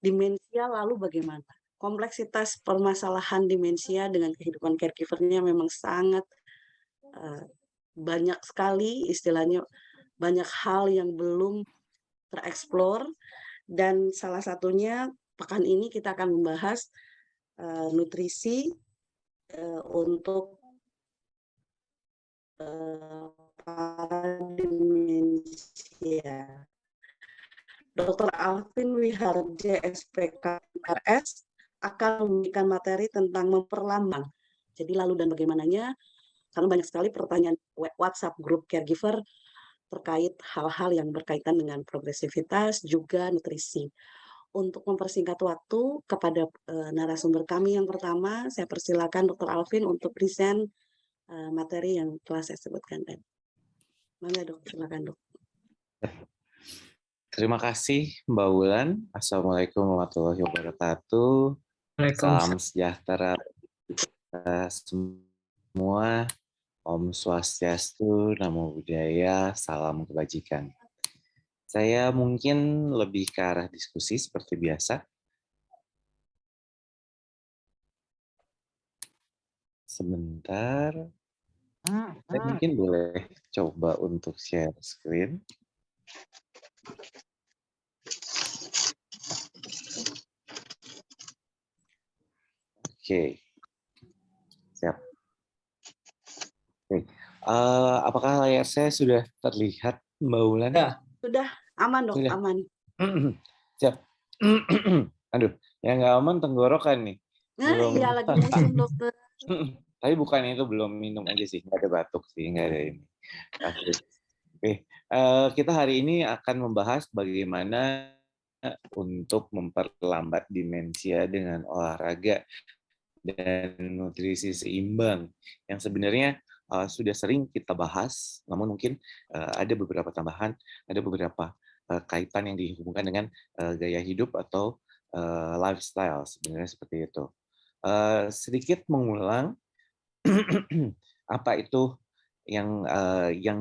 Demensia lalu bagaimana? Kompleksitas permasalahan demensia dengan kehidupan caregiver-nya memang sangat, eee, banyak sekali istilahnya, banyak hal yang belum tereksplor dan salah satunya pekan ini kita akan membahas, nutrisi, untuk, para demensia. Dr. Alvin Wiharja SPK RS akan memberikan materi tentang memperlambat. Jadi lalu dan bagaimananya, karena banyak sekali pertanyaan WhatsApp grup caregiver terkait hal-hal yang berkaitan dengan progresivitas, juga nutrisi. Untuk mempersingkat waktu kepada, narasumber kami yang pertama, saya persilakan Dr. Alvin untuk present, materi yang telah saya sebutkan tadi. Mangga Dok, silakan Dok. Terima kasih Mbak Wulan. Assalamualaikum warahmatullahi wabarakatuh. Salam Waalaikumsalam. sejahtera kita semua. Om Swastiastu, Namo Buddhaya, salam kebajikan. Saya mungkin lebih ke arah diskusi seperti biasa. Sebentar. Saya mungkin boleh coba untuk share screen. Oke. Siap. Oke. Apakah layar saya sudah terlihat, Mbak Wulan? Ya. Sudah aman Dok, Sudah. aman. Siap. Aduh, yang nggak aman tenggorokan nih. Nah, Belum. iya lagi musim Dokter. Tapi bukan itu, belum minum aja sih, nggak ada batuk sih, nggak ada ini. Oke, kita hari ini akan membahas bagaimana untuk memperlambat demensia dengan olahraga dan nutrisi seimbang, yang sebenarnya sudah sering kita bahas, namun mungkin ada beberapa tambahan, ada beberapa kaitan yang dihubungkan dengan gaya hidup atau lifestyle, sebenarnya seperti itu. Sedikit mengulang apa itu yang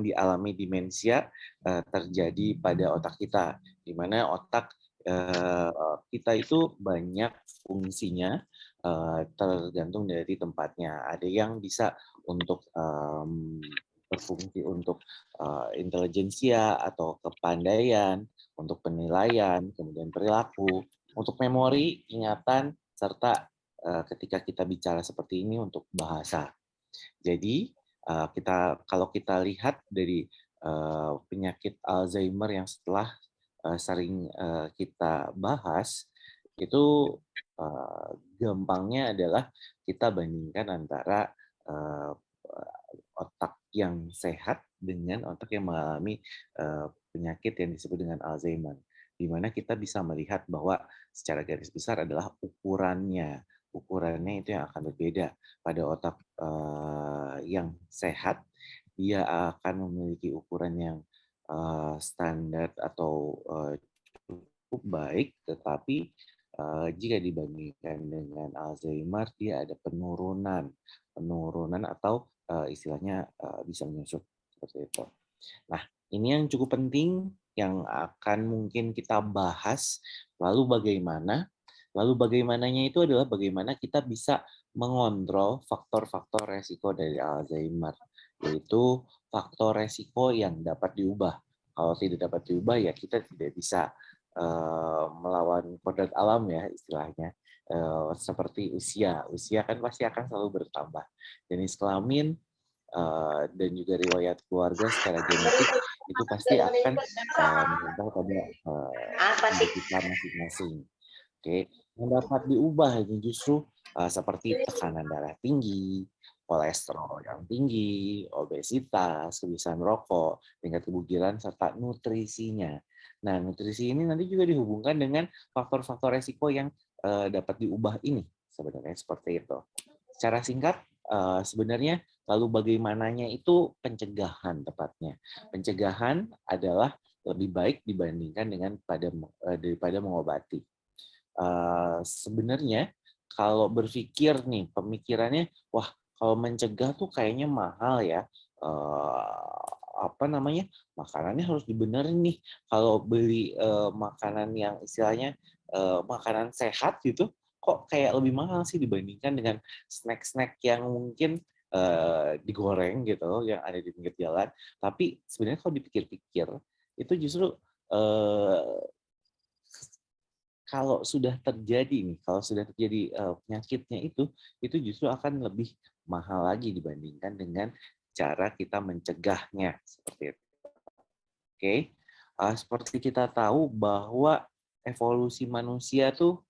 dialami demensia terjadi pada otak kita, di mana otak kita itu banyak fungsinya tergantung dari tempatnya. Ada yang bisa untuk berfungsi untuk intelijensia atau kepandaian, untuk penilaian, kemudian perilaku, untuk memori, ingatan, serta ketika kita bicara seperti ini untuk bahasa. Jadi kalau kita lihat dari penyakit Alzheimer yang setelah sering kita bahas, itu gampangnya adalah kita bandingkan antara otak yang sehat dengan otak yang mengalami penyakit yang disebut dengan Alzheimer, di mana kita bisa melihat bahwa secara garis besar adalah ukurannya itu yang akan berbeda. Pada otak yang sehat, dia akan memiliki ukuran yang standar atau cukup baik, tetapi jika dibandingkan dengan Alzheimer, dia ada penurunan atau istilahnya bisa menyusut seperti itu. Nah, ini yang cukup penting yang akan mungkin kita bahas. Lalu bagaimananya itu adalah bagaimana kita bisa mengontrol faktor-faktor resiko dari Alzheimer, yaitu faktor resiko yang dapat diubah. Kalau tidak dapat diubah, ya kita tidak bisa melawan kodrat alam ya istilahnya. Seperti usia kan pasti akan selalu bertambah. Jenis kelamin dan juga riwayat keluarga secara genetik itu pasti akan menambah pada kita masing-masing. Oke, yang dapat diubah itu justru seperti tekanan darah tinggi, kolesterol yang tinggi, obesitas, kebiasaan rokok, tingkat kebugaran, serta nutrisinya. Nah, nutrisi ini nanti juga dihubungkan dengan faktor-faktor resiko yang dapat diubah ini, sebenarnya seperti itu. Secara singkat, sebenarnya lalu bagaimananya itu pencegahan tepatnya. Pencegahan adalah lebih baik dibandingkan dengan daripada mengobati. Sebenarnya kalau berpikir nih, pemikirannya, wah kalau mencegah tuh kayaknya mahal ya. Makanannya harus dibenerin nih. Kalau beli makanan yang istilahnya makanan sehat gitu, kok kayak lebih mahal sih dibandingkan dengan snack-snack yang mungkin digoreng gitu, yang ada di pinggir jalan. Tapi sebenarnya kalau dipikir-pikir, itu justru eh, kalau sudah terjadi nih, kalau sudah terjadi penyakitnya itu justru akan lebih mahal lagi dibandingkan dengan cara kita mencegahnya seperti itu. Oke, seperti kita tahu bahwa evolusi manusia tuh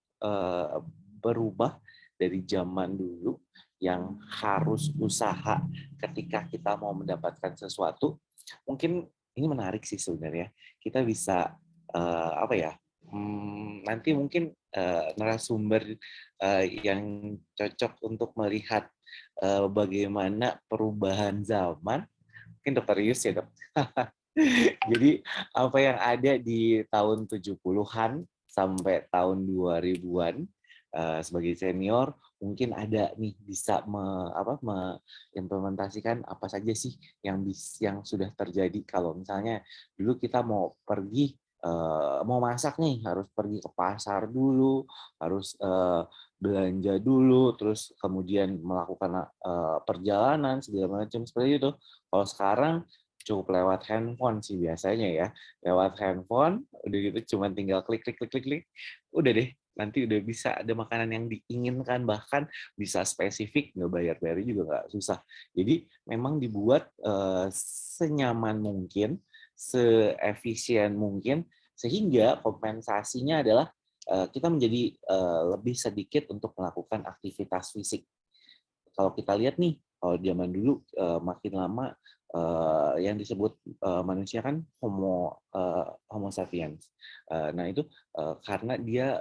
berubah dari zaman dulu yang harus usaha ketika kita mau mendapatkan sesuatu. Mungkin ini menarik sih sebenarnya. Kita bisa apa ya? Nanti mungkin narasumber yang cocok untuk melihat bagaimana perubahan zaman. Mungkin Dokter Yus ya, Dok. Jadi apa yang ada di tahun 70-an sampai tahun 2000-an sebagai senior mungkin ada nih bisa mengimplementasikan apa saja sih yang sudah terjadi kalau misalnya dulu kita mau pergi mau masak nih harus pergi ke pasar dulu, harus belanja dulu, terus kemudian melakukan perjalanan segala macam seperti itu. Kalau sekarang cukup lewat handphone sih biasanya ya, lewat handphone udah gitu cuma tinggal klik klik klik klik klik udah deh, nanti udah bisa ada makanan yang diinginkan, bahkan bisa spesifik, nggak bayar juga nggak susah. Jadi memang dibuat senyaman mungkin, seefisien mungkin, sehingga kompensasinya adalah kita menjadi lebih sedikit untuk melakukan aktivitas fisik. Kalau kita lihat nih, kalau zaman dulu makin lama yang disebut manusia kan Homo sapiens. Nah itu karena dia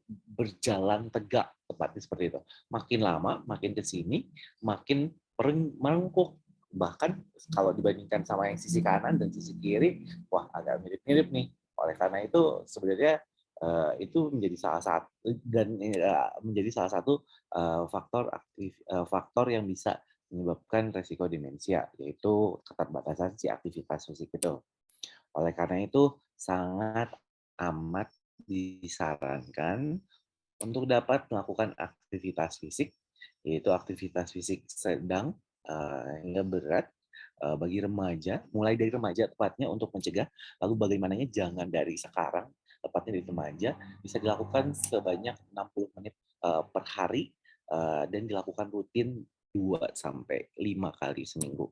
berjalan tegak, tepatnya seperti itu. Makin lama, makin ke sini, makin merengkuk. Bahkan kalau dibandingkan sama yang sisi kanan dan sisi kiri, wah agak mirip-mirip nih. Oleh karena itu sebenarnya itu menjadi salah satu dan menjadi salah satu faktor yang bisa menyebabkan resiko demensia, yaitu keterbatasan si aktivitas fisik itu. Oleh karena itu, sangat amat disarankan untuk dapat melakukan aktivitas fisik, yaitu aktivitas fisik sedang hingga berat bagi remaja, mulai dari remaja tepatnya untuk mencegah, lalu bagaimananya jangan dari sekarang, tepatnya dari remaja, bisa dilakukan sebanyak 60 menit per hari dan dilakukan rutin 2 sampai 5 kali seminggu.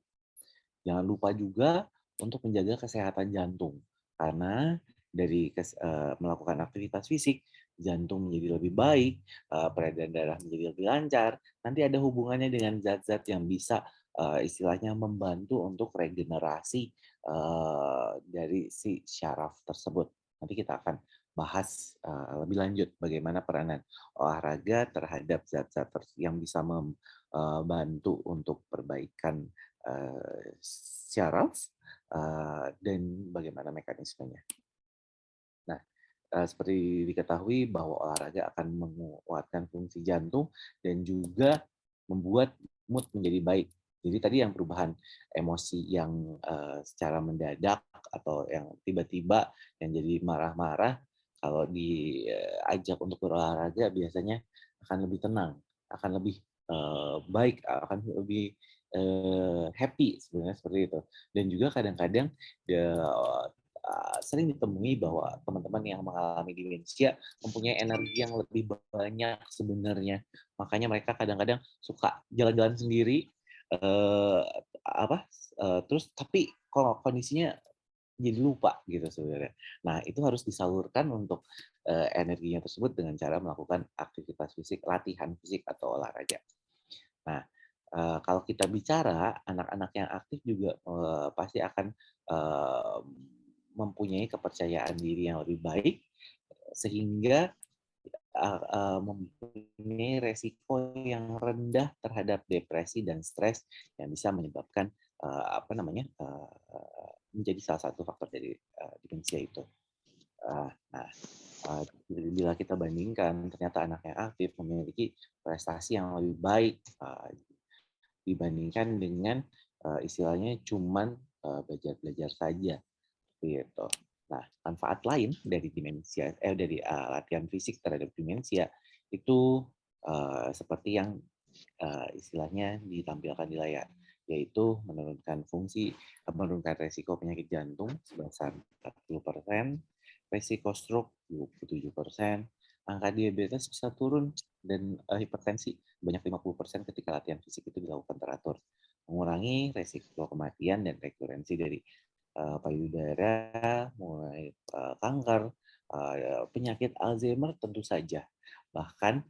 Jangan lupa juga untuk menjaga kesehatan jantung, karena dari melakukan aktivitas fisik, jantung menjadi lebih baik, peredaran darah menjadi lebih lancar, nanti ada hubungannya dengan zat-zat yang bisa istilahnya membantu untuk regenerasi dari si syaraf tersebut. Nanti kita akan bahas lebih lanjut bagaimana peranan olahraga terhadap zat-zat yang bisa membantu untuk perbaikan syaraf dan bagaimana mekanismenya. Nah, seperti diketahui bahwa olahraga akan menguatkan fungsi jantung dan juga membuat mood menjadi baik. Jadi tadi yang perubahan emosi yang secara mendadak atau yang tiba-tiba yang jadi marah-marah, kalau diajak untuk berolahraga biasanya akan lebih tenang, akan lebih baik, akan lebih happy sebenarnya seperti itu. Dan juga kadang-kadang sering ditemui bahwa teman-teman yang mengalami demensia mempunyai energi yang lebih banyak sebenarnya. Makanya mereka kadang-kadang suka jalan-jalan sendiri, eh, terus tapi kalau kondisinya jadi lupa gitu sebenarnya. Nah itu harus disalurkan untuk energinya tersebut dengan cara melakukan aktivitas fisik, latihan fisik atau olahraga. Nah kalau kita bicara anak-anak yang aktif juga pasti akan mempunyai kepercayaan diri yang lebih baik sehingga mempunyai resiko yang rendah terhadap depresi dan stres yang bisa menyebabkan menjadi salah satu faktor dari demensia itu. Nah, bila kita bandingkan, ternyata anak yang aktif memiliki prestasi yang lebih baik dibandingkan dengan istilahnya cuman belajar-belajar saja, gitu. Nah, manfaat lain dari latihan fisik terhadap demensia itu seperti yang istilahnya ditampilkan di layar, yaitu menurunkan resiko penyakit jantung sebesar 40%, resiko stroke 27%, angka diabetes bisa turun, dan hipertensi banyak 50% ketika latihan fisik itu dilakukan teratur, mengurangi resiko kematian dan rekurensi dari payudara, mulai kanker, penyakit Alzheimer tentu saja. Bahkan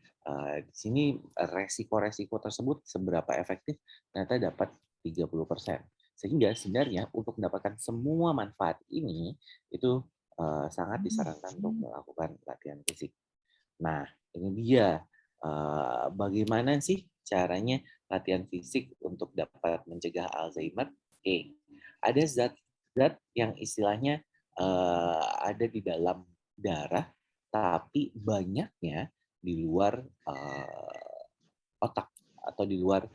di sini resiko-resiko tersebut seberapa efektif ternyata dapat 30%. Sehingga sebenarnya untuk mendapatkan semua manfaat ini itu sangat disarankan untuk melakukan latihan fisik. Nah, ini dia bagaimana sih caranya latihan fisik untuk dapat mencegah Alzheimer? Oke, ada zat-zat yang istilahnya ada di dalam darah, tapi banyaknya di luar otak atau di luar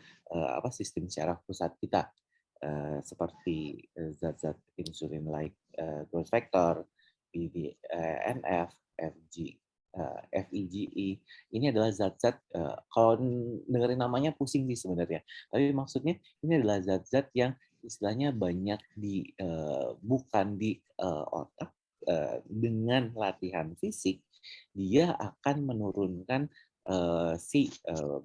sistem syaraf pusat kita, seperti zat-zat insulin-like growth factor, BDNF, FEGE. Ini adalah zat-zat, kalau dengerin namanya pusing sih sebenarnya, tapi maksudnya ini adalah zat-zat yang istilahnya banyak bukan di otak. Dengan latihan fisik dia akan menurunkan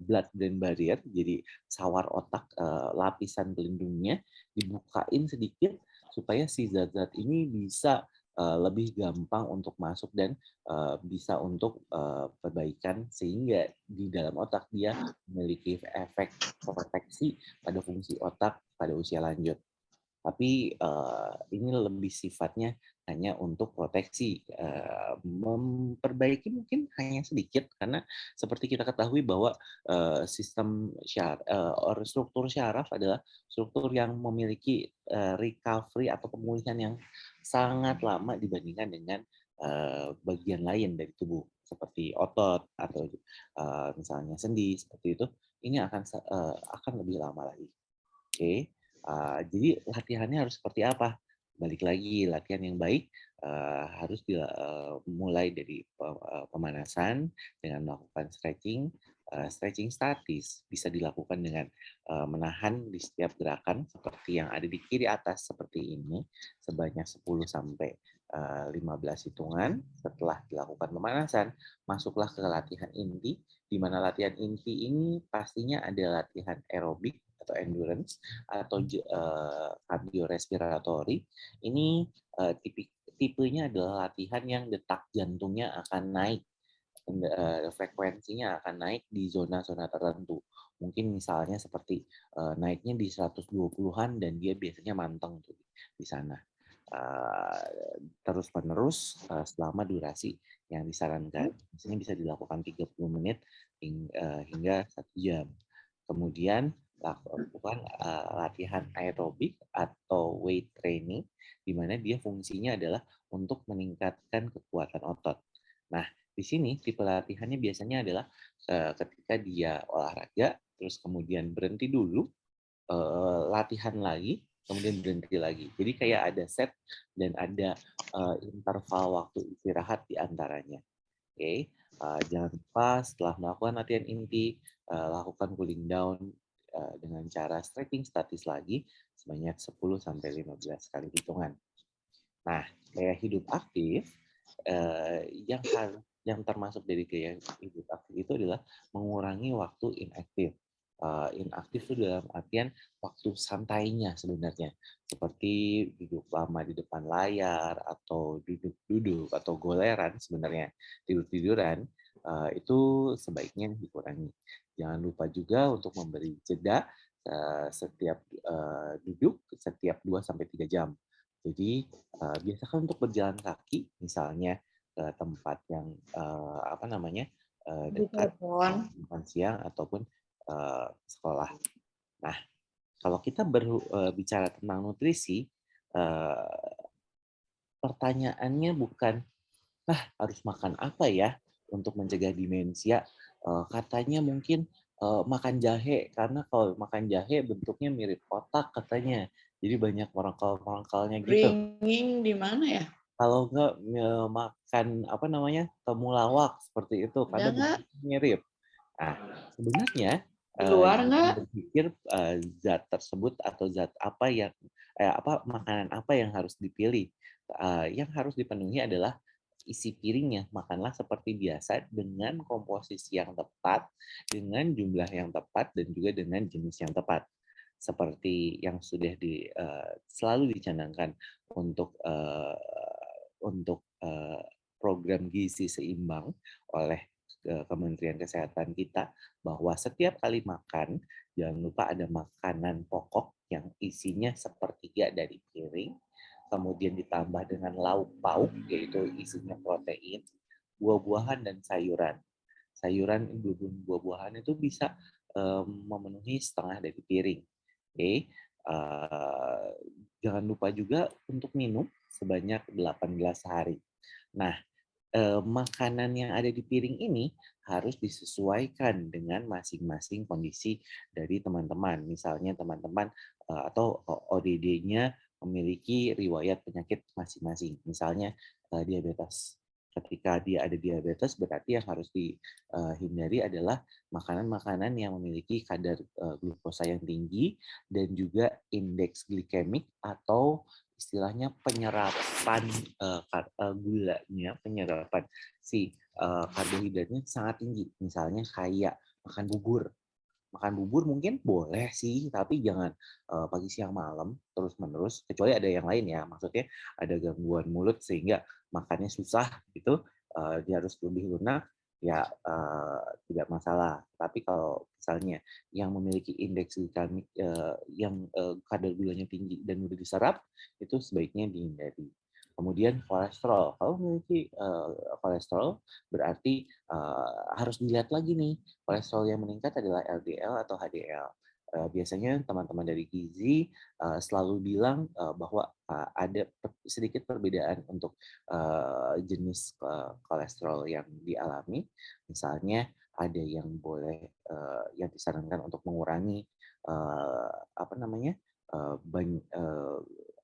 blood-brain barrier, jadi sawar otak, lapisan pelindungnya dibukain sedikit supaya si zat-zat ini bisa lebih gampang untuk masuk dan bisa untuk perbaikan, sehingga di dalam otak dia memiliki efek proteksi pada fungsi otak pada usia lanjut. Tapi ini lebih sifatnya hanya untuk proteksi, memperbaiki mungkin hanya sedikit, karena seperti kita ketahui bahwa struktur syaraf adalah struktur yang memiliki recovery atau pemulihan yang sangat lama dibandingkan dengan bagian lain dari tubuh seperti otot atau misalnya sendi seperti itu. Ini akan lebih lama lagi. Oke. Jadi latihannya harus seperti apa? Balik lagi, latihan yang baik harus mulai dari pemanasan dengan melakukan stretching. Stretching statis bisa dilakukan dengan menahan di setiap gerakan seperti yang ada di kiri atas seperti ini sebanyak 10 sampai 15 hitungan. Setelah dilakukan pemanasan, masuklah ke latihan inti, di mana latihan inti ini pastinya ada latihan aerobik atau endurance atau kardiorespiratory. Ini tipenya adalah latihan yang detak jantungnya akan naik, frekuensinya akan naik di zona-zona tertentu. Mungkin misalnya seperti naiknya di 120-an dan dia biasanya manteng tuh di sana. Terus-menerus selama durasi yang disarankan. Di sini bisa dilakukan 30 menit hingga 1 jam. Kemudian lakukan latihan aerobik atau weight training, di mana dia fungsinya adalah untuk meningkatkan kekuatan otot. Nah, di sini tipe latihannya biasanya adalah ketika dia olahraga, terus kemudian berhenti dulu, latihan lagi, kemudian berhenti lagi. Jadi kayak ada set dan ada interval waktu istirahat di antaranya. Oke, jangan lupa setelah melakukan latihan inti, lakukan cooling down dengan cara stretching statis lagi sebanyak 10 sampai 15 kali hitungan. Nah, gaya hidup aktif yang termasuk dari gaya hidup aktif itu adalah mengurangi waktu inaktif. Inaktif itu dalam artian waktu santainya sebenarnya, seperti duduk lama di depan layar atau duduk-duduk atau goleran sebenarnya, tidur-tiduran, itu sebaiknya dikurangi. Jangan lupa juga untuk memberi jeda setiap duduk setiap 2-3 jam. Jadi biasakan untuk berjalan kaki, misalnya ke tempat yang Di dekat telepon. makan siang ataupun sekolah. Nah, kalau kita bicara tentang nutrisi, pertanyaannya bukan, harus makan apa ya untuk mencegah demensia? Katanya mungkin makan jahe, karena kalau makan jahe bentuknya mirip otak katanya. Jadi banyak morongkal-morongkalnya gitu. Beringing di mana ya? Kalau nggak makan apa namanya, temulawak seperti itu, Ada kadang nggak? mirip. Nah, sebenarnya, Di luar jangan nggak? berpikir, zat tersebut atau zat apa yang makanan apa yang harus dipilih. Yang harus dipenuhi adalah isi piringnya. Makanlah seperti biasa dengan komposisi yang tepat, dengan jumlah yang tepat, dan juga dengan jenis yang tepat. Seperti yang sudah selalu dicanangkan untuk, program gizi seimbang oleh, Kementerian Kesehatan kita, bahwa setiap kali makan, jangan lupa ada makanan pokok yang isinya sepertiga dari piring, kemudian ditambah dengan lauk pauk, yaitu isinya protein, buah-buahan, dan sayuran. Sayuran, buah-buahan itu bisa memenuhi setengah dari piring. Oke, jangan lupa juga untuk minum sebanyak 8 gelas sehari. Nah, makanan yang ada di piring ini harus disesuaikan dengan masing-masing kondisi dari teman-teman. Misalnya teman-teman atau ODD-nya memiliki riwayat penyakit masing-masing. Misalnya diabetes. Ketika dia ada diabetes, berarti yang harus dihindari adalah makanan-makanan yang memiliki kadar glukosa yang tinggi dan juga indeks glikemik atau istilahnya penyerapan gulanya, penyerapan si karbohidratnya sangat tinggi. Misalnya kayak makan bubur. Makan bubur mungkin boleh sih, tapi jangan pagi, siang, malam terus-menerus. Kecuali ada yang lain ya, maksudnya ada gangguan mulut sehingga makannya susah gitu, dia harus lebih lunak, ya tidak masalah. Tapi kalau misalnya yang memiliki indeks glikemik yang kadar gulanya tinggi dan mudah diserap, itu sebaiknya dihindari. Kemudian kolesterol, kalau memiliki kolesterol berarti harus dilihat lagi nih, kolesterol yang meningkat adalah LDL atau HDL. Biasanya teman-teman dari gizi selalu bilang bahwa ada sedikit perbedaan untuk jenis kolesterol yang dialami. Misalnya ada yang boleh yang disarankan untuk mengurangi apa namanya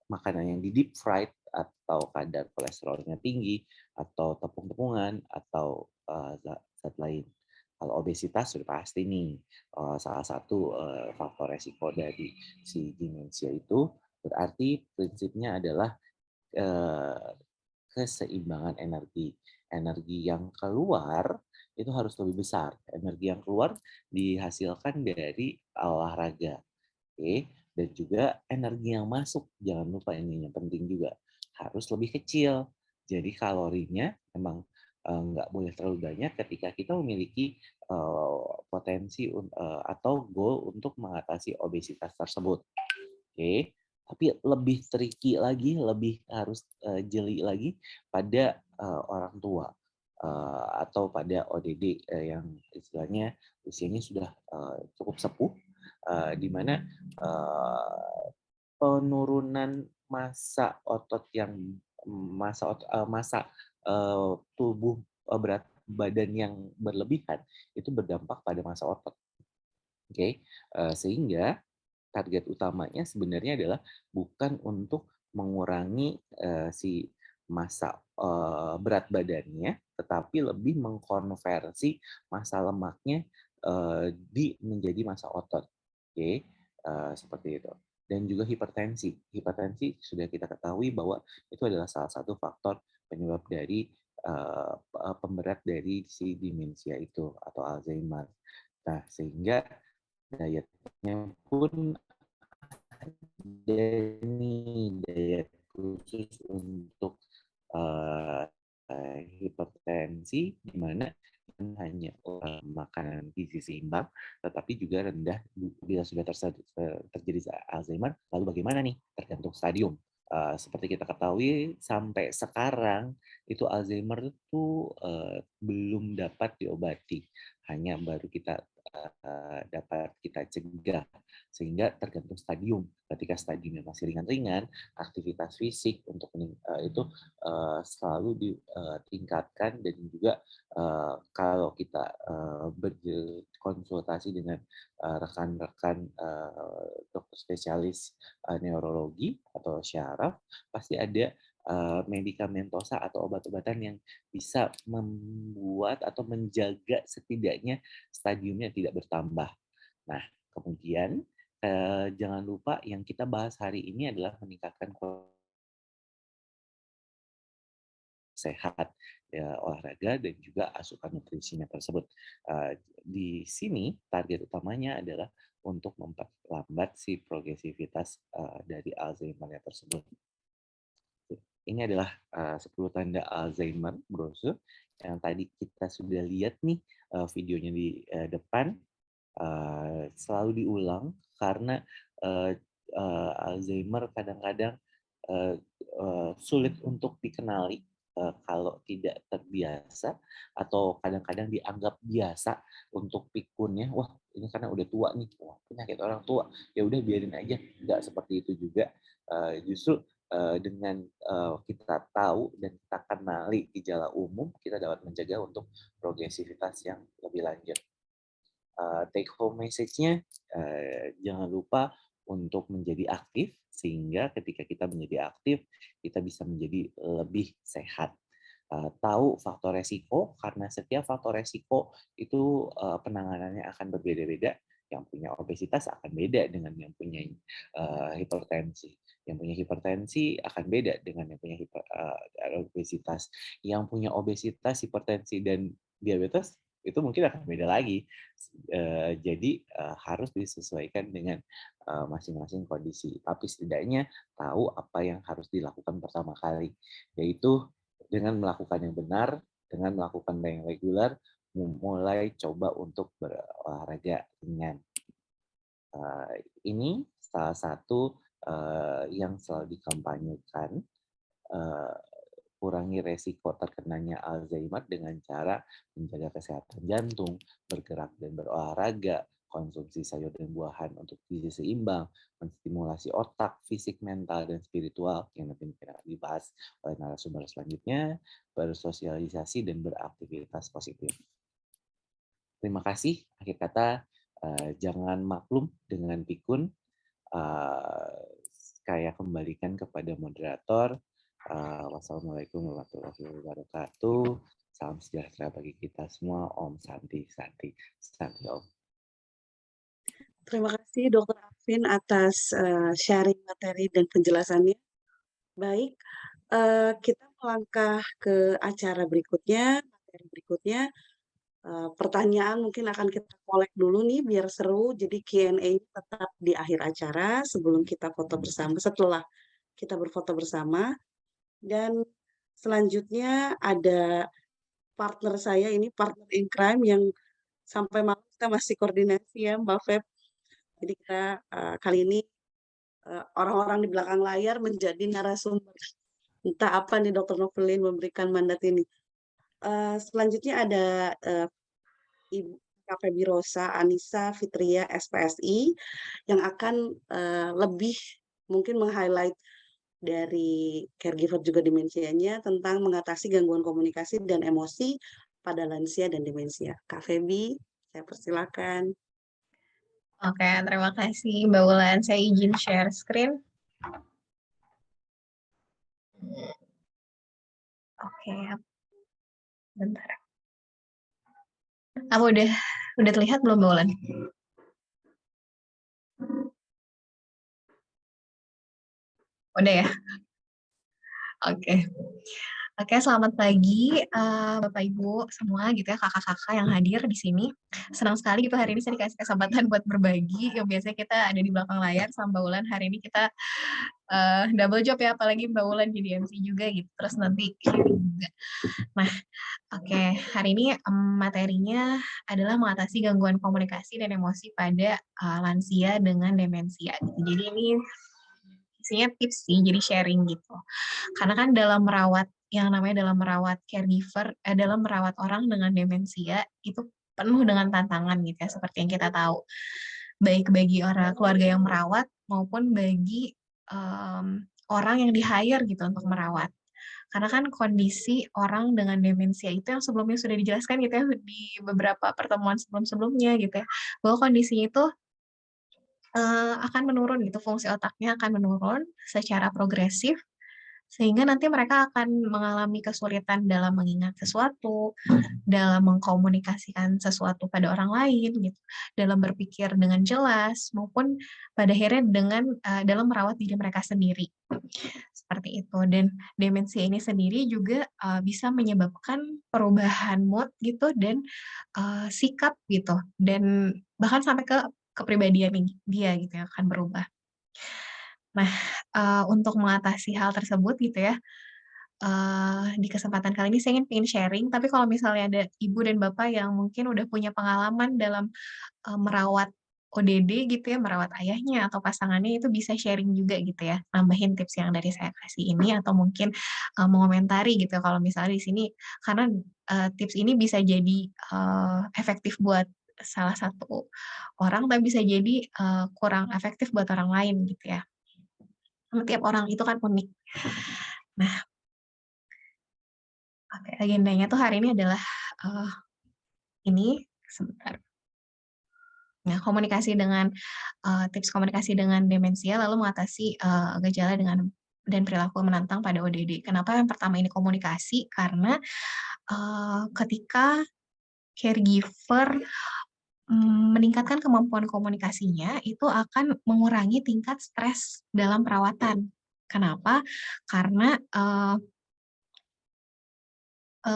makanan yang di deep fried atau kadar kolesterolnya tinggi atau tepung-tepungan atau zat lain. Kalau obesitas sudah pasti nih salah satu faktor resiko dari si demensia itu, berarti prinsipnya adalah eh, keseimbangan energi. Energi yang keluar itu harus lebih besar. Energi yang keluar dihasilkan dari olahraga. Oke, dan juga energi yang masuk, jangan lupa ini yang penting juga, harus lebih kecil. Jadi kalorinya memang nggak boleh terlalu banyak ketika kita memiliki potensi atau goal untuk mengatasi obesitas tersebut. Oke, tapi lebih tricky lagi, lebih harus jeli lagi pada orang tua atau pada ODD yang istilahnya usianya sudah cukup sepuh, di mana penurunan massa otot yang massa tubuh berat badan yang berlebihan itu berdampak pada massa otot. Oke, sehingga target utamanya sebenarnya adalah bukan untuk mengurangi si massa berat badannya, tetapi lebih mengkonversi massa lemaknya menjadi massa otot. Oke, seperti itu. Dan juga hipertensi. Hipertensi sudah kita ketahui bahwa itu adalah salah satu faktor penyebab dari pemberat dari si demensia itu atau Alzheimer. Nah, sehingga dietnya pun diet khusus untuk eh, hipertensi, di mana hanya makanan gizi seimbang, tetapi juga rendah bila sudah terjadi Alzheimer. Lalu bagaimana nih? Tergantung stadium. Seperti kita ketahui sampai sekarang itu Alzheimer itu belum dapat diobati, hanya baru kita dapat kita cegah, sehingga tergantung stadium. Ketika stadiumnya masih ringan-ringan, aktivitas fisik untuk itu selalu ditingkatkan, dan juga kalau kita berkonsultasi dengan rekan-rekan dokter spesialis neurologi atau syaraf, pasti ada medikamentosa atau obat-obatan yang bisa membuat atau menjaga setidaknya stadiumnya tidak bertambah. Nah, kemudian jangan lupa yang kita bahas hari ini adalah meningkatkan sehat, ya, olahraga dan juga asupan nutrisinya tersebut. Di sini target utamanya adalah untuk memperlambat si progresivitas dari Alzheimer tersebut. Ini adalah 10 tanda Alzheimer brosur yang tadi kita sudah lihat nih videonya di depan. Selalu diulang karena Alzheimer kadang-kadang sulit untuk dikenali kalau tidak terbiasa, atau kadang-kadang dianggap biasa untuk pikunnya. Wah, ini karena udah tua nih, wah, penyakit orang tua, ya udah biarin aja. Nggak seperti itu juga. Justru dengan kita tahu dan kita kenali gejala umum, kita dapat mencegah untuk progresivitas yang lebih lanjut. Take home message-nya, jangan lupa untuk menjadi aktif, sehingga ketika kita menjadi aktif, kita bisa menjadi lebih sehat. Tahu faktor resiko, karena setiap faktor resiko itu penanganannya akan berbeda-beda. Yang punya obesitas akan beda dengan yang punya hipertensi. Yang punya hipertensi akan beda dengan yang punya obesitas. Yang punya obesitas, hipertensi, dan diabetes itu mungkin akan beda lagi. Jadi harus disesuaikan dengan masing-masing kondisi. Tapi setidaknya tahu apa yang harus dilakukan pertama kali, yaitu dengan melakukan yang benar, dengan melakukan yang reguler, mulai coba untuk berolahraga ringan. Ini salah satu yang selalu dikampanyekan, kurangi resiko terkenanya Alzheimer dengan cara menjaga kesehatan jantung, bergerak dan berolahraga, konsumsi sayur dan buahan untuk gizi seimbang, menstimulasi otak, fisik, mental, dan spiritual yang nanti mungkin akan dibahas oleh narasumber selanjutnya, bersosialisasi dan beraktivitas positif. Terima kasih. Akhir kata, jangan maklum dengan pikun. Saya kembalikan kepada moderator. Wassalamualaikum warahmatullahi wabarakatuh. Salam sejahtera bagi kita semua. Om Santi Santi. Santi Om. Terima kasih Dr. Arvin atas sharing materi dan penjelasannya. Baik, kita melangkah ke acara berikutnya, materi berikutnya. Pertanyaan mungkin akan kita kolek dulu nih biar seru. Jadi Q&A tetap di akhir acara sebelum kita foto bersama, setelah kita berfoto bersama. Dan selanjutnya ada partner saya ini, partner in crime yang sampai malam kita masih koordinasi ya Mbak Feb. Jadi kita kali ini orang-orang di belakang layar menjadi narasumber. Entah apa nih Dr. Novelin memberikan mandat ini. Selanjutnya ada Ibu KPB Rosa Anissa Fitria SPSI yang akan lebih mungkin meng-highlight dari caregiver juga demensianya tentang mengatasi gangguan komunikasi dan emosi pada lansia dan demensia. Kak Febi, saya persilakan. Oke, terima kasih Mbak Wulan. Saya izin share screen. Oke, bentar. Apa udah terlihat belum Mbak Wulan? Udah ya? Oke. Oke, selamat pagi Bapak Ibu semua gitu ya, kakak-kakak yang hadir di sini. Senang sekali gitu hari ini saya dikasih kesempatan buat berbagi. Yang biasanya kita ada di belakang layar sama Mbak Wulan, hari ini kita double job ya, apalagi Mbak Wulan jadi MC juga gitu. Terus nanti sharing juga. Nah, oke, hari ini materinya adalah mengatasi gangguan komunikasi dan emosi pada lansia dengan demensia. Gitu. Jadi ini isinya tips sih, jadi sharing gitu. Karena kan dalam merawat yang namanya dalam merawat caregiver, dalam merawat orang dengan demensia itu penuh dengan tantangan gitu ya, seperti yang kita tahu. Baik bagi orang keluarga yang merawat maupun bagi orang yang di-hire gitu untuk merawat. Karena kan kondisi orang dengan demensia itu yang sebelumnya sudah dijelaskan gitu ya di beberapa pertemuan sebelum-sebelumnya gitu ya, bahwa kondisinya itu akan menurun gitu, fungsi otaknya akan menurun secara progresif Sehingga nanti mereka akan mengalami kesulitan dalam mengingat sesuatu, dalam mengkomunikasikan sesuatu pada orang lain gitu, dalam berpikir dengan jelas maupun pada akhirnya dalam merawat diri mereka sendiri. Seperti itu. Dan demensia ini sendiri juga bisa menyebabkan perubahan mood gitu dan sikap gitu, dan bahkan sampai ke kepribadian dia gitu ya akan berubah. Nah, untuk mengatasi hal tersebut gitu ya, di kesempatan kali ini saya pengen sharing, tapi kalau misalnya ada ibu dan bapak yang mungkin udah punya pengalaman dalam, merawat ODD gitu ya, merawat ayahnya atau pasangannya, itu bisa sharing juga gitu ya, nambahin tips yang dari saya kasih ini atau mungkin, mengomentari gitu kalau misalnya di sini karena, tips ini bisa jadi, efektif buat salah satu orang, tapi bisa jadi, kurang efektif buat orang lain gitu ya. Karena tiap orang itu kan unik. Nah, oke, agendanya tuh hari ini adalah, eee, ini sebentar. Nah, tips komunikasi dengan demensia, lalu mengatasi, gejala dan perilaku menantang pada ODD. Kenapa yang pertama ini komunikasi? Karena, ketika caregiver, meningkatkan kemampuan komunikasinya, itu akan mengurangi tingkat stres dalam perawatan. Kenapa? Karena,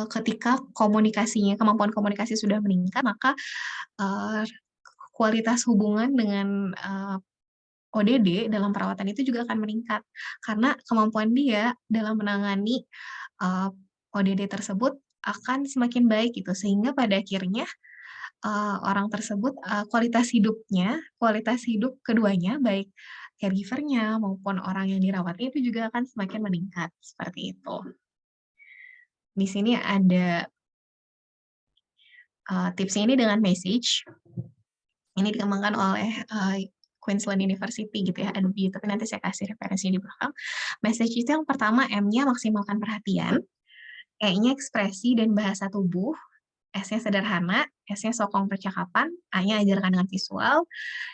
ketika kemampuan komunikasi sudah meningkat, maka, eee, kualitas hubungan dengan, ODD dalam perawatan itu juga akan meningkat. Karena kemampuan dia dalam menangani, eee, ODD tersebut akan semakin baik gitu, sehingga pada akhirnya, orang tersebut, kualitas hidup keduanya, baik caregiver-nya maupun orang yang dirawatnya itu juga akan semakin meningkat, seperti itu. Di sini ada tipsnya ini dengan message. Ini dikembangkan oleh, Queensland University gitu ya, Adobe, tapi nanti saya kasih referensinya di belakang. Message itu yang pertama, M-nya maksimalkan perhatian, E-nya ekspresi dan bahasa tubuh, S-nya sederhana, S-nya sokong percakapan, A-nya ajarkan dengan visual,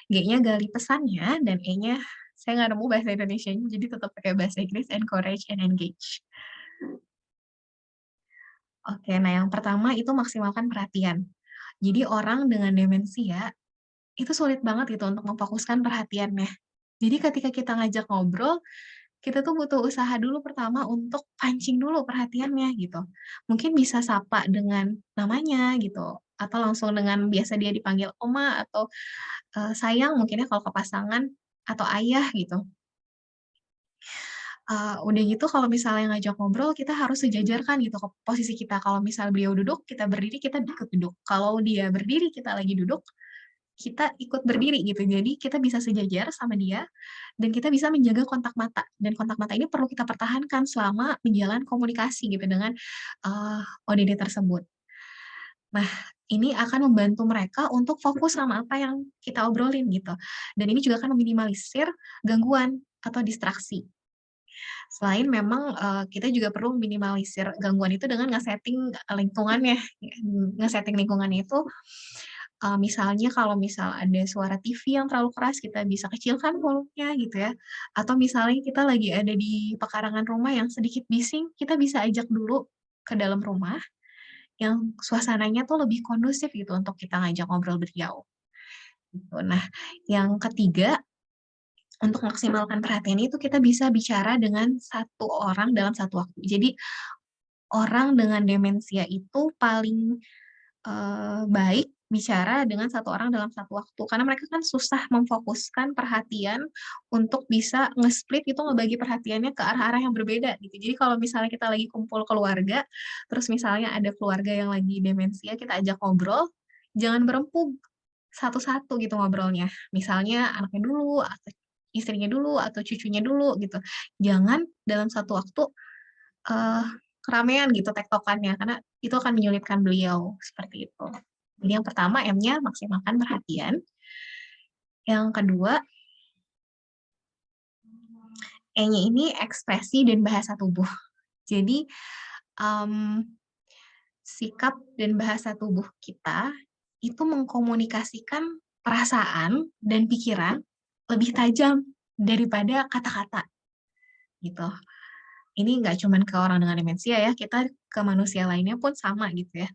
G-nya gali pesannya, dan E-nya saya nggak nemu bahasa Indonesianya, jadi tetap pakai bahasa Inggris, encourage and engage. Oke, nah yang pertama itu maksimalkan perhatian. Jadi orang dengan demensia itu sulit banget gitu untuk memfokuskan perhatiannya. Jadi ketika kita ngajak ngobrol, kita tuh butuh usaha dulu pertama untuk pancing dulu perhatiannya gitu. Mungkin bisa sapa dengan namanya gitu, atau langsung dengan biasa dia dipanggil oma atau, sayang mungkin ya kalau ke pasangan, atau ayah gitu. Udah gitu kalau misalnya ngajak ngobrol, kita harus sejajarkan gitu ke posisi kita. Kalau misal beliau duduk, kita berdiri, kita ikut duduk. Kalau dia berdiri, kita lagi duduk, kita ikut berdiri gitu. Jadi kita bisa sejajar sama dia dan kita bisa menjaga kontak mata. Dan kontak mata ini perlu kita pertahankan selama menjalin komunikasi gitu dengan, ODD tersebut. Nah, ini akan membantu mereka untuk fokus sama apa yang kita obrolin gitu. Dan ini juga akan meminimalisir gangguan atau distraksi. Selain memang, kita juga perlu minimalisir gangguan itu dengan nge-setting lingkungannya. Nge-setting lingkungannya itu, misalnya kalau misal ada suara TV yang terlalu keras, kita bisa kecilkan volumenya gitu ya. Atau misalnya kita lagi ada di pekarangan rumah yang sedikit bising, kita bisa ajak dulu ke dalam rumah, yang suasananya tuh lebih kondusif gitu untuk kita ngajak ngobrol beliau, gitu. Nah, yang ketiga untuk maksimalkan perhatian itu kita bisa bicara dengan satu orang dalam satu waktu. Jadi, orang dengan demensia itu paling, baik bicara dengan satu orang dalam satu waktu, karena mereka kan susah memfokuskan perhatian untuk bisa nge-split itu ngebagi perhatiannya ke arah-arah yang berbeda gitu. Jadi kalau misalnya kita lagi kumpul keluarga, terus misalnya ada keluarga yang lagi demensia, kita ajak ngobrol, jangan berempuk satu-satu gitu ngobrolnya. Misalnya anaknya dulu, atau istrinya dulu, atau cucunya dulu gitu. Jangan dalam satu waktu, eee, keramaian gitu tektokannya, karena itu akan menyulitkan beliau, seperti itu. Jadi yang pertama M-nya maksimalkan perhatian, yang kedua E-nya ini ekspresi dan bahasa tubuh. Jadi, mmm, sikap dan bahasa tubuh kita itu mengkomunikasikan perasaan dan pikiran lebih tajam daripada kata-kata, gitu. ini nggak cuman ke orang dengan demensia ya, kita ke manusia lainnya pun sama gitu ya.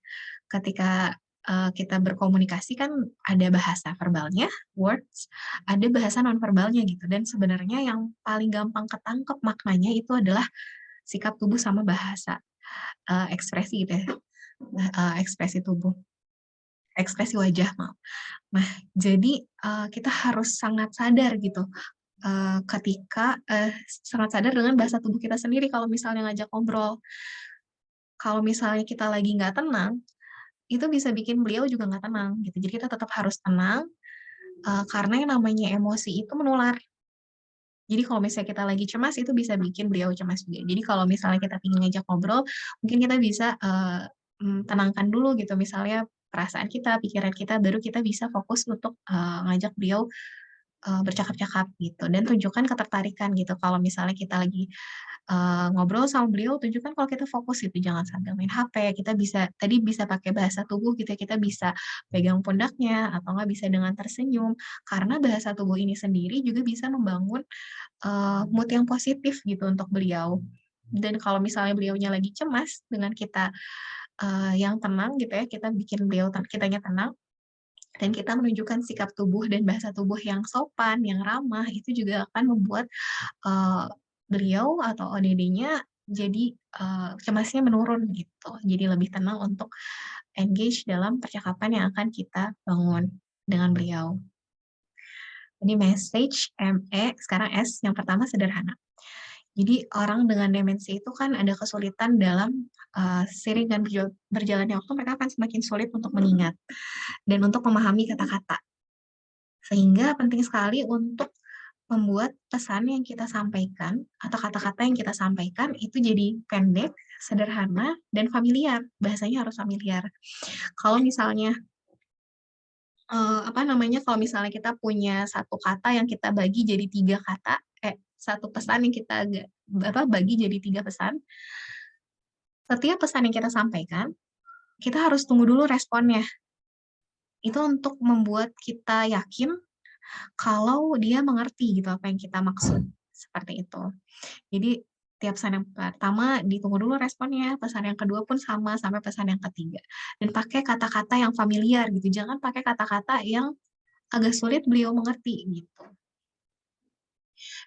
Ketika kita berkomunikasi kan ada bahasa verbalnya, words, ada bahasa non-verbalnya gitu. Dan sebenarnya yang paling gampang ketangkep maknanya itu adalah sikap tubuh sama bahasa ekspresi gitu ya, ekspresi tubuh, ekspresi wajah, maaf. Nah, jadi kita harus sangat sadar gitu ketika sangat sadar dengan bahasa tubuh kita sendiri kalau misalnya ngajak ngobrol. Kalau misalnya kita lagi nggak tenang, itu bisa bikin beliau juga nggak tenang gitu. Jadi kita tetap harus tenang karena yang namanya emosi itu menular. Jadi kalau misalnya kita lagi cemas itu bisa bikin beliau cemas juga. Jadi kalau misalnya kita ingin ngajak ngobrol, mungkin kita bisa tenangkan dulu gitu. Misalnya perasaan kita, pikiran kita, baru kita bisa fokus untuk ngajak beliau bercakap-cakap gitu. Dan tunjukkan ketertarikan gitu. Kalau misalnya kita lagi ngobrol sama beliau, tunjukkan kalau kita fokus gitu, jangan sambil main HP. Kita bisa pakai bahasa tubuh gitu ya, kita bisa pegang pundaknya atau nggak bisa dengan tersenyum. Karena bahasa tubuh ini sendiri juga bisa membangun mood yang positif gitu untuk beliau. Dan kalau misalnya beliaunya lagi cemas, dengan kita yang tenang gitu ya, kita bikin kitanya tenang, dan kita menunjukkan sikap tubuh dan bahasa tubuh yang sopan, yang ramah, itu juga akan membuat beliau atau ODD-nya jadi cemasnya menurun gitu. Jadi lebih tenang untuk engage dalam percakapan yang akan kita bangun dengan beliau. Jadi message, ME, sekarang S, yang pertama sederhana. Jadi orang dengan demensi itu kan ada kesulitan dalam seiring dengan berjalannya waktu, mereka akan semakin sulit untuk mengingat dan untuk memahami kata-kata. Sehingga penting sekali untuk membuat pesan yang kita sampaikan atau kata-kata yang kita sampaikan itu jadi pendek, sederhana, dan familiar. Bahasanya harus familiar. Kalau misalnya kalau misalnya kita punya satu kata yang kita bagi jadi 3 kata, satu pesan yang kita bagi jadi 3 pesan, setiap pesan yang kita sampaikan, kita harus tunggu dulu responnya. Itu untuk membuat kita yakin kalau dia mengerti gitu apa yang kita maksud, seperti itu. Jadi tiap pesan yang pertama ditunggu dulu responnya, pesan yang kedua pun sama, sampai pesan yang ketiga. Dan pakai kata-kata yang familiar gitu, jangan pakai kata-kata yang agak sulit beliau mengerti gitu.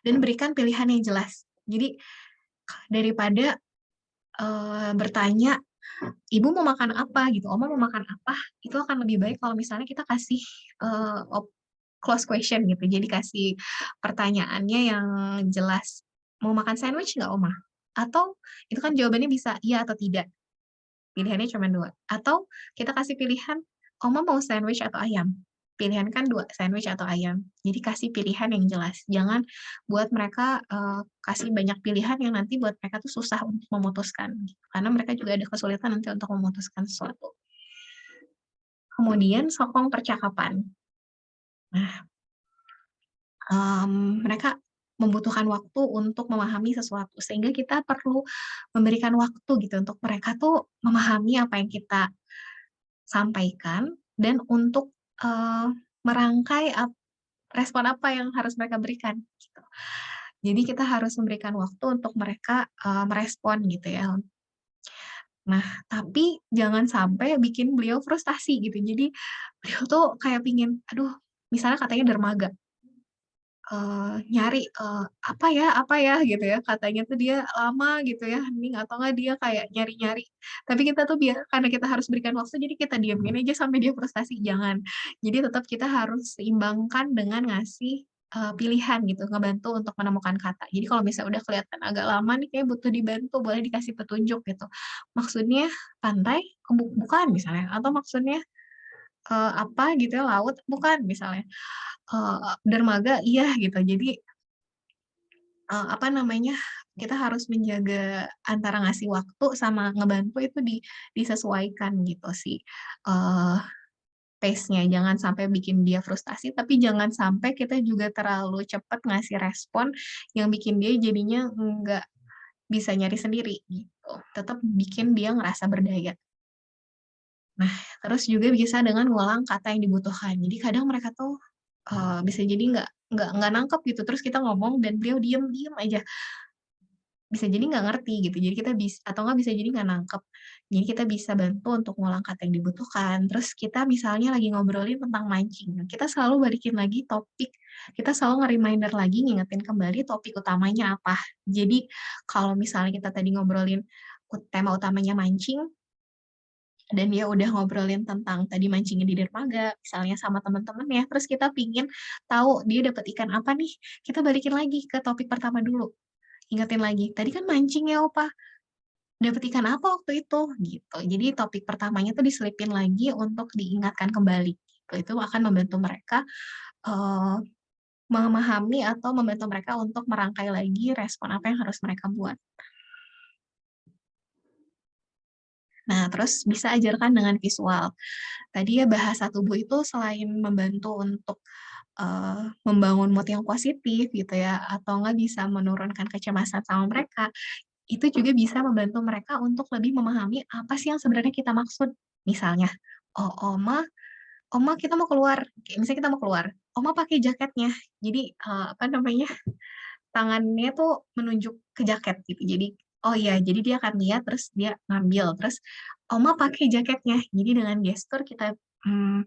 Dan berikan pilihan yang jelas. Jadi daripada bertanya, ibu mau makan apa gitu, oma mau makan apa, itu akan lebih baik kalau misalnya kita kasih close question gitu. Jadi kasih pertanyaannya yang jelas. Mau makan sandwich nggak, Oma? Atau itu kan jawabannya bisa iya atau tidak. Pilihannya cuma 2. Atau kita kasih pilihan, Oma mau sandwich atau ayam? Pilihan kan 2, sandwich atau ayam. Jadi kasih pilihan yang jelas. Jangan buat mereka kasih banyak pilihan yang nanti buat mereka tuh susah untuk memutuskan. Karena mereka juga ada kesulitan nanti untuk memutuskan sesuatu. Kemudian sokong percakapan. Nah, mereka membutuhkan waktu untuk memahami sesuatu, sehingga kita perlu memberikan waktu gitu untuk mereka tuh memahami apa yang kita sampaikan dan untuk merangkai respon apa yang harus mereka berikan gitu. Jadi kita harus memberikan waktu untuk mereka merespon gitu ya. Nah, tapi jangan sampai bikin beliau frustasi gitu. Jadi beliau tuh kayak pingin, aduh, misalnya katanya dermaga. Nyari, apa ya, gitu ya, katanya tuh dia lama gitu ya, hening atau enggak dia kayak nyari-nyari. Tapi kita tuh karena kita harus berikan waktu, jadi kita diamin aja sampai dia frustasi, jangan. Jadi tetap kita harus seimbangkan dengan ngasih, pilihan gitu, ngebantu untuk menemukan kata. Jadi kalau misalnya udah kelihatan agak lama nih, kayak butuh dibantu, boleh dikasih petunjuk gitu. Maksudnya pantai? Bukan misalnya, atau maksudnya, apa gitu ya, laut? Bukan misalnya. Dermaga iya gitu. Jadi kita harus menjaga antara ngasih waktu sama ngebantu itu disesuaikan gitu sih pace-nya. Jangan sampai bikin dia frustasi, tapi jangan sampai kita juga terlalu cepat ngasih respon yang bikin dia jadinya nggak bisa nyari sendiri gitu. Tetap bikin dia ngerasa berdaya. Nah, terus juga bisa dengan ngulang kata yang dibutuhkan. Jadi kadang mereka tuh bisa jadi nggak nangkep gitu, terus kita ngomong dan beliau diem aja. bisa jadi nggak ngerti gitu. Jadi kita bisa atau nggak bisa jadi nggak nangkep. Jadi kita bisa bantu untuk ngulang kata yang dibutuhkan. Terus kita misalnya lagi ngobrolin tentang mancing. Nah, kita selalu balikin lagi topik, kita selalu nge-reminder lagi, ngingetin kembali topik utamanya apa. Jadi kalau misalnya kita tadi ngobrolin tema utamanya mancing, dan dia udah ngobrolin tentang tadi mancingnya di dermaga, misalnya sama teman-temannya, terus kita pingin tahu dia dapat ikan apa nih, kita balikin lagi ke topik pertama dulu. Ingetin lagi, tadi kan mancing ya Opa, dapat ikan apa waktu itu? Gitu. Jadi topik pertamanya tuh diselipin lagi untuk diingatkan kembali. Gitu. Itu akan membantu mereka uh, memahami atau membantu mereka untuk merangkai lagi respon apa yang harus mereka buat. Nah, terus bisa ajarkan dengan visual. Tadi ya bahasa tubuh itu selain membantu untuk membangun mood yang positif gitu ya, atau nggak bisa menurunkan kecemasan sama mereka, itu juga bisa membantu mereka untuk lebih memahami apa sih yang sebenarnya kita maksud. Misalnya, oh Oma kita mau keluar, misalnya kita mau keluar, Oma pakai jaketnya. Jadi apa namanya, tangannya tuh menunjuk ke jaket gitu. Jadi oh iya, jadi dia akan lihat terus dia ngambil terus Oma pakai jaketnya. Jadi dengan gestur kita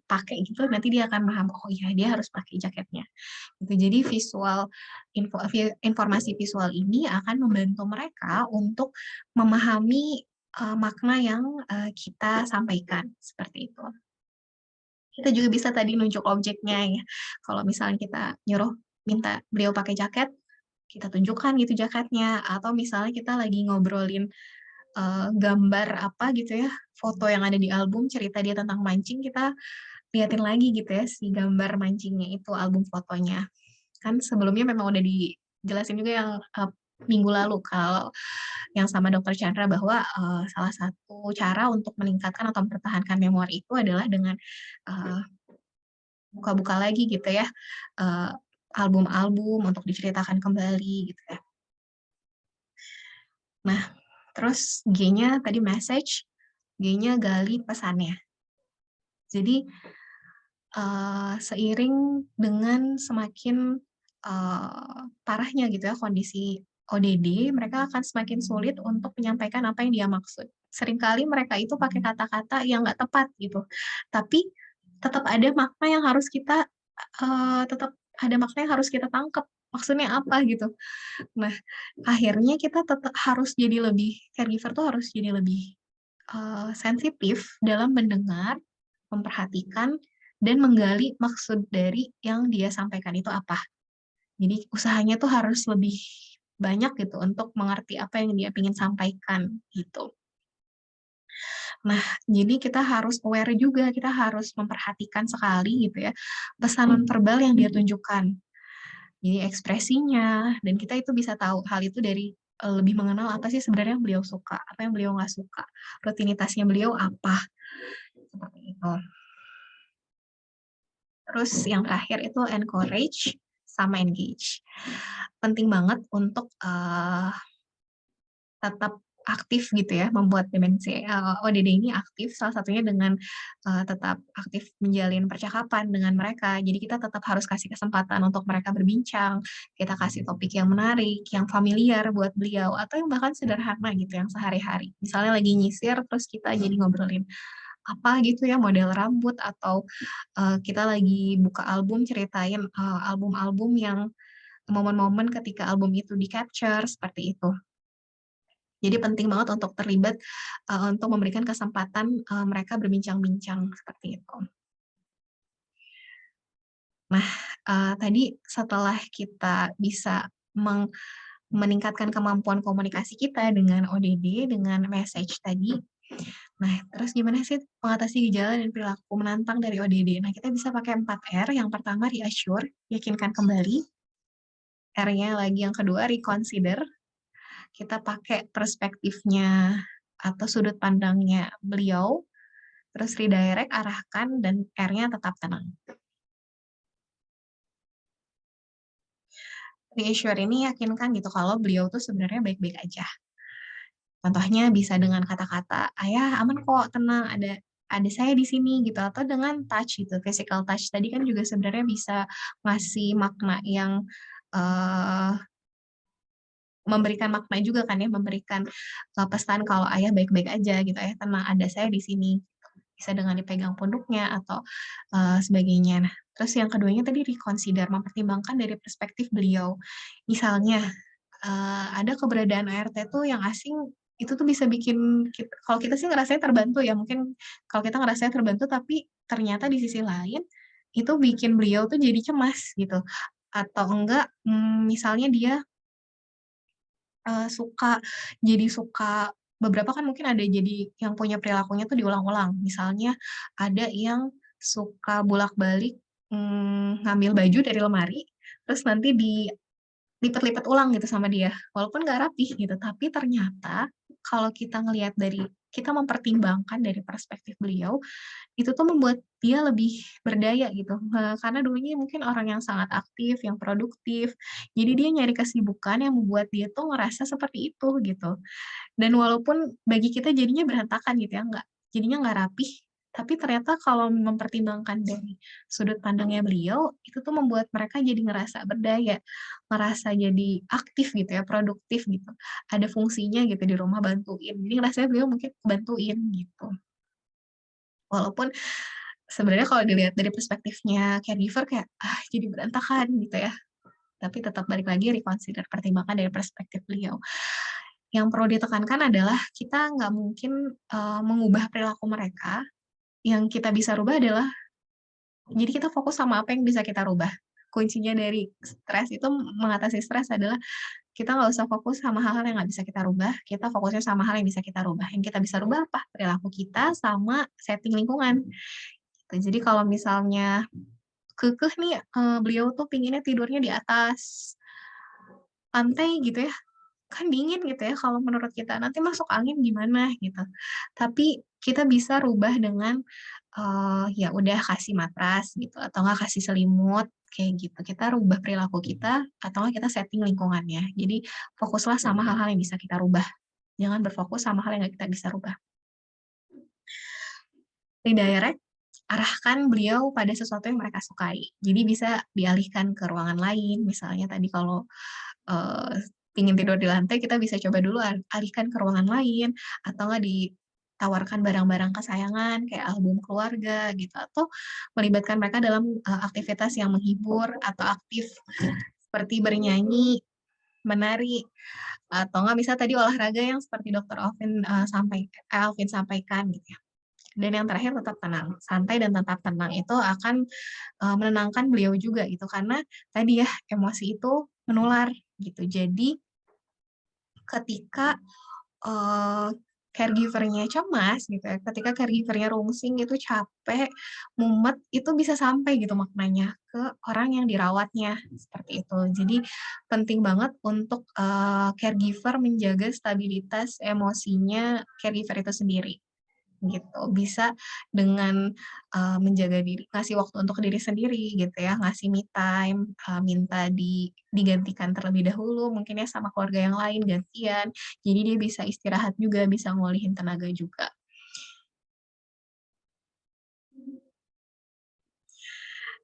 pakai gitu nanti dia akan paham oh iya dia harus pakai jaketnya. Gitu. Jadi informasi visual ini akan membantu mereka untuk memahami makna yang kita sampaikan seperti itu. Kita juga bisa tadi nunjuk objeknya ya. Kalau misalnya kita nyuruh minta beliau pakai jaket, kita tunjukkan gitu jaketnya. Atau misalnya kita lagi ngobrolin gambar apa gitu ya, foto yang ada di album, cerita dia tentang mancing, kita liatin lagi gitu ya, si gambar mancingnya itu, album fotonya. Kan sebelumnya memang udah dijelasin juga yang minggu lalu kalau yang sama Dokter Chandra bahwa salah satu cara untuk meningkatkan atau mempertahankan memori itu adalah dengan buka-buka lagi gitu ya album-album untuk diceritakan kembali gitu ya. Nah, terus G-nya tadi message, G-nya gali pesannya. Jadi seiring dengan semakin parahnya gitu ya kondisi ODD, mereka akan semakin sulit untuk menyampaikan apa yang dia maksud. Seringkali mereka itu pakai kata-kata yang nggak tepat gitu, tapi tetap ada makna yang harus kita tangkap. Maksudnya apa gitu. Nah, akhirnya kita tetap harus jadi lebih caregiver tuh harus jadi lebih sensitif dalam mendengar, memperhatikan, dan menggali maksud dari yang dia sampaikan itu apa. Jadi usahanya tuh harus lebih banyak gitu untuk mengerti apa yang dia ingin sampaikan gitu. Nah, jadi kita harus aware juga, kita harus memperhatikan sekali gitu ya pesan verbal yang dia tunjukkan. Jadi ekspresinya, dan kita itu bisa tahu hal itu dari lebih mengenal apa sih sebenarnya yang beliau suka, apa yang beliau nggak suka, rutinitasnya beliau apa, seperti itu. Terus yang terakhir itu encourage sama engage. Penting banget untuk tetap aktif gitu ya, membuat demensi ODD ini aktif, salah satunya dengan tetap aktif menjalin percakapan dengan mereka. Jadi kita tetap harus kasih kesempatan untuk mereka berbincang, kita kasih topik yang menarik, yang familiar buat beliau, atau yang bahkan sederhana gitu, yang sehari-hari. Misalnya lagi nyisir, terus kita jadi ngobrolin apa gitu ya, model rambut, atau kita lagi buka album, ceritain album-album yang momen-momen ketika album itu di-capture, seperti itu. Jadi penting banget untuk terlibat untuk memberikan kesempatan mereka berbincang-bincang seperti itu. Nah, tadi setelah kita bisa meningkatkan kemampuan komunikasi kita dengan ODD, dengan message tadi, nah terus gimana sih mengatasi gejala dan perilaku menantang dari ODD? Nah, kita bisa pakai 4R. Yang pertama reassure, yakinkan kembali. R-nya lagi yang kedua reconsider. Kita pakai perspektifnya atau sudut pandangnya beliau, terus redirect, arahkan, dan R-nya tetap tenang. Reassure ini yakinkan gitu kalau beliau tuh sebenarnya baik-baik aja. Contohnya bisa dengan kata-kata, ayah aman kok, tenang, ada saya di sini gitu, atau dengan touch gitu, physical touch. Tadi kan juga sebenarnya bisa ngasih makna yang memberikan makna juga kan ya, memberikan pesan kalau ayah baik-baik aja gitu, ayah tenang, ada saya di sini. Bisa dengan dipegang punduknya atau sebagainya. Nah, terus yang keduanya tadi reconsider, mempertimbangkan dari perspektif beliau. Misalnya, ada keberadaan ART tuh yang asing, itu tuh bisa bikin kalau kita sih ngerasanya terbantu ya, mungkin kalau kita ngerasanya terbantu, tapi ternyata di sisi lain, itu bikin beliau tuh jadi cemas gitu. Atau enggak, misalnya dia suka beberapa kan mungkin ada jadi yang punya perilakunya tuh diulang-ulang. Misalnya ada yang suka bolak-balik, ngambil baju dari lemari, terus nanti lipat-lipat ulang gitu sama dia, walaupun nggak rapih gitu, tapi ternyata kalau kita ngelihat kita mempertimbangkan dari perspektif beliau, itu tuh membuat dia lebih berdaya gitu, karena dulunya mungkin orang yang sangat aktif, yang produktif, jadi dia nyari kesibukan yang membuat dia tuh ngerasa seperti itu gitu. Dan walaupun bagi kita jadinya berantakan gitu ya, jadinya nggak rapih, tapi ternyata kalau mempertimbangkan dari sudut pandangnya beliau, itu tuh membuat mereka jadi ngerasa berdaya, ngerasa jadi aktif gitu ya, produktif gitu. Ada fungsinya gitu di rumah bantuin. Jadi ngerasanya beliau mungkin bantuin gitu. Walaupun sebenarnya kalau dilihat dari perspektifnya caregiver kayak, jadi berantakan gitu ya. Tapi tetap balik lagi reconsider, pertimbangkan dari perspektif beliau. Yang perlu ditekankan adalah kita nggak mungkin mengubah perilaku mereka, yang kita bisa rubah adalah, jadi kita fokus sama apa yang bisa kita rubah. Kuncinya dari stres itu, mengatasi stres adalah kita nggak usah fokus sama hal-hal yang nggak bisa kita rubah, kita fokusnya sama hal yang bisa kita rubah. Yang kita bisa rubah apa? Perilaku kita sama setting lingkungan. Jadi kalau misalnya kekeh nih, beliau tuh pinginnya tidurnya di atas lantai gitu ya, kan dingin gitu ya kalau menurut kita, nanti masuk angin gimana gitu. Tapi kita bisa rubah dengan, ya udah kasih matras gitu, atau enggak kasih selimut, kayak gitu. Kita rubah perilaku kita, atau enggak kita setting lingkungannya. Jadi fokuslah sama hal-hal yang bisa kita rubah, jangan berfokus sama hal yang nggak kita bisa rubah. Redirect, arahkan beliau pada sesuatu yang mereka sukai. Jadi bisa dialihkan ke ruangan lain, misalnya tadi kalau pingin tidur di lantai, kita bisa coba dulu alihkan ke ruangan lain, atau nggak ditawarkan barang-barang kesayangan kayak album keluarga gitu, atau melibatkan mereka dalam aktivitas yang menghibur atau aktif seperti bernyanyi, menari, atau nggak bisa tadi olahraga yang seperti Dokter Alvin sampaikan gitu ya. Dan yang terakhir tetap tenang, santai dan tetap tenang itu akan menenangkan beliau juga gitu, karena tadi ya emosi itu menular gitu. Jadi ketika caregiver-nya cemas gitu ya, ketika caregiver-nya rungsing itu capek, mumet, itu bisa sampai gitu maknanya ke orang yang dirawatnya, seperti itu. Jadi penting banget untuk caregiver menjaga stabilitas emosinya caregiver itu sendiri. Gitu. Bisa dengan menjaga diri, ngasih waktu untuk diri sendiri gitu ya, ngasih me time, minta digantikan terlebih dahulu mungkin ya sama keluarga yang lain gantian. Jadi dia bisa istirahat juga, bisa ngolihin tenaga juga.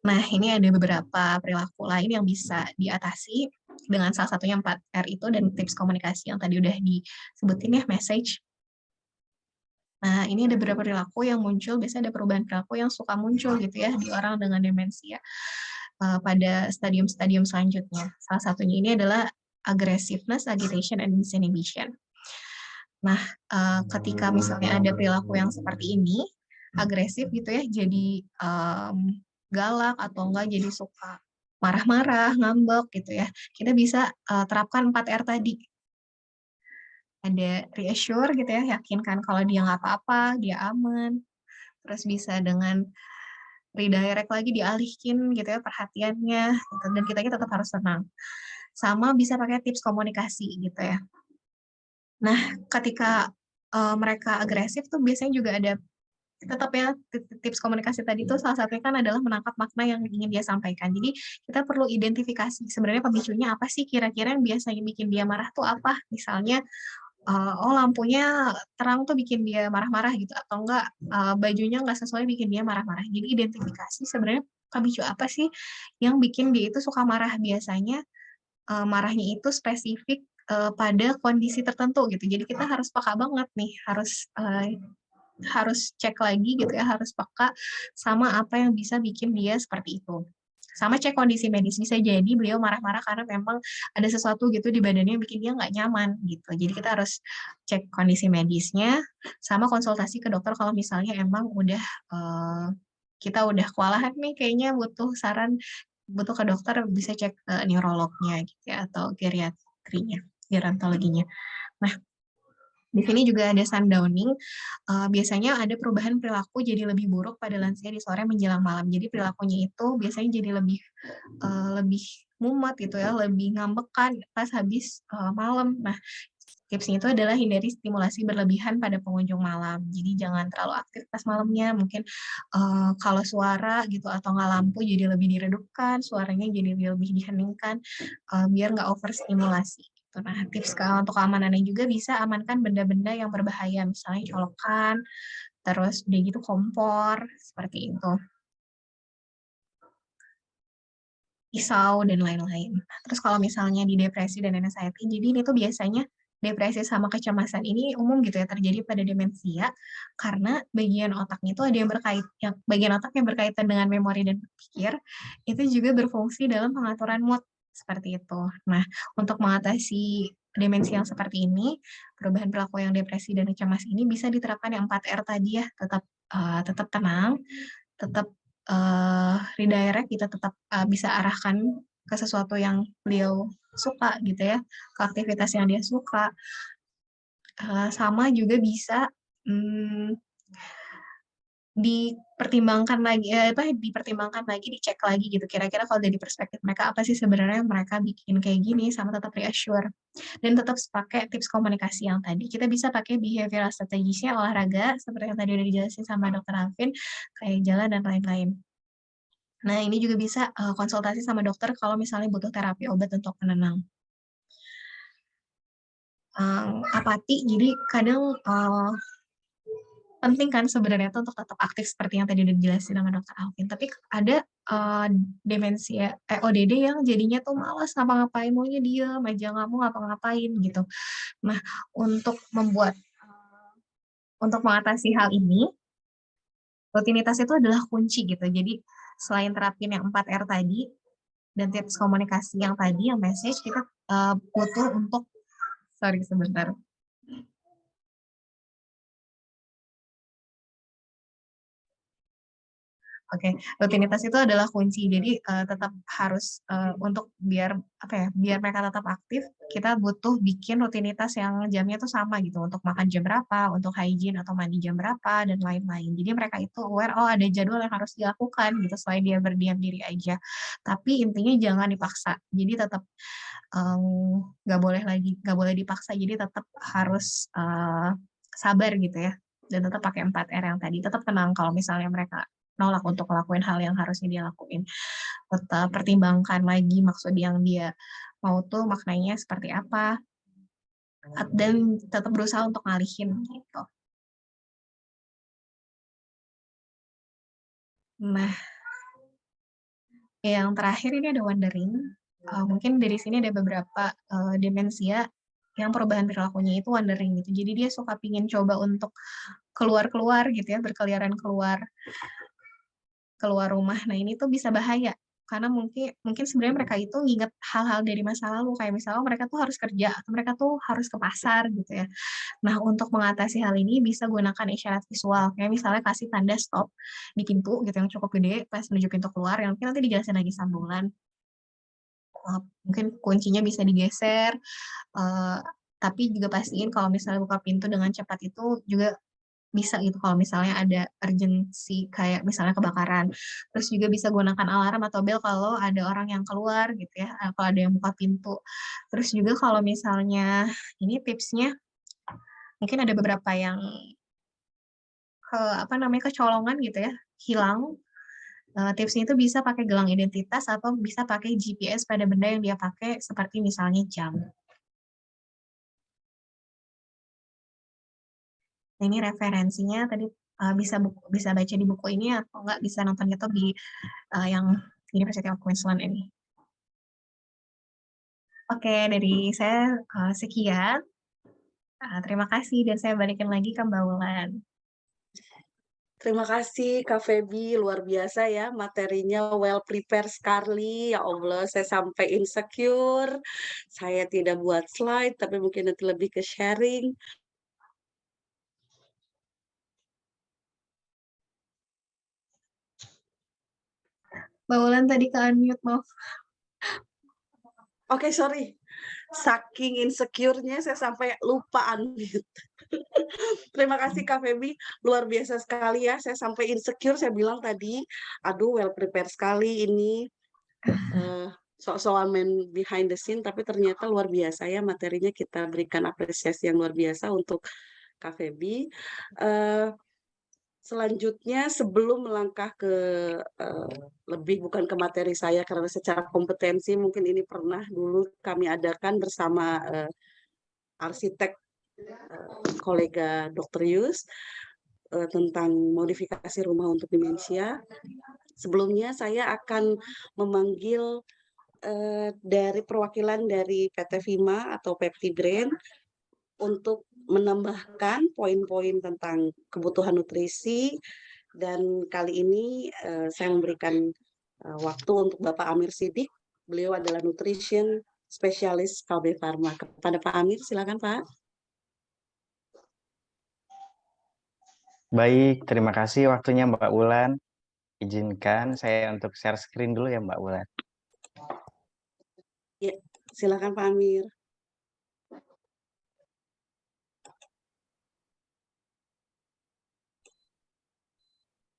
Nah, ini ada beberapa perilaku lain yang bisa diatasi dengan salah satunya 4R itu dan tips komunikasi yang tadi udah disebutin ya, message. Nah, ini ada beberapa perilaku yang muncul, biasanya ada perubahan perilaku yang suka muncul gitu ya di orang dengan demensia pada stadium-stadium selanjutnya. Salah satunya ini adalah aggressiveness, agitation, and disinhibition. Nah, ketika misalnya ada perilaku yang seperti ini, agresif gitu ya, jadi galak atau enggak jadi suka marah-marah, ngambek gitu ya, kita bisa terapkan 4R tadi. Ada reassure gitu ya, yakinkan kalau dia nggak apa-apa, dia aman. Terus bisa dengan redirect lagi, dialihkin gitu ya perhatiannya, gitu. Dan kitanya tetap harus tenang. Sama bisa pakai tips komunikasi gitu ya. Nah, ketika mereka agresif tuh biasanya juga ada tetap ya tips komunikasi tadi tuh salah satunya kan adalah menangkap makna yang ingin dia sampaikan. Jadi kita perlu identifikasi sebenarnya pemicunya apa sih, kira-kira yang biasanya bikin dia marah tuh apa. Misalnya lampunya terang tuh bikin dia marah-marah gitu, atau enggak bajunya nggak sesuai bikin dia marah-marah. Jadi identifikasi sebenarnya pemicu apa sih yang bikin dia itu suka marah. Biasanya marahnya itu spesifik pada kondisi tertentu gitu. Jadi kita harus peka banget nih, harus cek lagi gitu ya, harus peka sama apa yang bisa bikin dia seperti itu. Sama cek kondisi medis, bisa jadi beliau marah-marah karena memang ada sesuatu gitu di badannya yang bikin dia nggak nyaman gitu. Jadi kita harus cek kondisi medisnya, sama konsultasi ke dokter kalau misalnya emang kita udah kewalahan nih, kayaknya butuh saran, butuh ke dokter, bisa cek ke neurolognya gitu ya, atau geriatrinya, gerontologinya. Nah, di sini juga ada sundowning, biasanya ada perubahan perilaku jadi lebih buruk pada lansia di sore menjelang malam. Jadi perilakunya itu biasanya jadi lebih mumet gitu ya, lebih ngambekan pas habis malam. Nah, tipsnya itu adalah hindari stimulasi berlebihan pada pengunjung malam. Jadi jangan terlalu aktif pas malamnya. Mungkin kalau suara gitu atau nggak lampu jadi lebih diredupkan, suaranya jadi lebih diheningkan, biar nggak overstimulasi. Gitu. Nah, tips untuk keamanannya juga bisa amankan benda-benda yang berbahaya, misalnya colokan, terus udah gitu kompor, seperti itu. Pisau, dan lain-lain. Terus kalau misalnya di depresi dan anxiety, jadi ini tuh biasanya depresi sama kecemasan ini umum gitu ya terjadi pada demensia karena bagian otaknya itu ada bagian otak yang berkaitan dengan memori dan berpikir itu juga berfungsi dalam pengaturan mood seperti itu. Nah, untuk mengatasi demensi yang seperti ini, perubahan perilaku yang depresi dan cemas ini bisa diterapkan yang 4R tadi ya, tetap tenang, tetap redirect kita tetap bisa arahkan ke sesuatu yang beliau suka gitu ya, ke aktivitas yang dia suka. Sama juga bisa dipertimbangkan lagi, dicek lagi gitu. Kira-kira kalau dari perspektif mereka apa sih sebenarnya mereka bikin kayak gini, sama tetap reassure. Dan tetap pakai tips komunikasi yang tadi. Kita bisa pakai behavioral strategiesnya, olahraga, seperti yang tadi udah dijelasin sama Dr. Alvin, kayak jalan dan lain-lain. Nah, ini juga bisa konsultasi sama dokter kalau misalnya butuh terapi obat untuk penenang. Apati, jadi kadang penting kan sebenarnya itu untuk tetap aktif seperti yang tadi udah dijelasin sama dokter Alvin. Tapi ada demensia, ODD yang jadinya tuh malas ngapa-ngapain, maunya diem aja, nggak mau ngapa-ngapain gitu. Nah, untuk mengatasi hal ini, rutinitas itu adalah kunci gitu. Jadi selain terapin yang 4R tadi dan tips komunikasi yang tadi, yang message, kita butuh untuk sebentar. Oke, rutinitas itu adalah kunci. Jadi tetap harus untuk biar mereka tetap aktif, kita butuh bikin rutinitas yang jamnya tuh sama gitu. Untuk makan jam berapa, untuk hygiene atau mandi jam berapa, dan lain-lain. Jadi mereka itu aware, oh ada jadwal yang harus dilakukan gitu, selain dia berdiam diri aja. Tapi intinya jangan dipaksa. Jadi tetap nggak boleh dipaksa. Jadi tetap harus sabar gitu ya. Dan tetap pakai 4R yang tadi. Tetap tenang kalau misalnya mereka nolak untuk ngelakuin hal yang harusnya dia lakuin. Tetap pertimbangkan lagi maksud yang dia mau tuh maknanya seperti apa, dan tetap berusaha untuk ngalihin gitu. Nah, yang terakhir ini ada wandering. Mungkin dari sini ada beberapa demensia yang perubahan perilakunya itu wandering gitu. Jadi dia suka pingin coba untuk keluar-keluar gitu ya, berkeliaran keluar rumah. Nah, ini tuh bisa bahaya karena mungkin sebenarnya mereka itu nginget hal-hal dari masa lalu, kayak misalnya mereka tuh harus kerja atau mereka tuh harus ke pasar gitu ya. Nah, untuk mengatasi hal ini bisa gunakan isyarat visual, kayak misalnya kasih tanda stop di pintu gitu yang cukup gede pas menuju pintu keluar, yang mungkin nanti dijelasin lagi sambulan. Mungkin kuncinya bisa digeser, tapi juga pastiin kalau misalnya buka pintu dengan cepat itu juga bisa gitu kalau misalnya ada urgensi kayak misalnya kebakaran. Terus juga bisa gunakan alarm atau bel kalau ada orang yang keluar gitu ya, kalau ada yang buka pintu. Terus juga kalau misalnya ini tipsnya mungkin ada beberapa yang kecolongan gitu ya, hilang. Tipsnya itu bisa pakai gelang identitas atau bisa pakai GPS pada benda yang dia pakai seperti misalnya jam. Nah, ini referensinya tadi bisa baca di buku ini atau enggak bisa nonton YouTube di yang University of Queensland ini. Oke, dari saya sekian. Terima kasih dan saya balikin lagi ke Mbak Wulan. Terima kasih Kak Feby, luar biasa ya materinya well prepared sekali. Ya Allah, saya sampai insecure. Saya tidak buat slide, tapi mungkin nanti lebih ke sharing. Mbak Wulan tadi ke unmute, maaf. Oke, sorry. Saking insecure-nya saya sampai lupa unmute. Terima kasih Kak Feby, luar biasa sekali ya. Saya sampai insecure, saya bilang tadi, aduh well prepared sekali ini. Sok-sokan main behind the scene, tapi ternyata luar biasa ya materinya, kita berikan apresiasi yang luar biasa untuk Kak Feby. Selanjutnya, sebelum melangkah ke lebih bukan ke materi saya, karena secara kompetensi mungkin ini pernah dulu kami adakan bersama arsitek kolega Dr. Yus tentang modifikasi rumah untuk demensia. Sebelumnya saya akan memanggil dari perwakilan dari PT Vima atau Pepti Brain untuk menambahkan poin-poin tentang kebutuhan nutrisi, dan kali ini saya memberikan waktu untuk Bapak Amir Sidik. Beliau adalah nutrition spesialis KB Pharma. Kepada Pak Amir, silakan Pak. Baik, terima kasih waktunya Mbak Wulan. Izinkan saya untuk share screen dulu ya Mbak Wulan. Ya, silakan Pak Amir.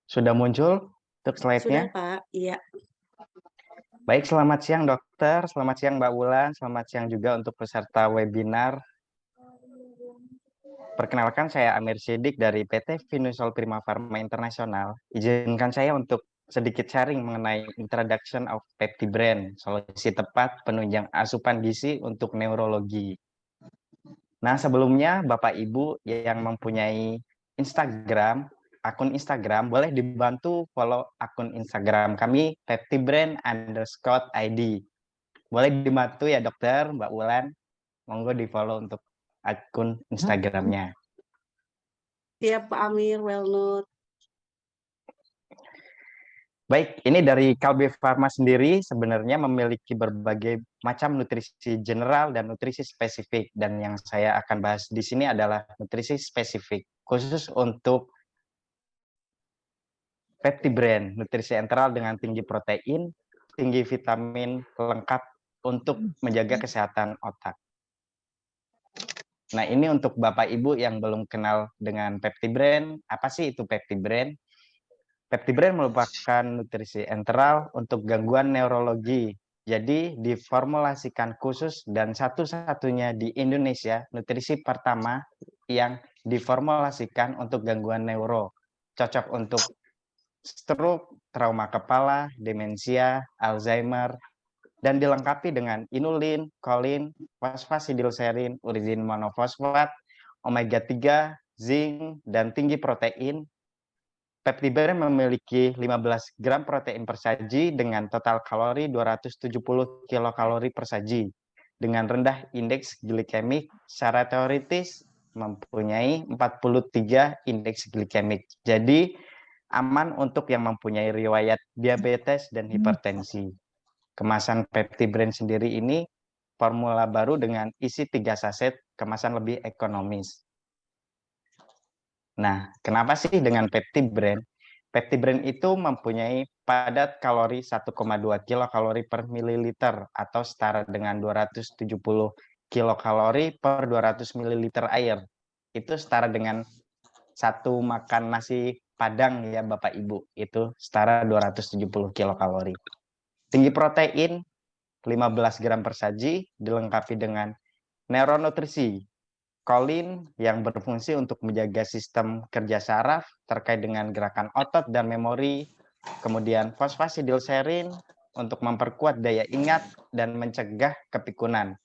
Sudah muncul untuk slide-nya? Sudah Pak, iya. Baik, selamat siang dokter, selamat siang Mbak Wulan, selamat siang juga untuk peserta webinar. Perkenalkan, saya Amir Sidik dari PT Venusol Prima Pharma Internasional. Izinkan saya untuk sedikit sharing mengenai introduction of Pepti Brain, solusi tepat penunjang asupan gizi untuk neurologi. Nah, sebelumnya Bapak Ibu yang mempunyai akun Instagram, boleh dibantu follow akun Instagram kami, peptibrain_id. Boleh dibantu ya dokter, Mbak Wulan. Monggo di follow untuk akun Instagramnya. Siap Pak Amir, well note. Baik, ini dari KB Pharma sendiri sebenarnya memiliki berbagai macam nutrisi general dan nutrisi spesifik. Dan yang saya akan bahas di sini adalah nutrisi spesifik, khusus untuk Pepti Brain, nutrisi enteral dengan tinggi protein, tinggi vitamin, lengkap untuk menjaga kesehatan otak. Nah, ini untuk Bapak Ibu yang belum kenal dengan Pepti Brain, apa sih itu Pepti Brain? Pepti Brain merupakan nutrisi enteral untuk gangguan neurologi. Jadi diformulasikan khusus dan satu-satunya di Indonesia nutrisi pertama yang diformulasikan untuk gangguan neuro. Cocok untuk stroke, trauma kepala, demensia, Alzheimer, dan dilengkapi dengan inulin, kolin, fosfatidilserin, uridin monofosfat, omega 3, zinc, dan tinggi protein. Pepti Brain memiliki 15 gram protein per saji dengan total kalori 270 kilokalori per saji. Dengan rendah indeks glikemik, secara teoritis mempunyai 43 indeks glikemik. Jadi aman untuk yang mempunyai riwayat diabetes dan hipertensi. Kemasan Pepti Brain sendiri ini formula baru dengan isi 3 saset, kemasan lebih ekonomis. Nah, kenapa sih dengan Pepti Brain? Pepti Brain itu mempunyai padat kalori 1,2 kilokalori per mililiter atau setara dengan 270 kilokalori per 200 mililiter air. Itu setara dengan satu makan nasi Padang ya Bapak Ibu. Itu setara 270 kilokalori. Tinggi protein 15 gram per saji dilengkapi dengan neuronutrisi, kolin yang berfungsi untuk menjaga sistem kerja saraf terkait dengan gerakan otot dan memori, kemudian fosfatidilserin untuk memperkuat daya ingat dan mencegah kepikunan,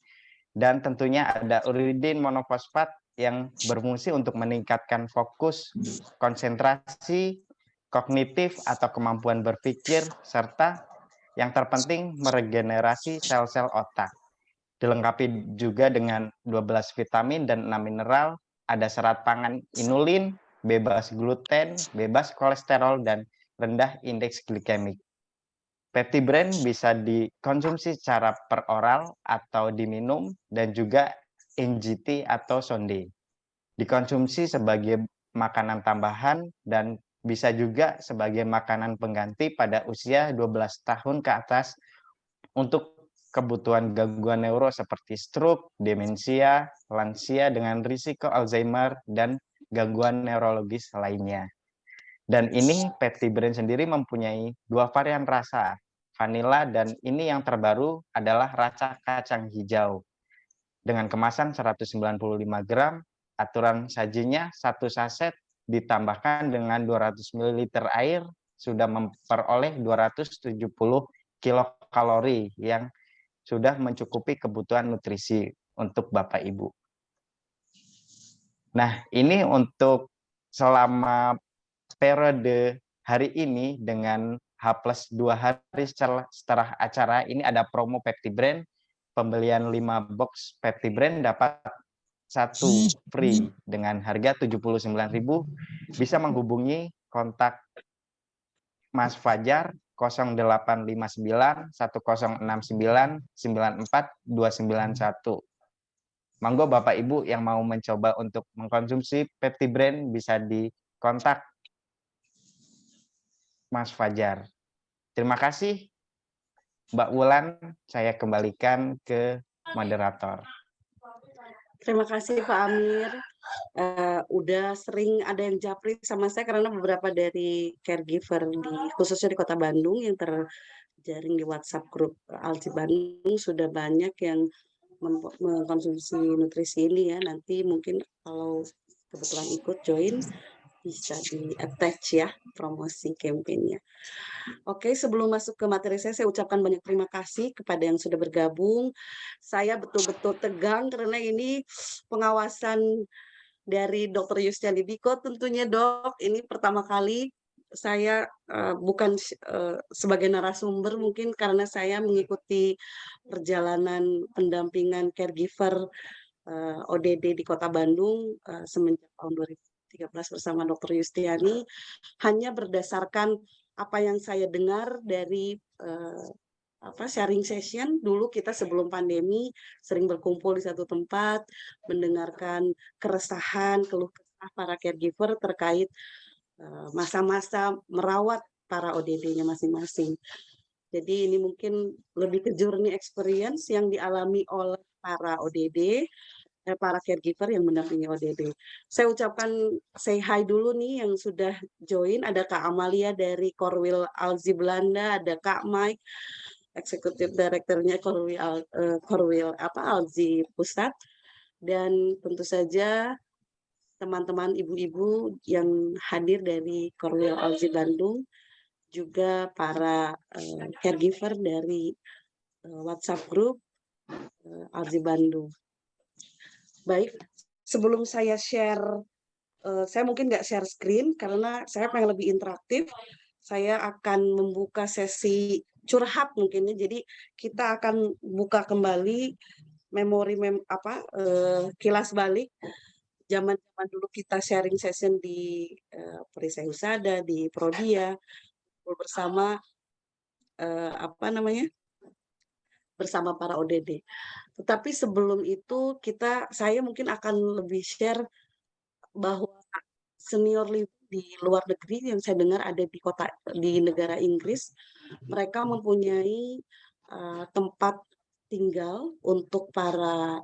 dan tentunya ada uridin monofosfat yang berfungsi untuk meningkatkan fokus, konsentrasi, kognitif atau kemampuan berpikir, serta yang terpenting meregenerasi sel-sel otak. dilengkapi juga dengan 12 vitamin dan 6 mineral, ada serat pangan inulin, bebas gluten, bebas kolesterol, dan rendah indeks glikemik. Peptibren bisa dikonsumsi secara peroral atau diminum, dan juga NGT atau sonde. Dikonsumsi sebagai makanan tambahan dan bisa juga sebagai makanan pengganti pada usia 12 tahun ke atas untuk kebutuhan gangguan neuro seperti stroke, demensia, lansia dengan risiko Alzheimer, dan gangguan neurologis lainnya. Dan ini Peptibren sendiri mempunyai 2 varian rasa, vanilla, dan ini yang terbaru adalah rasa kacang hijau. Dengan kemasan 195 gram, aturan sajinya 1 saset ditambahkan dengan 200 ml air sudah memperoleh 270 kilokalori yang sudah mencukupi kebutuhan nutrisi untuk Bapak Ibu. Nah, ini untuk selama periode hari ini dengan H+2 hari setelah acara ini ada promo Peptibren. Pembelian 5 box Peptibren dapat 1 free dengan harga 79.000. Bisa menghubungi kontak Mas Fajar 0859 1069 94 291. Monggo Bapak Ibu yang mau mencoba untuk mengkonsumsi Peptibren bisa dikontak Mas Fajar. Terima kasih Mbak Wulan, saya kembalikan ke moderator. Terima kasih Pak Amir. Udah sering ada yang japri sama saya karena beberapa dari caregiver khususnya di Kota Bandung yang terjaring di WhatsApp grup Alzi Bandung sudah banyak yang mengkonsumsi nutrisi ini ya. Nanti mungkin kalau kebetulan ikut join bisa di-attach ya promosi kampanye. Oke, sebelum masuk ke materi saya ucapkan banyak terima kasih kepada yang sudah bergabung. Saya betul-betul tegang karena ini pengawasan dari Dr. Yustiani Diko tentunya Dok. Ini pertama kali saya bukan sebagai narasumber mungkin karena saya mengikuti perjalanan pendampingan caregiver ODD di Kota Bandung semenjak tahun 2013 bersama Dr. Yustiani, hanya berdasarkan apa yang saya dengar dari sharing session. Dulu kita sebelum pandemi sering berkumpul di satu tempat, mendengarkan keresahan, keluh kesah para caregiver terkait masa-masa merawat para ODD-nya masing-masing. Jadi ini mungkin lebih ke journey experience yang dialami oleh para ODD, para caregiver yang mendampingi ODD. Saya ucapkan say hi dulu nih yang sudah join. Ada Kak Amalia dari Korwil Alzi Belanda, ada Kak Mike, Eksekutif Direkturnya Korwil Alzi Pusat, dan tentu saja teman-teman ibu-ibu yang hadir dari Korwil Alzi Bandung, juga para caregiver dari WhatsApp group Alzi Bandung. Baik, sebelum saya share, saya mungkin nggak share screen karena saya pengen lebih interaktif. Saya akan membuka sesi curhat mungkin ya. Jadi kita akan buka kembali memori kilas balik zaman-zaman dulu kita sharing session di Perisai Husada, di Prodia bersama bersama para ODD. Tetapi sebelum itu saya mungkin akan lebih share bahwa senior living di luar negeri yang saya dengar ada di negara Inggris, mereka mempunyai tempat tinggal untuk para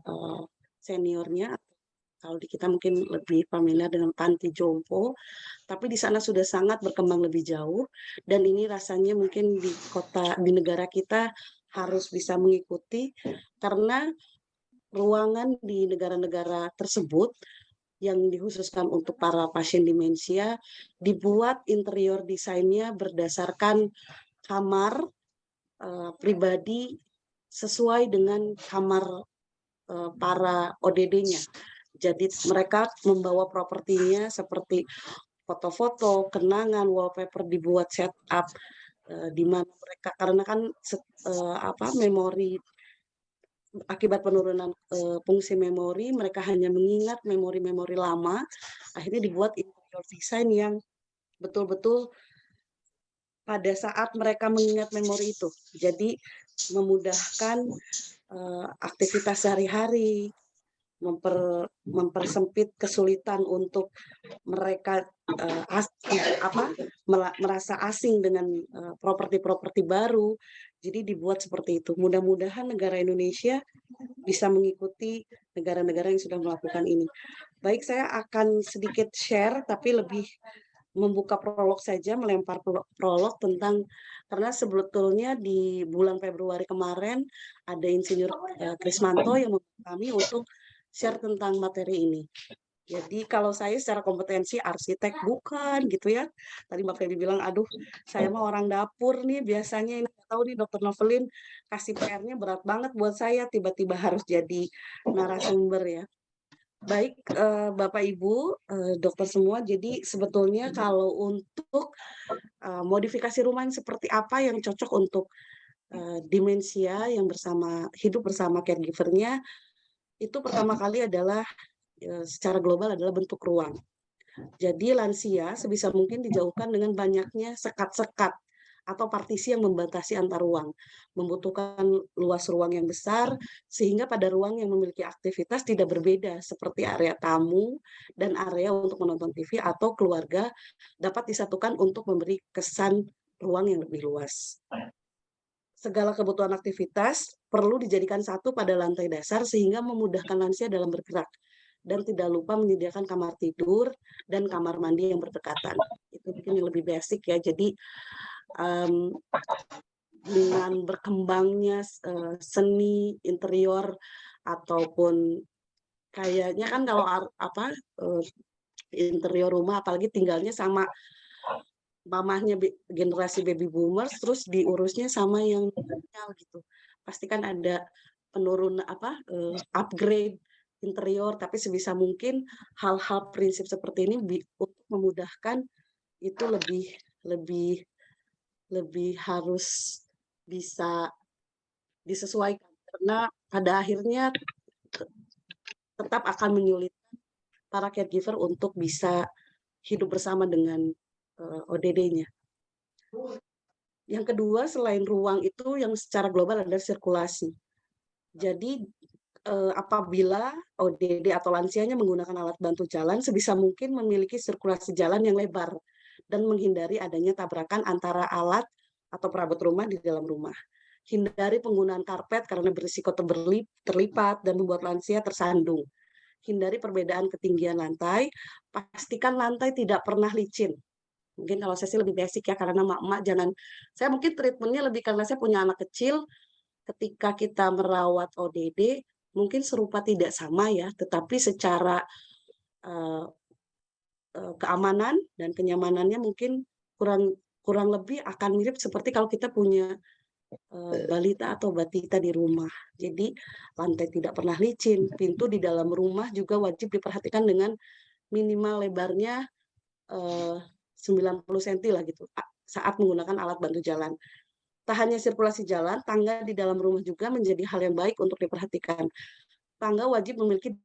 seniornya. Kalau di kita mungkin lebih familiar dengan panti jompo, tapi di sana sudah sangat berkembang lebih jauh, dan ini rasanya mungkin di negara kita harus bisa mengikuti karena ruangan di negara-negara tersebut yang dikhususkan untuk para pasien demensia dibuat interior desainnya berdasarkan kamar pribadi sesuai dengan kamar para ODD-nya. Jadi mereka membawa propertinya seperti foto-foto, kenangan, wallpaper dibuat setup di mana mereka karena kan memori akibat penurunan fungsi memori, mereka hanya mengingat memori-memori lama, akhirnya dibuat interior design yang betul-betul pada saat mereka mengingat memori itu. Jadi memudahkan aktivitas sehari-hari, mempersempit kesulitan untuk mereka merasa asing dengan properti-properti baru. Jadi dibuat seperti itu. Mudah-mudahan negara Indonesia bisa mengikuti negara-negara yang sudah melakukan ini. Baik, saya akan sedikit share, tapi lebih membuka prolog saja, melempar prolog tentang, karena sebetulnya di bulan Februari kemarin ada Insinyur Krismanto yang membantu kami untuk share tentang materi ini. Jadi kalau saya secara kompetensi arsitek bukan gitu ya. Tadi Mbak Feby bilang, aduh saya mah orang dapur nih, biasanya ini tahu nih Dr. Novelin kasih PR-nya berat banget buat saya, tiba-tiba harus jadi narasumber ya. Baik, Bapak Ibu, dokter semua, jadi sebetulnya kalau untuk modifikasi rumah yang seperti apa yang cocok untuk demensia yang hidup bersama caregiver-nya, itu pertama kali adalah secara global adalah bentuk ruang. Jadi lansia sebisa mungkin dijauhkan dengan banyaknya sekat-sekat atau partisi yang membatasi antar ruang, membutuhkan luas ruang yang besar, sehingga pada ruang yang memiliki aktivitas tidak berbeda, seperti area tamu dan area untuk menonton TV atau keluarga dapat disatukan untuk memberi kesan ruang yang lebih luas. Segala kebutuhan aktivitas perlu dijadikan satu pada lantai dasar sehingga memudahkan lansia dalam bergerak. Dan tidak lupa menyediakan kamar tidur dan kamar mandi yang berdekatan. Itu mungkin yang lebih basic ya. Jadi dengan berkembangnya seni interior ataupun kayaknya kan kalau interior rumah apalagi tinggalnya sama mamahnya generasi baby boomers terus diurusnya sama yang milenial gitu. Pasti kan ada penurunan upgrade interior, tapi sebisa mungkin hal-hal prinsip seperti ini untuk memudahkan itu lebih harus bisa disesuaikan, karena pada akhirnya tetap akan menyulitkan para caregiver untuk bisa hidup bersama dengan ODD-nya. Yang kedua, selain ruang itu yang secara global adalah sirkulasi. Jadi apabila ODD atau lansianya menggunakan alat bantu jalan, sebisa mungkin memiliki sirkulasi jalan yang lebar dan menghindari adanya tabrakan antara alat atau perabot rumah di dalam rumah. Hindari penggunaan karpet karena berisiko terlipat dan membuat lansia tersandung. Hindari perbedaan ketinggian lantai, pastikan lantai tidak pernah licin. Mungkin kalau saya sih lebih basic ya, karena emak-emak jangan, saya mungkin treatmentnya lebih karena saya punya anak kecil, ketika kita merawat ODD, mungkin serupa tidak sama ya, tetapi secara keamanan dan kenyamanannya mungkin kurang lebih akan mirip seperti kalau kita punya balita atau batita di rumah. Jadi lantai tidak pernah licin, pintu di dalam rumah juga wajib diperhatikan dengan minimal lebarnya 90 cm lah gitu saat menggunakan alat bantu jalan. Tak hanya sirkulasi jalan, tangga di dalam rumah juga menjadi hal yang baik untuk diperhatikan. Tangga wajib memiliki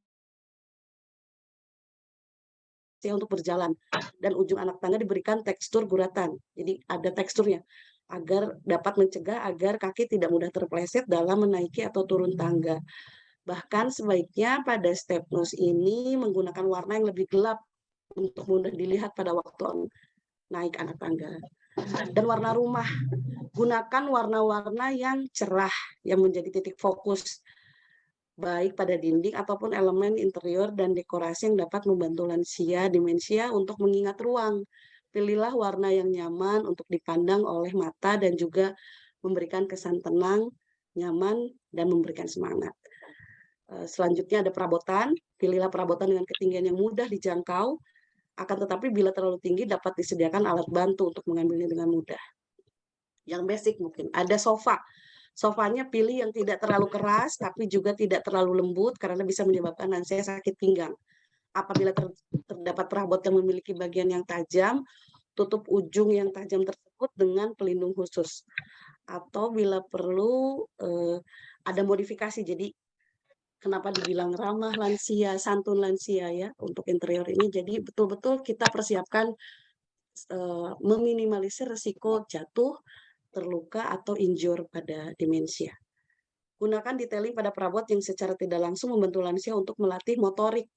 untuk berjalan dan ujung anak tangga diberikan tekstur guratan. Jadi ada teksturnya agar dapat mencegah agar kaki tidak mudah terpeleset dalam menaiki atau turun tangga. Bahkan sebaiknya pada stepnos ini menggunakan warna yang lebih gelap untuk mudah dilihat pada waktu naik anak tangga. Dan warna rumah, gunakan warna-warna yang cerah yang menjadi titik fokus baik pada dinding ataupun elemen interior dan dekorasi yang dapat membantu lansia demensia untuk mengingat ruang. Pilihlah warna yang nyaman untuk dipandang oleh mata dan juga memberikan kesan tenang, nyaman, dan memberikan semangat. Selanjutnya ada perabotan. Pilihlah perabotan dengan ketinggian yang mudah dijangkau, akan tetapi bila terlalu tinggi dapat disediakan alat bantu untuk mengambilnya dengan mudah. Yang basic mungkin ada sofa. Sofanya pilih yang tidak terlalu keras tapi juga tidak terlalu lembut karena bisa menyebabkan lansia sakit pinggang. Apabila terdapat perabot yang memiliki bagian yang tajam, tutup ujung yang tajam tersebut dengan pelindung khusus. atau bila perlu ada modifikasi. Jadi kenapa dibilang ramah lansia, santun lansia ya untuk interior ini. Jadi betul-betul kita persiapkan meminimalisir resiko jatuh, terluka atau injure pada demensia. Gunakan detailing pada perabot yang secara tidak langsung membantu lansia untuk melatih motorik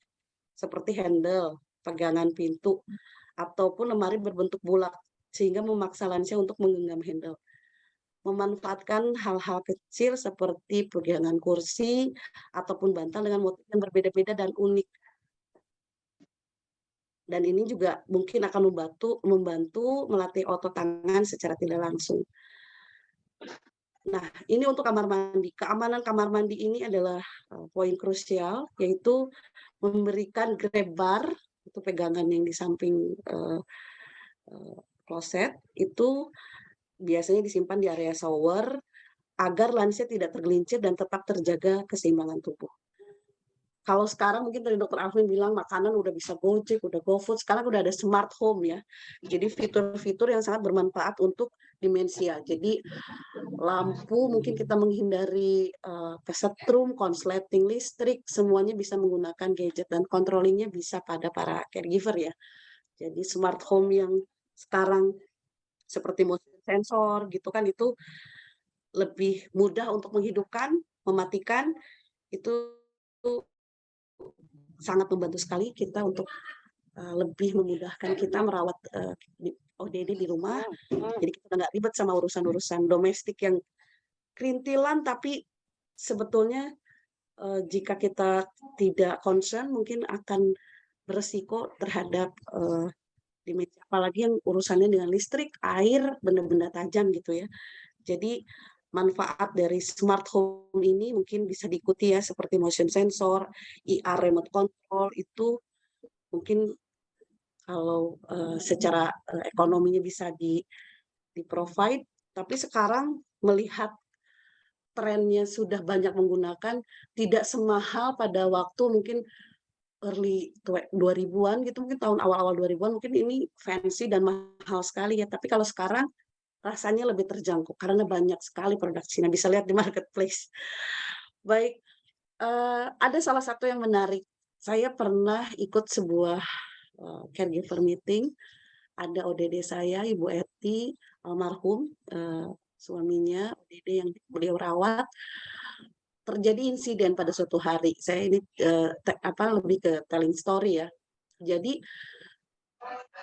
seperti handle, pegangan pintu, ataupun lemari berbentuk bulat sehingga memaksa lansia untuk menggenggam handle. Memanfaatkan hal-hal kecil seperti pegangan kursi ataupun bantal dengan motif yang berbeda-beda dan unik. Dan ini juga mungkin akan membantu melatih otot tangan secara tidak langsung. Nah, ini untuk kamar mandi. Keamanan kamar mandi ini adalah poin krusial, yaitu memberikan grab bar, itu pegangan yang di samping kloset, itu biasanya disimpan di area shower, agar lansia tidak tergelincir dan tetap terjaga keseimbangan tubuh. Kalau sekarang mungkin tadi Dr. Alvin bilang makanan udah bisa Gojek, udah GoFood, sekarang udah ada smart home ya. Jadi fitur-fitur yang sangat bermanfaat untuk demensia. Jadi lampu mungkin kita menghindari kesetrum, konsleting listrik, semuanya bisa menggunakan gadget dan controllingnya bisa pada para caregiver ya. Jadi smart home yang sekarang seperti motion sensor gitu kan, itu lebih mudah untuk menghidupkan, mematikan, itu sangat membantu sekali kita untuk lebih memudahkan kita merawat ODD di rumah. Jadi kita nggak ribet sama urusan-urusan domestik yang kerintilan, tapi sebetulnya jika kita tidak concern mungkin akan beresiko terhadap demensia, apalagi yang urusannya dengan listrik, air, benda-benda tajam gitu ya. Jadi manfaat dari smart home ini mungkin bisa diikuti ya, seperti motion sensor, IR remote control, itu mungkin kalau secara ekonominya bisa di-provide, tapi sekarang melihat trennya sudah banyak menggunakan, tidak semahal pada waktu mungkin early 2000-an gitu, mungkin tahun awal-awal 2000-an, mungkin ini fancy dan mahal sekali ya, tapi kalau sekarang rasanya lebih terjangkau karena banyak sekali produksinya, bisa lihat di marketplace. Baik, ada salah satu yang menarik. Saya pernah ikut sebuah caregiver meeting, ada ODD saya, Ibu Eti, almarhum, suaminya ODD yang beliau rawat, terjadi insiden pada suatu hari. Saya ini lebih ke telling story ya. Jadi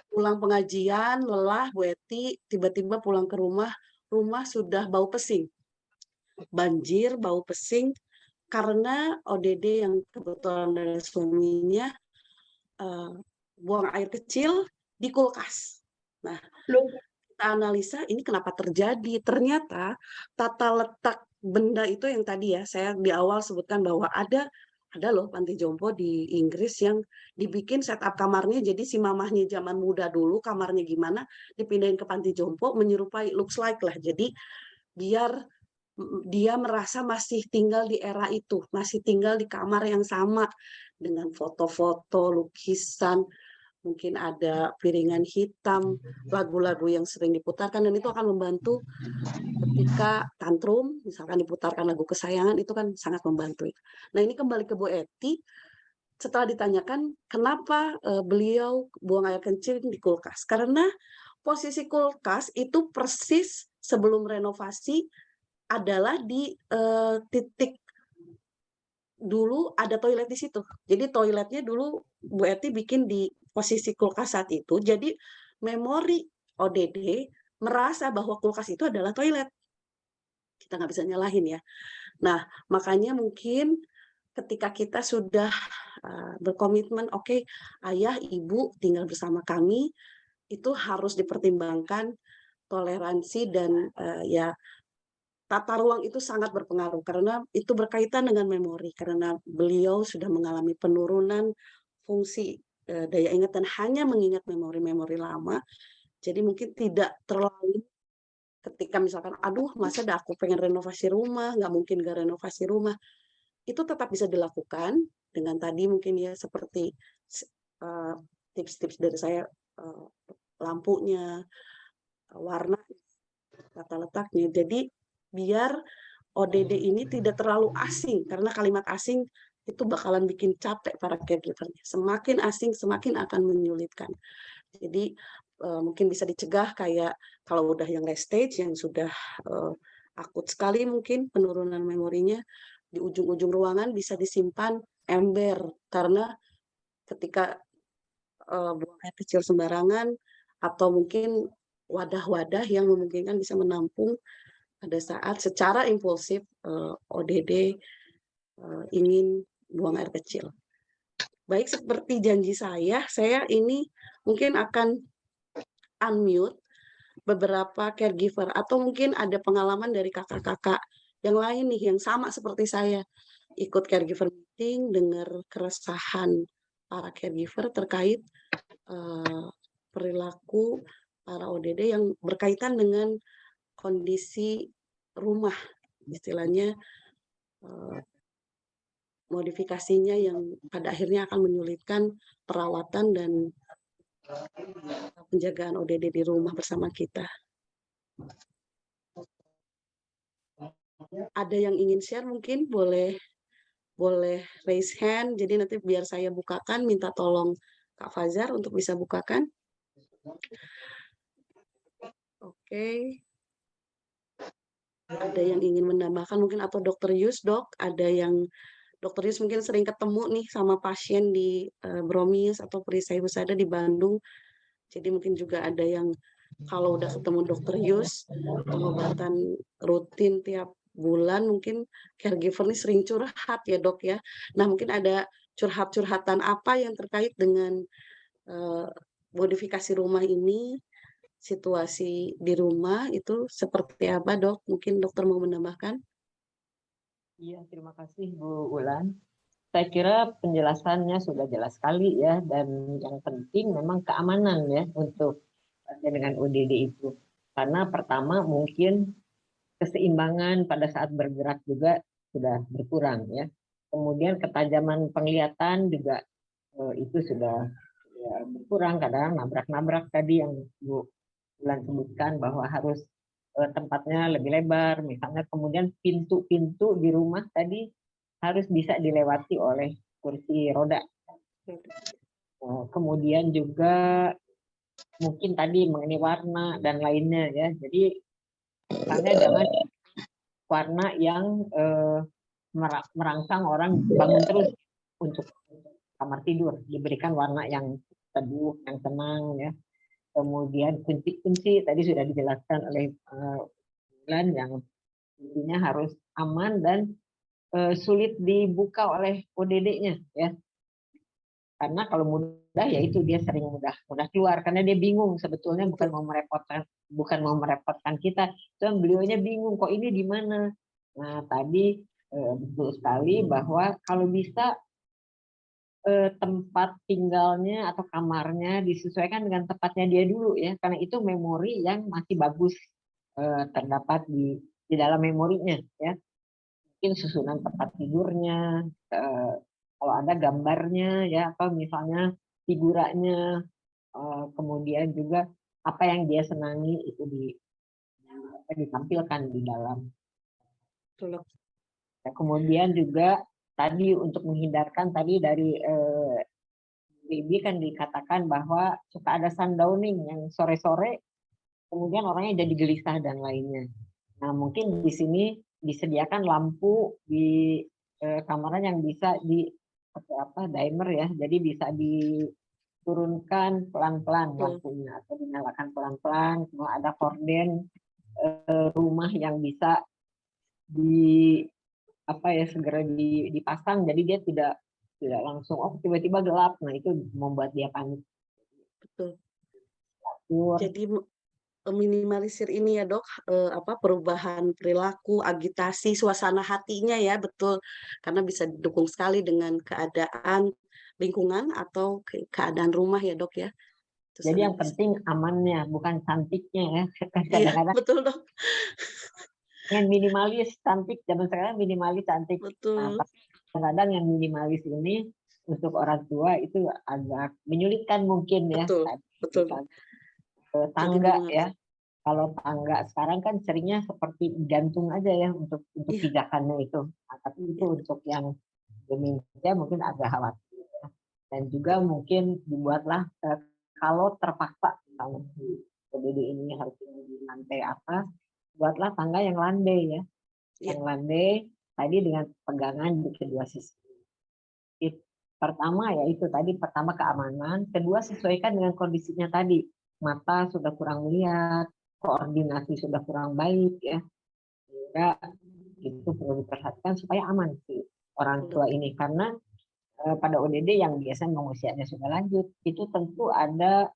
pulang pengajian, lelah, Bu Eti, tiba-tiba pulang ke rumah sudah bau pesing. Banjir, bau pesing, karena ODD yang kebetulan dari suaminya buang air kecil di kulkas. Nah, kita analisa ini kenapa terjadi. Ternyata tata letak benda itu yang tadi ya, saya di awal sebutkan bahwa ada loh panti jompo di Inggris yang dibikin setup kamarnya, jadi si mamahnya zaman muda dulu kamarnya gimana, dipindahin ke panti jompo, menyerupai looks like lah. Jadi biar dia merasa masih tinggal di era itu, masih tinggal di kamar yang sama dengan foto-foto, lukisan, mungkin ada piringan hitam, lagu-lagu yang sering diputarkan, dan itu akan membantu ketika tantrum, misalkan diputarkan lagu kesayangan, itu kan sangat membantu. Nah, ini kembali ke Bu Eti, setelah ditanyakan kenapa beliau buang air kecil di kulkas, karena posisi kulkas itu persis sebelum renovasi adalah di titik dulu ada toilet di situ. Jadi toiletnya dulu Bu Eti bikin di posisi kulkas saat itu. Jadi memori ODD merasa bahwa kulkas itu adalah toilet. Kita nggak bisa nyalahin ya. Nah, makanya mungkin ketika kita sudah berkomitmen, oke, ayah, ibu tinggal bersama kami, itu harus dipertimbangkan toleransi dan ya tata ruang itu sangat berpengaruh karena itu berkaitan dengan memori, karena beliau sudah mengalami penurunan fungsi daya ingat dan hanya mengingat memori-memori lama. Jadi mungkin tidak terlalu ketika misalkan, aduh masa dah aku pengen renovasi rumah, nggak mungkin nggak renovasi rumah. Itu tetap bisa dilakukan dengan tadi mungkin ya seperti tips-tips dari saya, lampunya, warna, tata letaknya. Jadi biar ODD ini tidak terlalu asing, karena kalimat asing itu bakalan bikin capek para caregiver-nya. Semakin asing, semakin akan menyulitkan. Jadi mungkin bisa dicegah kayak kalau udah yang late stage, yang sudah akut sekali mungkin penurunan memorinya, di ujung-ujung ruangan bisa disimpan ember, karena ketika buang air kecil sembarangan, atau mungkin wadah-wadah yang memungkinkan bisa menampung pada saat secara impulsif ODD ingin buang air kecil. Baik, seperti janji saya ini mungkin akan unmute beberapa caregiver, atau mungkin ada pengalaman dari kakak-kakak yang lain nih, yang sama seperti saya, ikut caregiver meeting, dengar keresahan para caregiver terkait perilaku para ODD yang berkaitan dengan kondisi rumah, istilahnya modifikasinya yang pada akhirnya akan menyulitkan perawatan dan penjagaan ODD di rumah bersama kita. Ada yang ingin share mungkin boleh raise hand, jadi nanti biar saya bukakan, minta tolong Kak Fajar untuk bisa bukakan. Oke. Ada yang ingin menambahkan mungkin, atau Dr. Yus, Dok, ada yang Dr. Yus mungkin sering ketemu nih sama pasien di Bromis atau Perisai Husada di Bandung. Jadi mungkin juga ada yang kalau udah ketemu Dr. Yus, pengobatan rutin tiap bulan, mungkin caregiver nih sering curhat ya, Dok ya. Nah, mungkin ada curhat-curhatan apa yang terkait dengan modifikasi rumah ini, situasi di rumah itu seperti apa, Dok? Mungkin dokter mau menambahkan? Iya, terima kasih Bu Ulan. Saya kira penjelasannya sudah jelas sekali ya, dan yang penting memang keamanan ya untuk dengan ODD itu. Karena pertama mungkin keseimbangan pada saat bergerak juga sudah berkurang ya. Kemudian ketajaman penglihatan juga itu sudah berkurang, kadang nabrak-nabrak tadi yang Bu Ulan sebutkan bahwa harus tempatnya lebih lebar, misalnya. Kemudian pintu-pintu di rumah tadi harus bisa dilewati oleh kursi roda. Kemudian juga mungkin tadi mengenai warna dan lainnya ya. Jadi misalnya jangan warna yang merangsang orang bangun terus untuk kamar tidur, diberikan warna yang teduh, yang tenang ya. Kemudian kunci-kunci tadi sudah dijelaskan oleh Bulan, yang intinya harus aman dan sulit dibuka oleh ODD-nya ya. Karena kalau mudah ya itu dia sering mudah keluar, karena dia bingung sebetulnya, bukan mau merepotkan kita, cuman beliaunya bingung kok ini di mana. Nah, tadi betul sekali bahwa kalau bisa tempat tinggalnya atau kamarnya disesuaikan dengan tempatnya dia dulu ya, karena itu memori yang masih bagus terdapat di dalam memorinya ya. Mungkin susunan tempat tidurnya, kalau ada gambarnya ya, atau misalnya figuranya, kemudian juga apa yang dia senangi itu ditampilkan di dalam. Ya, kemudian juga tadi untuk menghindarkan tadi dari Bibi kan dikatakan bahwa suka ada sundowning yang sore-sore kemudian orangnya jadi gelisah dan lainnya. Nah, mungkin di sini disediakan lampu di kamarnya yang bisa dimmer ya, jadi bisa diturunkan pelan-pelan lampunya atau dinyalakan pelan-pelan. Kalau ada korden rumah yang bisa segera dipasang, jadi dia tidak langsung tiba-tiba gelap. Nah, itu membuat dia panik. Betul. Jadi minimalisir ini ya, Dok, perubahan perilaku, agitasi, suasana hatinya ya, betul. Karena bisa didukung sekali dengan keadaan lingkungan atau keadaan rumah ya, Dok ya. Jadi yang penting amannya, bukan cantiknya ya. Kadang-kadang betul, Dok. Yang minimalis cantik, zaman sekarang minimalis cantik. Betul. Nah, kadang-kadang yang minimalis ini untuk orang tua itu agak menyulitkan mungkin ya. Betul. Tangga ya, kalau tangga sekarang kan seringnya seperti gantung aja ya untuk Iya. pijakannya itu. Nah, tapi itu untuk yang demensia mungkin agak khawatir. Ya. Dan juga mungkin dibuatlah kalau terpaksa misalnya si ODD ini harus tinggal di lantai atas, buatlah tangga yang landai ya. Iya. Yang landai tadi dengan pegangan di kedua sisi. Pertama ya itu tadi, pertama keamanan, kedua sesuaikan dengan kondisinya tadi. Mata sudah kurang melihat, koordinasi sudah kurang baik ya. Sehingga itu perlu diperhatikan supaya aman si orang tua ini, karena pada ODD yang biasanya usianya sudah lanjut itu tentu ada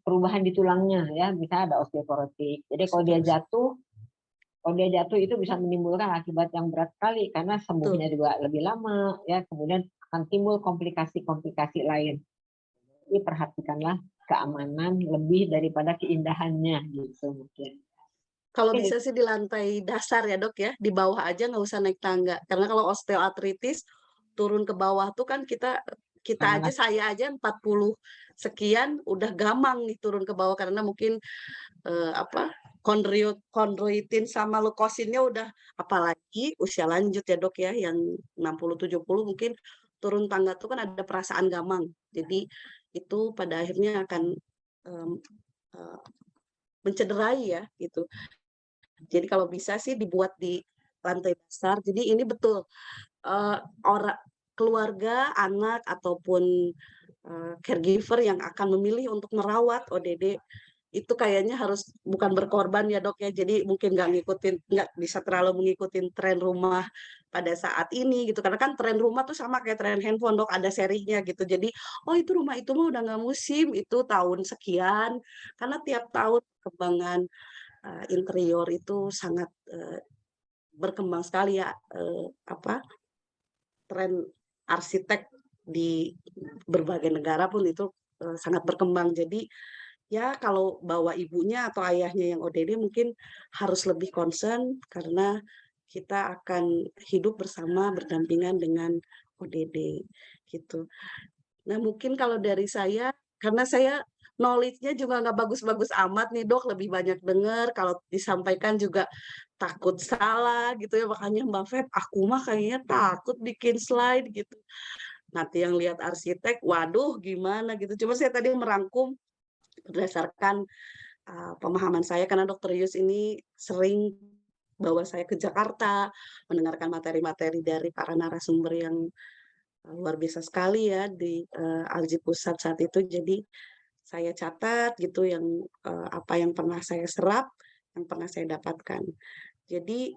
perubahan di tulangnya ya, misalnya ada osteoporotik. Jadi kalau dia jatuh itu bisa menimbulkan akibat yang berat sekali karena sembuhnya juga lebih lama ya, kemudian akan timbul komplikasi-komplikasi lain. Jadi perhatikanlah keamanan lebih daripada keindahannya gitu mungkin. Kalau bisa sih di lantai dasar ya dok ya, di bawah aja nggak usah naik tangga. Karena kalau osteoartritis turun ke bawah tuh kan kita aja, saya aja 40 sekian udah gamang nih turun ke bawah karena mungkin kondroitin sama leukosinnya udah, apalagi usia lanjut ya dok ya, yang 60-70 mungkin turun tangga tuh kan ada perasaan gamang. Jadi itu pada akhirnya akan mencederai ya gitu. Jadi kalau bisa sih dibuat di lantai dasar. Jadi ini betul orang keluarga, anak ataupun caregiver yang akan memilih untuk merawat ODD itu kayaknya harus bukan berkorban ya dok ya. Jadi mungkin nggak bisa terlalu mengikuti tren rumah pada saat ini gitu. Karena kan tren rumah tuh sama kayak tren handphone dok, ada serinya gitu. Jadi oh itu rumah itu mah udah nggak musim, itu tahun sekian. Karena tiap tahun perkembangan interior itu sangat berkembang sekali ya, tren arsitek di berbagai negara pun itu sangat berkembang. Jadi ya kalau bawa ibunya atau ayahnya yang ODD mungkin harus lebih concern karena kita akan hidup bersama berdampingan dengan ODD gitu. Nah mungkin kalau dari saya, karena saya knowledge-nya juga nggak bagus-bagus amat nih dok, lebih banyak dengar, kalau disampaikan juga takut salah gitu ya, makanya Mbak Feb, aku mah kayaknya takut bikin slide gitu. Nanti yang lihat arsitek, waduh gimana gitu. Cuma saya tadi merangkum berdasarkan pemahaman saya, karena Dokter Yus ini sering bawa saya ke Jakarta, mendengarkan materi-materi dari para narasumber yang luar biasa sekali ya di Alji Pusat saat itu. Jadi saya catat gitu yang apa yang pernah saya serap, yang pernah saya dapatkan. Jadi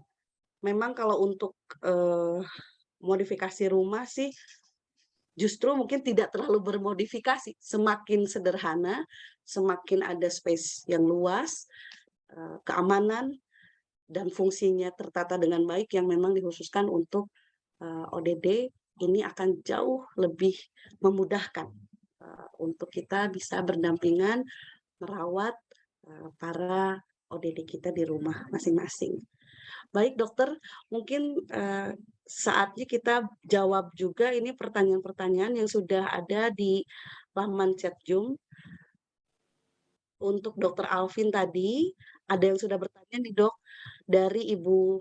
memang kalau untuk modifikasi rumah sih justru mungkin tidak terlalu bermodifikasi. Semakin sederhana, semakin ada space yang luas, keamanan dan fungsinya tertata dengan baik yang memang dikhususkan untuk ODD, ini akan jauh lebih memudahkan untuk kita bisa berdampingan merawat para ODD kita di rumah masing-masing. Baik dokter, mungkin saatnya kita jawab juga ini pertanyaan-pertanyaan yang sudah ada di laman chat Zoom. Untuk Dokter Alvin tadi, ada yang sudah bertanya nih dok, dari Ibu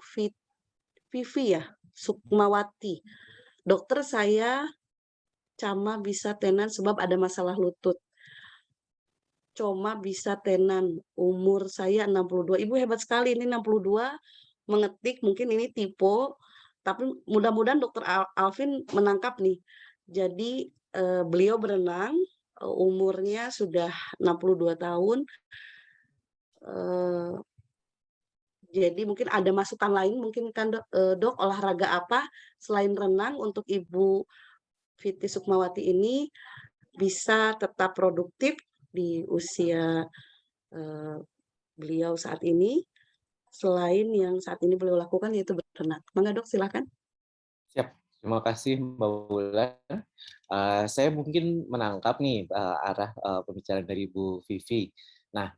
Vivi ya, Sukmawati. Dokter, saya cama bisa tenan sebab ada masalah lutut. Coma bisa tenan, umur saya 62. Ibu hebat sekali, ini 62, mengetik, mungkin ini tipe, tapi mudah-mudahan Dokter Alvin menangkap nih. Jadi beliau berenang, umurnya sudah 62 tahun, jadi mungkin ada masukan lain, mungkin kan dok, olahraga apa selain renang untuk Ibu Viti Sukmawati ini bisa tetap produktif di usia beliau saat ini, selain yang saat ini beliau lakukan yaitu berenang. Mangga dok, silakan. Siap, terima kasih Mbak Wulan. Saya mungkin menangkap nih arah pembicaraan dari Bu Vivi. Nah,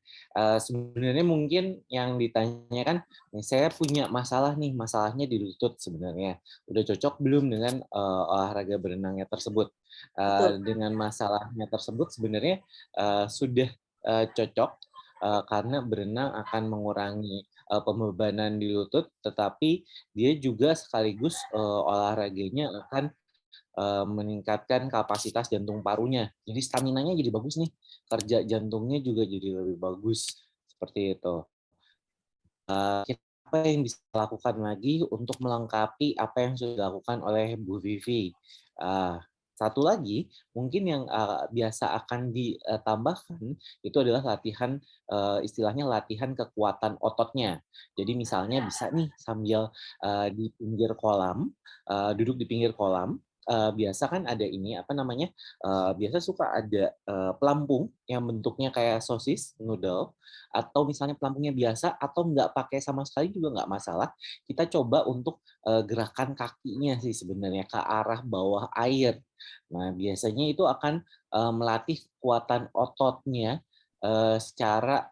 sebenarnya mungkin yang ditanyakan, saya punya masalah nih, masalahnya di lutut sebenarnya. Udah cocok belum dengan olahraga berenangnya tersebut? Dengan masalahnya tersebut sebenarnya sudah cocok karena berenang akan mengurangi pembebanan di lutut, tetapi dia juga sekaligus olahraganya akan meningkatkan kapasitas jantung parunya. Jadi staminanya jadi bagus nih, kerja jantungnya juga jadi lebih bagus, seperti itu. Apa yang bisa lakukan lagi untuk melengkapi apa yang sudah dilakukan oleh Bu Vivi? Satu lagi, mungkin yang biasa akan ditambahkan itu adalah latihan, istilahnya latihan kekuatan ototnya. Jadi misalnya bisa nih sambil di pinggir kolam, duduk di pinggir kolam, biasa kan ada ini apa namanya? Biasa suka ada pelampung yang bentuknya kayak sosis, noodle, atau misalnya pelampungnya biasa atau nggak pakai sama sekali juga nggak masalah. Kita coba untuk gerakan kakinya sih sebenarnya ke arah bawah air. Nah, biasanya itu akan melatih kekuatan ototnya secara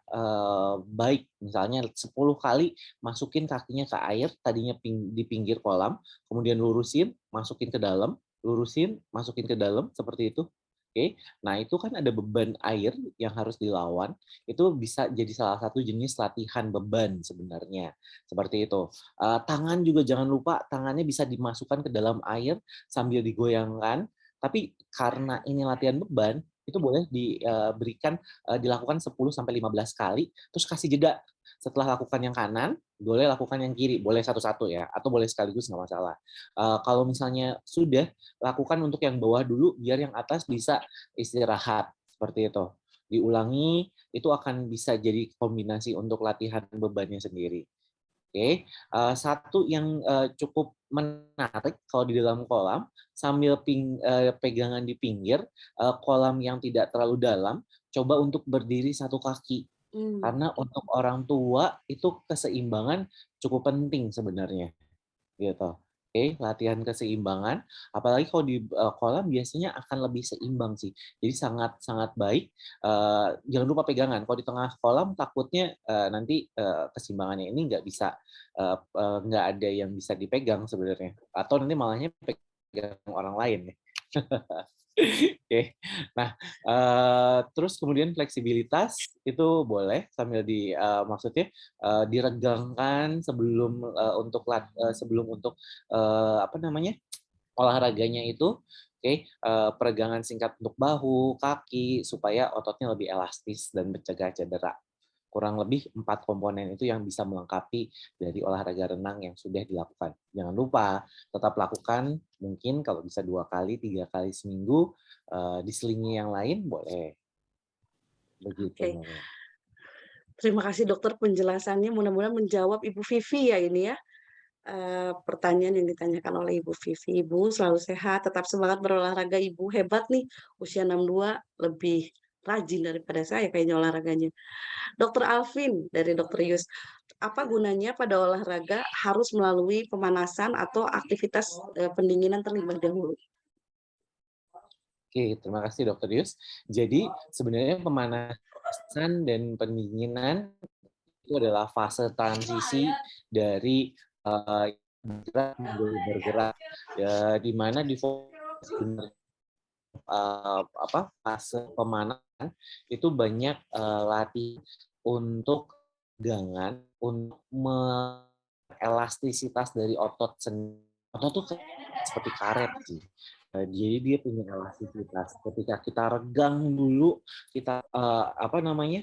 baik. Misalnya 10 kali masukin kakinya ke air, tadinya di pinggir kolam, kemudian lurusin, masukin ke dalam, lurusin, masukin ke dalam, seperti itu. Oke, nah itu kan ada beban air yang harus dilawan, itu bisa jadi salah satu jenis latihan beban sebenarnya, seperti itu. Tangan juga jangan lupa, tangannya bisa dimasukkan ke dalam air sambil digoyangkan, tapi karena ini latihan beban, itu boleh diberikan dilakukan 10-15 kali, terus kasih jeda. Setelah lakukan yang kanan, boleh lakukan yang kiri, boleh satu-satu ya, atau boleh sekaligus nggak masalah. Kalau misalnya sudah, lakukan untuk yang bawah dulu, biar yang atas bisa istirahat, seperti itu. Diulangi, itu akan bisa jadi kombinasi untuk latihan bebannya sendiri. Oke, satu yang cukup menarik kalau di dalam kolam, sambil pegangan di pinggir, kolam yang tidak terlalu dalam, coba untuk berdiri satu kaki. Karena untuk orang tua itu keseimbangan cukup penting sebenarnya, gitu. Oke, latihan keseimbangan, apalagi kalau di kolam biasanya akan lebih seimbang sih. Jadi sangat sangat baik. Jangan lupa pegangan. Kalau di tengah kolam takutnya nanti keseimbangannya ini nggak ada yang bisa dipegang sebenarnya. Atau nanti malahnya pegang orang lain ya. Oke, nah terus kemudian fleksibilitas itu boleh sambil maksudnya diregangkan sebelum untuk apa namanya olahraganya itu, oke, peregangan singkat untuk bahu, kaki supaya ototnya lebih elastis dan mencegah cedera. Kurang lebih 4 komponen itu yang bisa melengkapi dari olahraga renang yang sudah dilakukan. Jangan lupa tetap lakukan, mungkin kalau bisa 2 kali, 3 kali seminggu, diselingi yang lain boleh. Begitu. Oke. Terima kasih dokter penjelasannya, mudah-mudahan menjawab Ibu Vivi ya ini ya. Pertanyaan yang ditanyakan oleh Ibu Vivi. Ibu selalu sehat, tetap semangat berolahraga. Ibu hebat nih, usia 62 lebih rajin daripada saya kayaknya olahraganya. Dokter Alvin dari Dokter Yus, apa gunanya pada olahraga harus melalui pemanasan atau aktivitas pendinginan terlebih dahulu? Oke, terima kasih Dokter Yus. Jadi sebenarnya pemanasan dan pendinginan itu adalah fase transisi dari bergerak ya, di mana di fase pemanasan itu banyak latih untuk pegangan, untuk elastisitas dari otot sendiri. Otot tuh seperti karet sih. Jadi dia punya elastisitas. Ketika kita regang dulu, kita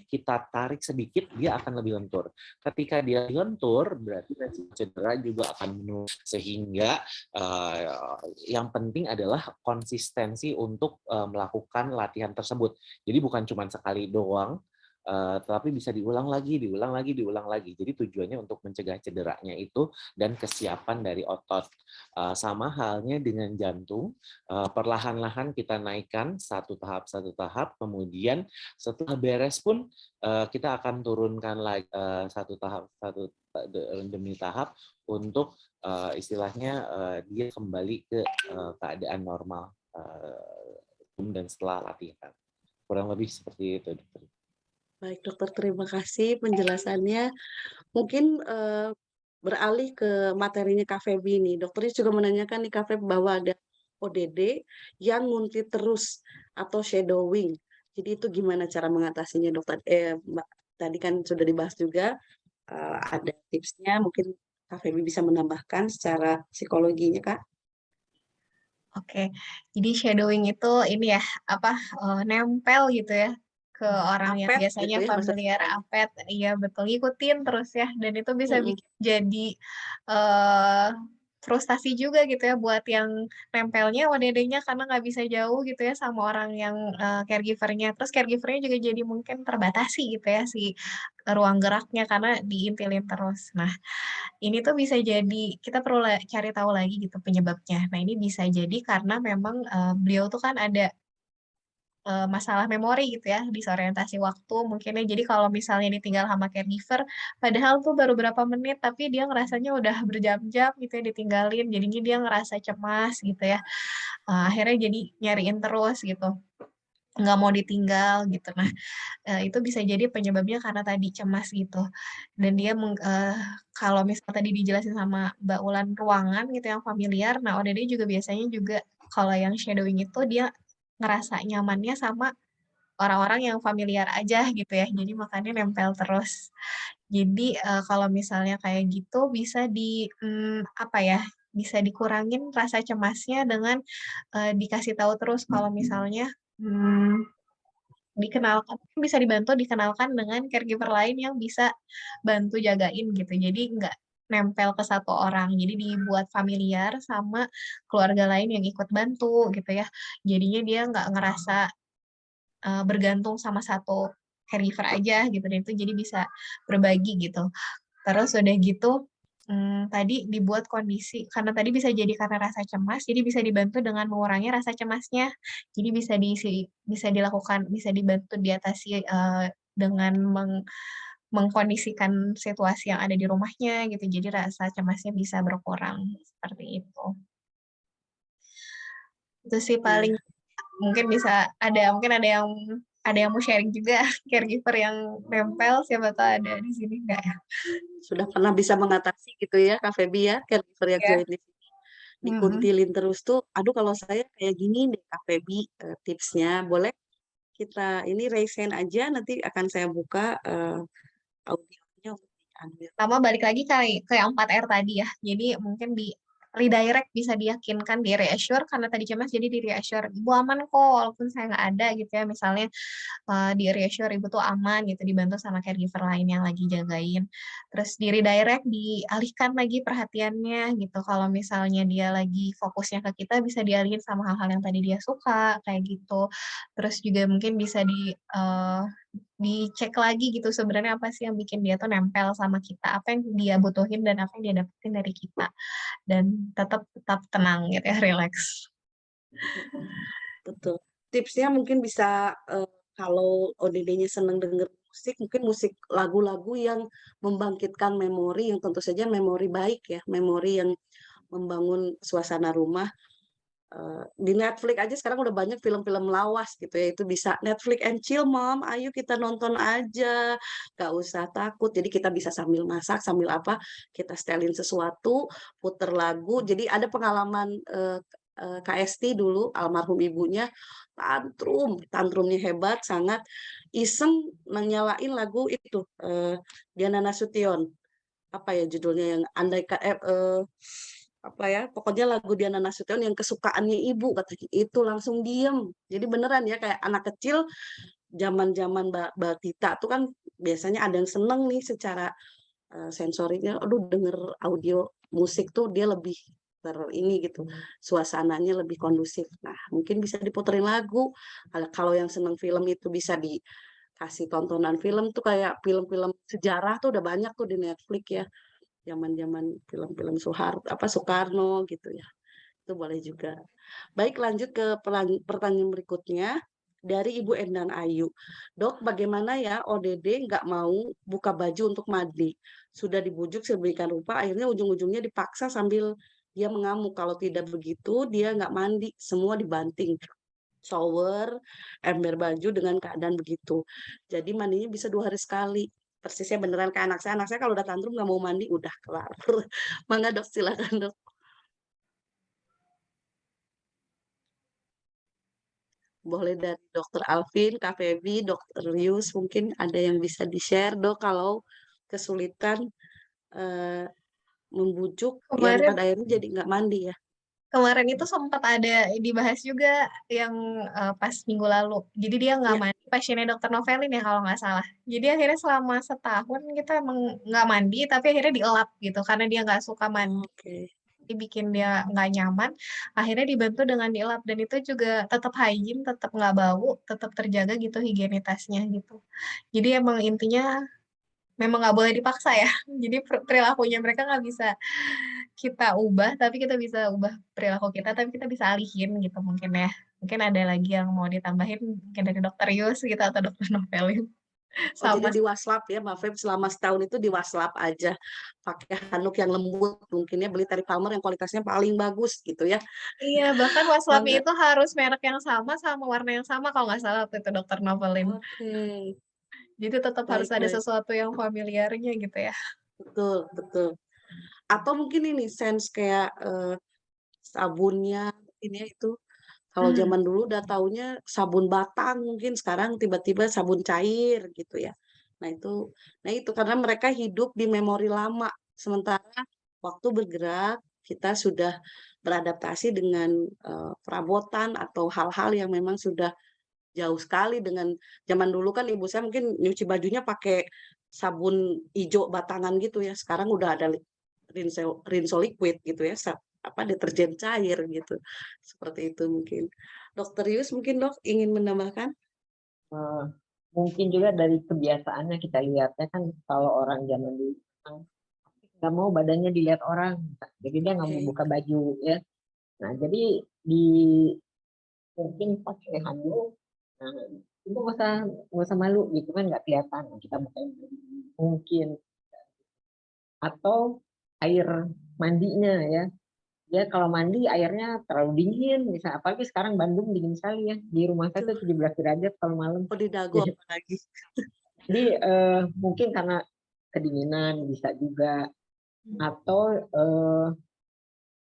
kita tarik sedikit, dia akan lebih lentur. Ketika dia lentur, berarti resiko cedera juga akan menurun. Sehingga yang penting adalah konsistensi untuk melakukan latihan tersebut. Jadi bukan cuma sekali doang, tetapi bisa diulang lagi. Jadi tujuannya untuk mencegah cederanya itu dan kesiapan dari otot. Sama halnya dengan jantung, perlahan-lahan kita naikkan satu tahap, kemudian setelah beres pun kita akan turunkan lagi satu demi tahap untuk istilahnya dia kembali ke keadaan normal dan setelah latihan. Kurang lebih seperti itu, dokter. Baik dokter, terima kasih penjelasannya. Mungkin beralih ke materinya Kak Feby nih. Dokternya juga menanyakan nih Kak Feby bahwa ada ODD yang nguntit terus atau shadowing. Jadi itu gimana cara mengatasinya dokter? Mbak tadi kan sudah dibahas juga, ada tipsnya, mungkin Kak Feby bisa menambahkan secara psikologinya, Kak. Oke, jadi shadowing itu ini ya, apa, nempel gitu ya, ke orang yang Apet gitu biasanya ya maksudnya. familiar, apet, iya betul, ngikutin terus ya, dan itu bisa Mhm. bikin jadi, eee, frustasi juga gitu ya buat yang nempelnya, ODD-nya karena nggak bisa jauh gitu ya sama orang yang, caregiver-nya. Terus caregiver-nya juga jadi mungkin terbatasi gitu ya si ruang geraknya karena diintilin terus. Nah, ini tuh bisa jadi kita perlu cari tahu lagi gitu penyebabnya. Nah, ini bisa jadi karena memang, beliau tuh kan ada, masalah memori gitu ya, disorientasi waktu mungkin ya. Jadi kalau misalnya ditinggal sama caregiver, padahal tuh baru berapa menit, tapi dia ngerasanya udah berjam-jam gitu ya ditinggalin, jadinya dia ngerasa cemas gitu ya. Akhirnya jadi nyariin terus gitu, nggak mau ditinggal gitu. Nah, itu bisa jadi penyebabnya karena tadi cemas gitu. Dan dia kalau misal tadi dijelasin sama Mbak Ulan ruangan gitu yang familiar, nah ODD juga biasanya juga kalau yang shadowing itu dia ngerasa nyamannya sama orang-orang yang familiar aja gitu ya, jadi makanya nempel terus. Jadi, kalau misalnya kayak gitu bisa apa ya, bisa dikurangin rasa cemasnya dengan, dikasih tahu terus kalau misalnya, bisa dibantu dikenalkan dengan caregiver lain yang bisa bantu jagain gitu. Jadi nggak nempel ke satu orang, jadi dibuat familiar sama keluarga lain yang ikut bantu gitu ya. Jadinya dia nggak ngerasa, bergantung sama satu caregiver aja gitu dan itu jadi bisa berbagi gitu. Terus udah gitu, tadi dibuat kondisi karena tadi bisa jadi karena rasa cemas, jadi bisa dibantu dengan mengurangi rasa cemasnya. Jadi bisa dilakukan, bisa dibantu diatasi, dengan mengkondisikan situasi yang ada di rumahnya gitu, jadi rasa cemasnya bisa berkurang, seperti itu. Itu sih paling Iya, mungkin mungkin ada yang mau sharing juga caregiver yang nempel, siapa tahu ada di sini enggak ya? sudah pernah bisa mengatasi gitu ya Kak Feby ya, caregiver yang Iya, join di sini, mhm. dikuntilin terus tuh, aduh kalau saya kayak gini deh Kak Feby, tipsnya. Boleh kita ini raise hand aja, nanti akan saya buka, audionya untuk diambil. Sama balik lagi ke yang 4R tadi ya. Jadi mungkin di redirect bisa diyakinkan, di reassure karena tadi cemas jadi di reassure, "Ibu aman kok walaupun saya nggak ada," gitu ya. Misalnya, di reassure ibu tuh aman gitu, dibantu sama caregiver lain yang lagi jagain. Terus di redirect, dialihkan lagi perhatiannya gitu. Kalau misalnya dia lagi fokusnya ke kita bisa dialihin sama hal-hal yang tadi dia suka, kayak gitu. Terus juga mungkin bisa dicek lagi gitu sebenarnya apa sih yang bikin dia tuh nempel sama kita, apa yang dia butuhin dan apa yang dia dapetin dari kita, dan tetap tetap tenang gitu ya, rileks. Betul. Tipsnya mungkin bisa, kalau ODD-nya senang denger musik, mungkin musik lagu-lagu yang membangkitkan memori, yang tentu saja memori baik ya, memori yang membangun suasana rumah. Di Netflix aja sekarang udah banyak film-film lawas gitu ya, itu bisa Netflix and chill mom, ayo kita nonton aja, nggak usah takut. Jadi kita bisa sambil masak, sambil apa, kita setelin sesuatu, puter lagu. Jadi ada pengalaman, KST dulu, almarhum ibunya, tantrumnya hebat, sangat iseng nyalain lagu itu, Diana Nasution, apa ya judulnya yang apa ya, pokoknya lagu Diana Nasution yang kesukaannya ibu katanya, itu langsung diem. Jadi beneran ya kayak anak kecil zaman-zaman Tita tuh kan biasanya ada yang seneng nih secara, sensorinya, aduh denger audio musik tuh dia lebih ini gitu, suasananya lebih kondusif. Nah, mungkin bisa diputerin lagu, kalau kalau yang seneng film itu bisa dikasih tontonan film tuh kayak film-film sejarah tuh udah banyak tuh di Netflix ya. Zaman-zaman film-film Soekarno gitu ya, itu boleh juga. Baik lanjut ke pertanyaan berikutnya, dari Ibu Endan Ayu. "Dok, bagaimana ya ODD nggak mau buka baju untuk mandi? Sudah dibujuk sedemikian rupa, akhirnya ujung-ujungnya dipaksa sambil dia mengamuk. Kalau tidak begitu, dia nggak mandi, semua dibanting. Shower, ember baju dengan keadaan begitu. Jadi mandinya bisa 2 hari sekali." Persisnya beneran kayak anak saya kalau udah tantrum nggak mau mandi, udah kelar. Mangga Dok, silakan Dok. Boleh dari Dokter Alvin, Kak Feby, Dokter Yus, mungkin ada yang bisa di-share, Dok, kalau kesulitan eh, membujuk yang Kemarin pada akhirnya jadi nggak mandi ya. kemarin itu sempat ada dibahas juga yang pas minggu lalu. Jadi dia nggak Ya, mandi, pasiennya dokter Novelin ya kalau nggak salah. Jadi akhirnya selama setahun kita emang nggak mandi, tapi akhirnya dielap gitu karena dia nggak suka mandi. oke. Jadi bikin dia nggak nyaman, akhirnya dibantu dengan dielap dan itu juga tetap hygiene, tetap nggak bau, tetap terjaga gitu higienitasnya gitu. Jadi emang intinya memang nggak boleh dipaksa ya. Jadi perilakunya mereka nggak bisa kita ubah, tapi kita bisa ubah perilaku kita, tapi kita bisa alihin gitu mungkin ya. Mungkin ada lagi yang mau ditambahin mungkin dari dokter Yus gitu atau dokter Novelin. Oh, jadi Sama di waslap ya, Mbak Feb, selama setahun itu di waslap aja. Pakai handuk yang lembut, mungkin ya beli Terry Palmer yang kualitasnya paling bagus gitu ya. iya, bahkan waslapnya Karena itu harus merek yang sama warna yang sama kalau nggak salah waktu itu dokter Novelin. oke, Jadi tetap harus baik ada baik, sesuatu yang familiarnya gitu ya. betul betul. Atau mungkin ini sense kayak sabunnya ini ya itu. Kalau Hmm. zaman dulu udah taunya sabun batang, mungkin sekarang tiba-tiba sabun cair gitu ya. Nah itu, nah itu karena mereka hidup di memori lama, sementara waktu bergerak kita sudah beradaptasi dengan perabotan atau hal-hal yang memang sudah jauh sekali dengan zaman dulu kan ibu saya mungkin nyuci bajunya pakai sabun hijau batangan gitu ya. Sekarang udah ada rinso liquid gitu ya, apa deterjen cair gitu. Seperti itu mungkin. Dokter Yus mungkin Dok ingin menambahkan? Eh, Mungkin juga dari kebiasaannya kita lihatnya kan kalau orang zaman dulu kan nggak mau badannya dilihat orang, jadi dia nggak mau Oke, buka baju ya. Nah jadi di mungkin pakai handuk, nah, itu nggak usah malu gitu kan, nggak kelihatan kita bukain mungkin, atau air mandinya ya. Dia kalau mandi airnya terlalu dingin, misalnya apalagi sekarang Bandung dingin sekali ya. Di rumah saya itu tuh 17 derajat kalau malam. oh di dagu apalagi. Jadi mungkin karena kedinginan bisa juga, atau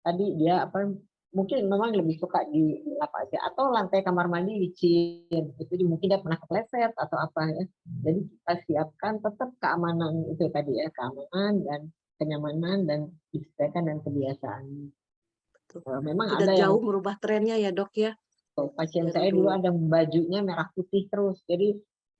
tadi dia apa, mungkin memang lebih suka di apa aja, atau lantai kamar mandi licin itu mungkin dia pernah kepleset atau apa ya. Jadi kita siapkan tetap keamanan itu tadi ya, keamanan dan kenyamanan dan disesuaikan dan kebiasaan. Tuh. Memang Sudah ada yang jauh merubah trennya ya Dok ya pasien dari saya dulu dulu. ada bajunya merah putih terus, jadi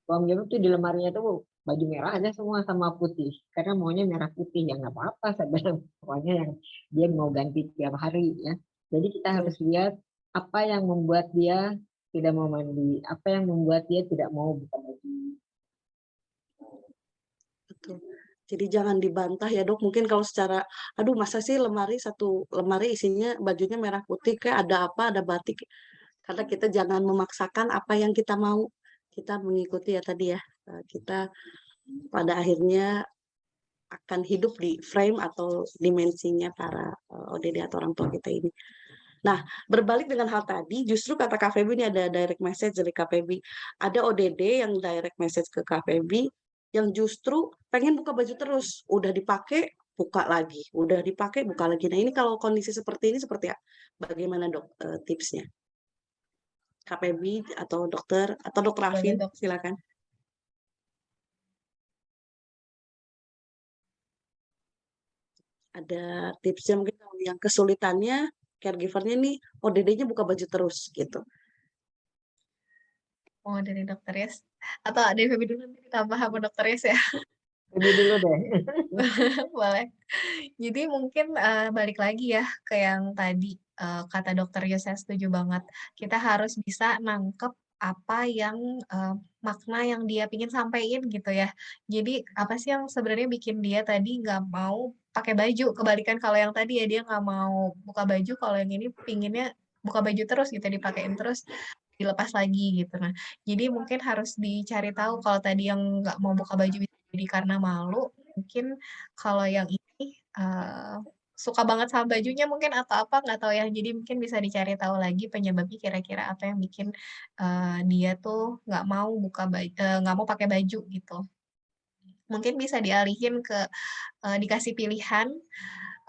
ruang jam tuh di lemarinya tuh baju merah aja semua sama putih karena maunya merah putih. Ya nggak apa-apa, saya bilang pokoknya yang dia mau ganti tiap hari ya. Jadi kita Betul, harus lihat apa yang membuat dia tidak mau mandi, apa yang membuat dia tidak mau buka baju. betul. Jadi jangan dibantah ya Dok. Mungkin kalau secara, aduh masa sih satu lemari isinya bajunya merah putih, kayak ada apa, ada batik. Karena kita jangan memaksakan apa yang kita mau. Kita mengikuti ya tadi ya. Kita pada akhirnya akan hidup di frame atau dimensinya para ODD atau orang tua kita ini. Nah, berbalik dengan hal tadi, justru kata Kak Feby ini ada direct message dari Kak Feby. Ada ODD yang direct message ke Kak Feby yang justru pengen buka baju terus. Udah dipakai, buka lagi. Udah dipakai, buka lagi. Nah, ini kalau kondisi seperti ini seperti bagaimana Dok tipsnya? Kak Feby atau dokter Boleh Rafin, dok. silakan. Ada tipsnya mungkin kalau yang kesulitannya caregivernya nih ODD-nya buka baju terus gitu. Mau dari dokter Yes atau dari Feby dulu nanti ditambah sama dokter Yes ya. Lebih dulu deh. Boleh. Jadi mungkin balik lagi ya ke yang tadi kata dokter Yus, saya setuju banget. Kita harus bisa nangkep apa yang makna yang dia pingin sampaikan gitu ya. Jadi apa sih yang sebenarnya bikin dia tadi nggak mau pakai baju? Kebalikan kalau yang tadi ya dia nggak mau buka baju, kalau yang ini pinginnya buka baju terus gitu, dipakein terus, dilepas lagi gitu. Nah, jadi mungkin harus dicari tahu kalau tadi yang nggak mau buka baju bisa jadi karena malu, mungkin kalau yang ini suka banget sama bajunya mungkin atau apa nggak tahu ya. Jadi mungkin bisa dicari tahu lagi penyebabnya kira-kira apa yang bikin dia tuh nggak mau buka baju, nggak mau pakai baju gitu. Mungkin bisa dialihin ke dikasih pilihan,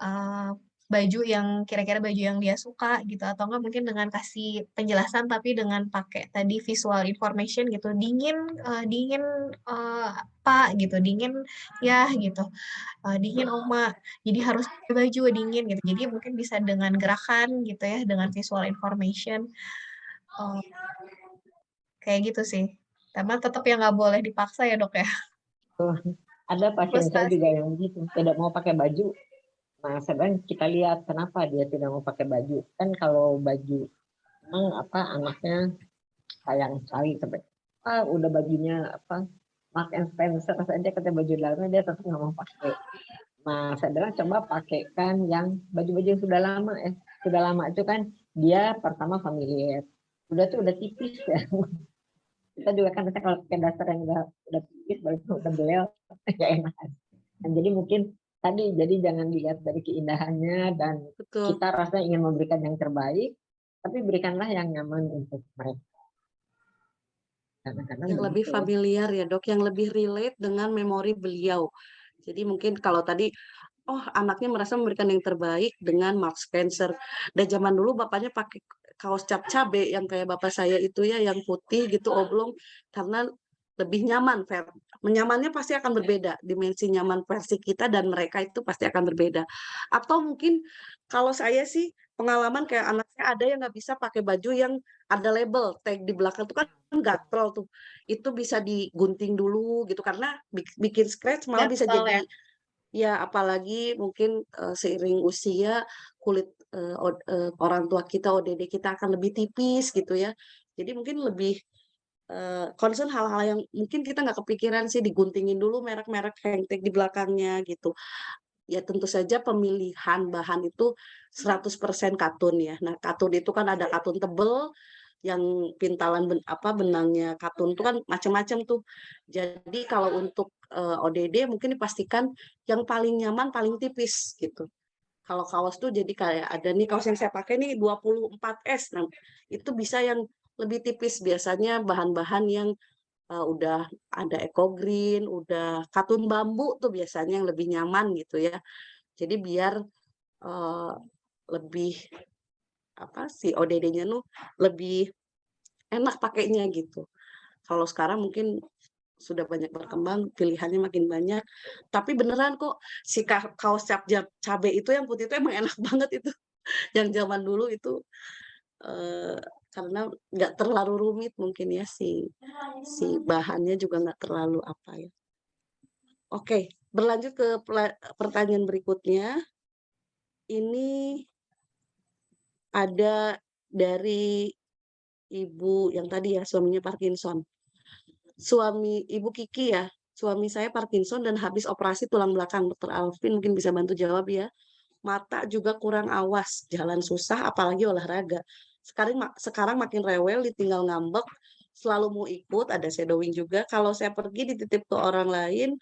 eee, baju yang kira-kira baju yang dia suka gitu, atau enggak mungkin dengan kasih penjelasan tapi dengan pakai tadi visual information gitu, dingin dingin Pak gitu, dingin ya gitu, dingin Oma, jadi harus pakai baju dingin gitu. Jadi mungkin bisa dengan gerakan gitu ya, dengan visual information, eee, kayak gitu sih. Tapi tetap ya nggak boleh dipaksa ya Dok ya. Tuh, ada pasien saya juga Frustasi. yang begitu, tidak mau pakai baju. Nah, sekarang kita lihat kenapa dia tidak mau pakai baju. Kan kalau baju, memang anaknya sayang sekali sampai udah bajunya Mark and Spencer saja kata baju dalamnya dia tetap nggak mau pakai. Nah, saya bilang coba pakaikan yang baju-baju yang sudah lama ya. Sudah lama itu kan dia pertama familiar. Udah tipis ya. Kita juga kan kalau pakai dasar yang udah tipis baru udah beliau ya enak. Dan jadi mungkin tadi jadi jangan dilihat dari keindahannya dan Betul. kita rasa ingin memberikan yang terbaik, tapi berikanlah yang nyaman untuk mereka. Kadang-kadang Yang lebih begitu. familiar ya Dok, yang lebih relate dengan memori beliau. Jadi mungkin kalau tadi, oh anaknya merasa memberikan yang terbaik dengan Mark Spencer. Dan zaman dulu bapaknya pakai kaos cap cabe yang kayak bapak saya itu ya, yang putih gitu oblong, karena lebih nyaman. Nyamannya pasti akan berbeda, dimensi nyaman versi kita dan mereka itu pasti akan berbeda. Atau mungkin kalau saya sih pengalaman kayak anak saya ada yang nggak bisa pakai baju yang ada label tag di belakang itu kan gatrol tuh. Itu bisa digunting dulu gitu karena bikin scratch malah bisa Gatel ya. jadi ya apalagi mungkin seiring usia kulit orang tua kita ODD kita akan lebih tipis gitu ya. Jadi mungkin lebih concern hal-hal yang mungkin kita nggak kepikiran sih diguntingin dulu merek-merek hangtag di belakangnya gitu. Ya tentu saja pemilihan bahan itu 100% katun ya. Nah, katun itu kan ada katun tebel yang pintalan benangnya katun itu kan macam-macam tuh. Jadi kalau untuk ODD mungkin dipastikan yang paling nyaman paling tipis gitu. Kalau kaos tuh jadi kayak ada nih kaos yang saya pakai nih 24S. Nah, itu bisa yang lebih tipis biasanya bahan-bahan yang udah ada eco green, udah katun bambu tuh biasanya yang lebih nyaman gitu ya. Jadi biar eee, lebih si ODD-nya tuh lebih enak pakainya gitu. Kalau sekarang mungkin sudah banyak berkembang, pilihannya makin banyak. Tapi beneran kok si kaos cap cabe itu yang putih itu emang enak banget itu. Yang zaman dulu itu eee, karena nggak terlalu rumit mungkin ya si si bahannya juga nggak terlalu apa ya. Oke, berlanjut ke pertanyaan berikutnya. Ini ada dari ibu yang tadi ya, suaminya Parkinson. Ibu Kiki ya, suami saya Parkinson dan habis operasi tulang belakang. Dokter Alvin mungkin bisa bantu jawab ya. Mata juga kurang awas, jalan susah apalagi olahraga. Sekarang makin rewel, ditinggal ngambek, selalu mau ikut, ada shadowing juga. Kalau saya pergi dititip ke orang lain,